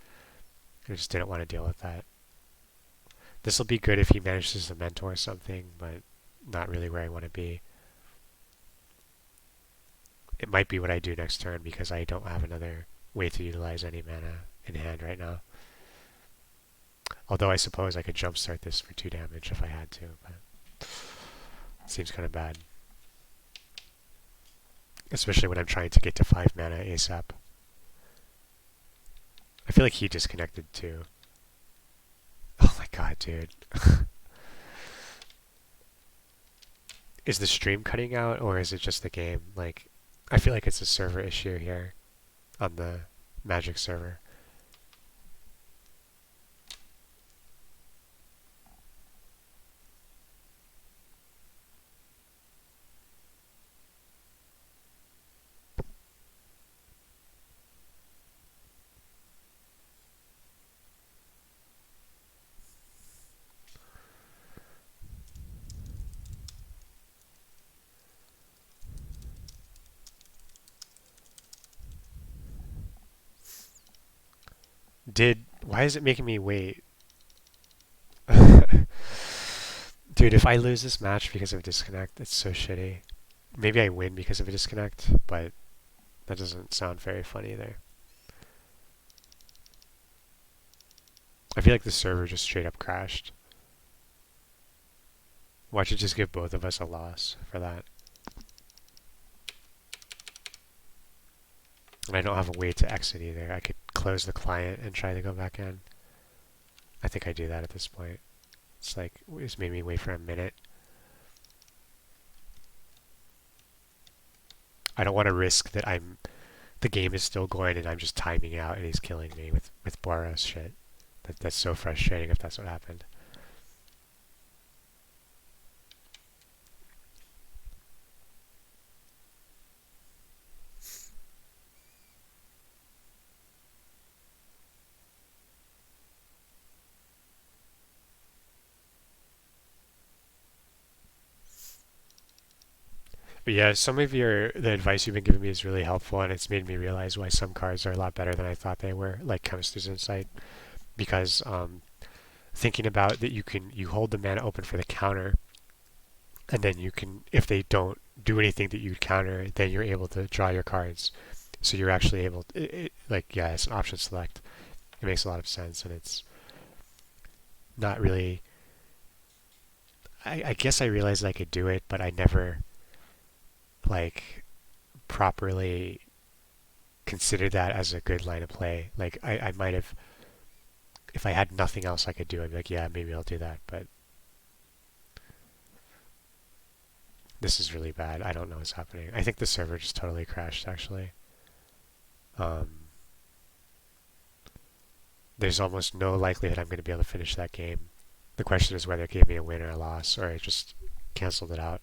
I just didn't want to deal with that. This will be good if he manages to mentor something, but not really where I want to be. It might be what I do next turn because I don't have another way to utilize any mana in hand right now. Although I suppose I could jumpstart this for 2 damage if I had to, but it seems kind of bad. Especially when I'm trying to get to 5 mana ASAP. I feel like he disconnected too. Oh my god, dude. Is the stream cutting out or is it just the game? Like, I feel like it's a server issue here on the Magic server. Why is it making me wait? Dude, if I lose this match because of a disconnect, it's so shitty. Maybe I win because of a disconnect, but that doesn't sound very funny either. I feel like the server just straight up crashed. Watch it just give both of us a loss for that. And I don't have a way to exit either. I could close the client and try to go back in. I think I do that at this point. It's like, it's made me wait for a minute. I don't want to risk that the game is still going and I'm just timing out and he's killing me with Boros shit. That's so frustrating if that's what happened. But yeah, the advice you've been giving me is really helpful, and it's made me realize why some cards are a lot better than I thought they were, like Chemist's Insight, because thinking about that you hold the mana open for the counter, and then you can, if they don't do anything that you counter, then you're able to draw your cards. So you're actually able to, like, yeah, it's an option select. It makes a lot of sense, and it's not really. I guess I realized I could do it, but I never like properly considered that as a good line of play. Like I might have, if I had nothing else I could do, I'd be like, yeah, maybe I'll do that. But this is really bad. I don't know what's happening. I think the server just totally crashed, actually. Um, there's almost no likelihood I'm going to be able to finish that game. The question is whether it gave me a win or a loss, or I just canceled it out.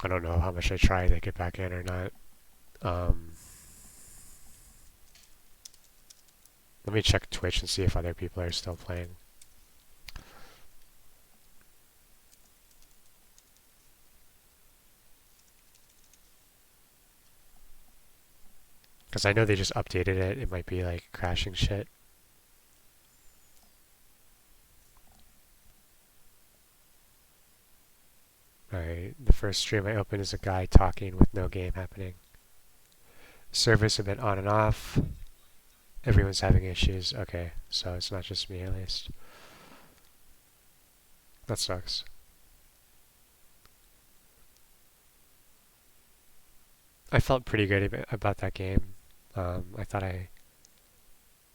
I don't know how much I tried to get back in or not. Um, let me check Twitch and see if other people are still playing. Because I know they just updated it. It might be like crashing shit. Alright, the first stream I open is a guy talking with no game happening. Servers have been on and off. Everyone's having issues. Okay, so it's not just me at least. That sucks. I felt pretty good about that game. I thought I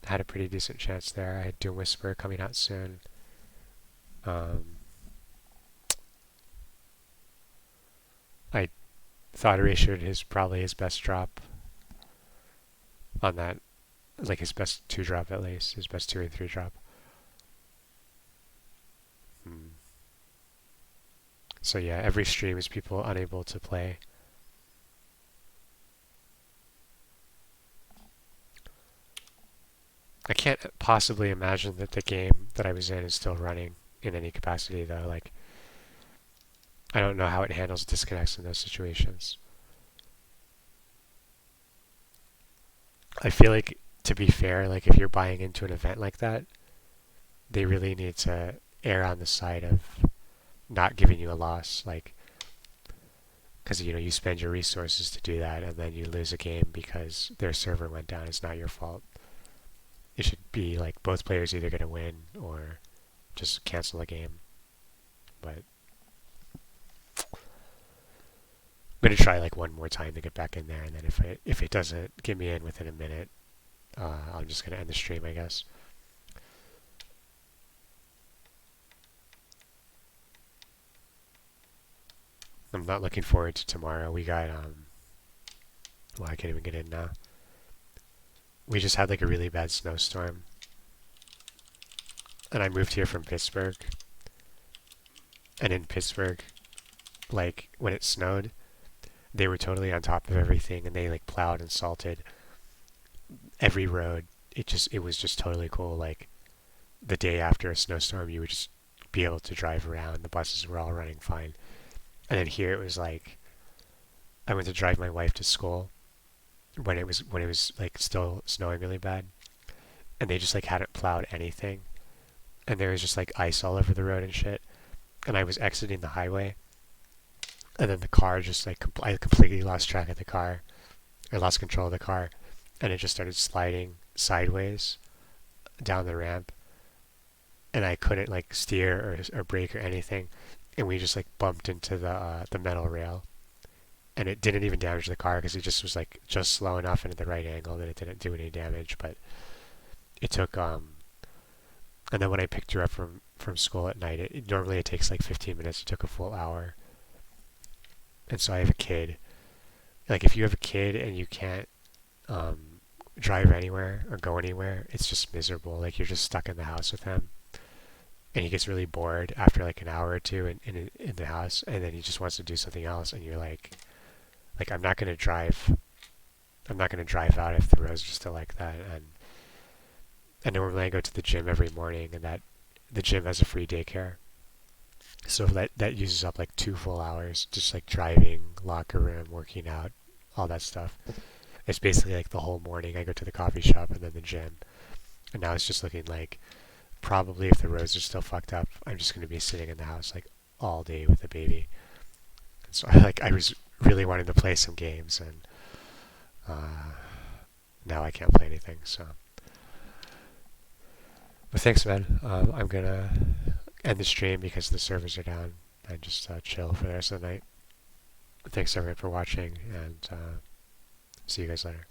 had a pretty decent chance there. I had Doom Whisper coming out soon. I thought Erasure is probably his best drop on that, like his best 2 drop at least, his best 2 or 3 drop. So yeah, every stream is people unable to play. I can't possibly imagine that the game that I was in is still running in any capacity though. Like, I don't know how it handles disconnects in those situations. I feel like, to be fair, like if you're buying into an event like that, they really need to err on the side of not giving you a loss, like, because you spend your resources to do that and then you lose a game because their server went down. It's not your fault. It should be like both players either going to win or just cancel the game. But I'm going to try like one more time to get back in there, and then if it doesn't get me in within a minute, I'm just going to end the stream, I guess. I'm not looking forward to tomorrow. We got, well, I can't even get in now. We just had like a really bad snowstorm. And I moved here from Pittsburgh. And in Pittsburgh, like when it snowed, they were totally on top of everything and they like plowed and salted every road. It was just totally cool. Like the day after a snowstorm, you would just be able to drive around. The buses were all running fine. And then here it was like, I went to drive my wife to school when it was like still snowing really bad, and they just like hadn't plowed anything, and there was just like ice all over the road and shit. And I was exiting the highway, and then the car just like I completely lost track of the car. I lost control of the car, and it just started sliding sideways down the ramp. and I couldn't like steer or brake or anything, and we just like bumped into the metal rail, and it didn't even damage the car because it just was like just slow enough and at the right angle that it didn't do any damage. But it took and then when I picked her up from school at night, normally it takes like 15 minutes. It took a full hour, and so I have a kid. Like if you have a kid and you can't um, drive anywhere or go anywhere, it's just miserable. Like you're just stuck in the house with him, and he gets really bored after like an hour or two in the house, and then he just wants to do something else, and you're like I'm not gonna drive. I'm not gonna drive out if the roads are still like that. And normally I go to the gym every morning, and that the gym has a free daycare, so that uses up like 2 full hours, just like driving, locker room, working out, all that stuff. It's basically like the whole morning. I go to the coffee shop and then the gym, and now it's just looking like probably if the roads are still fucked up, I'm just gonna be sitting in the house like all day with the baby. And so I was really wanting to play some games, and uh, now I can't play anything. So, but thanks, man. I'm gonna end the stream because the servers are down, and just chill for the rest of the night. Thanks everyone for watching, and see you guys later.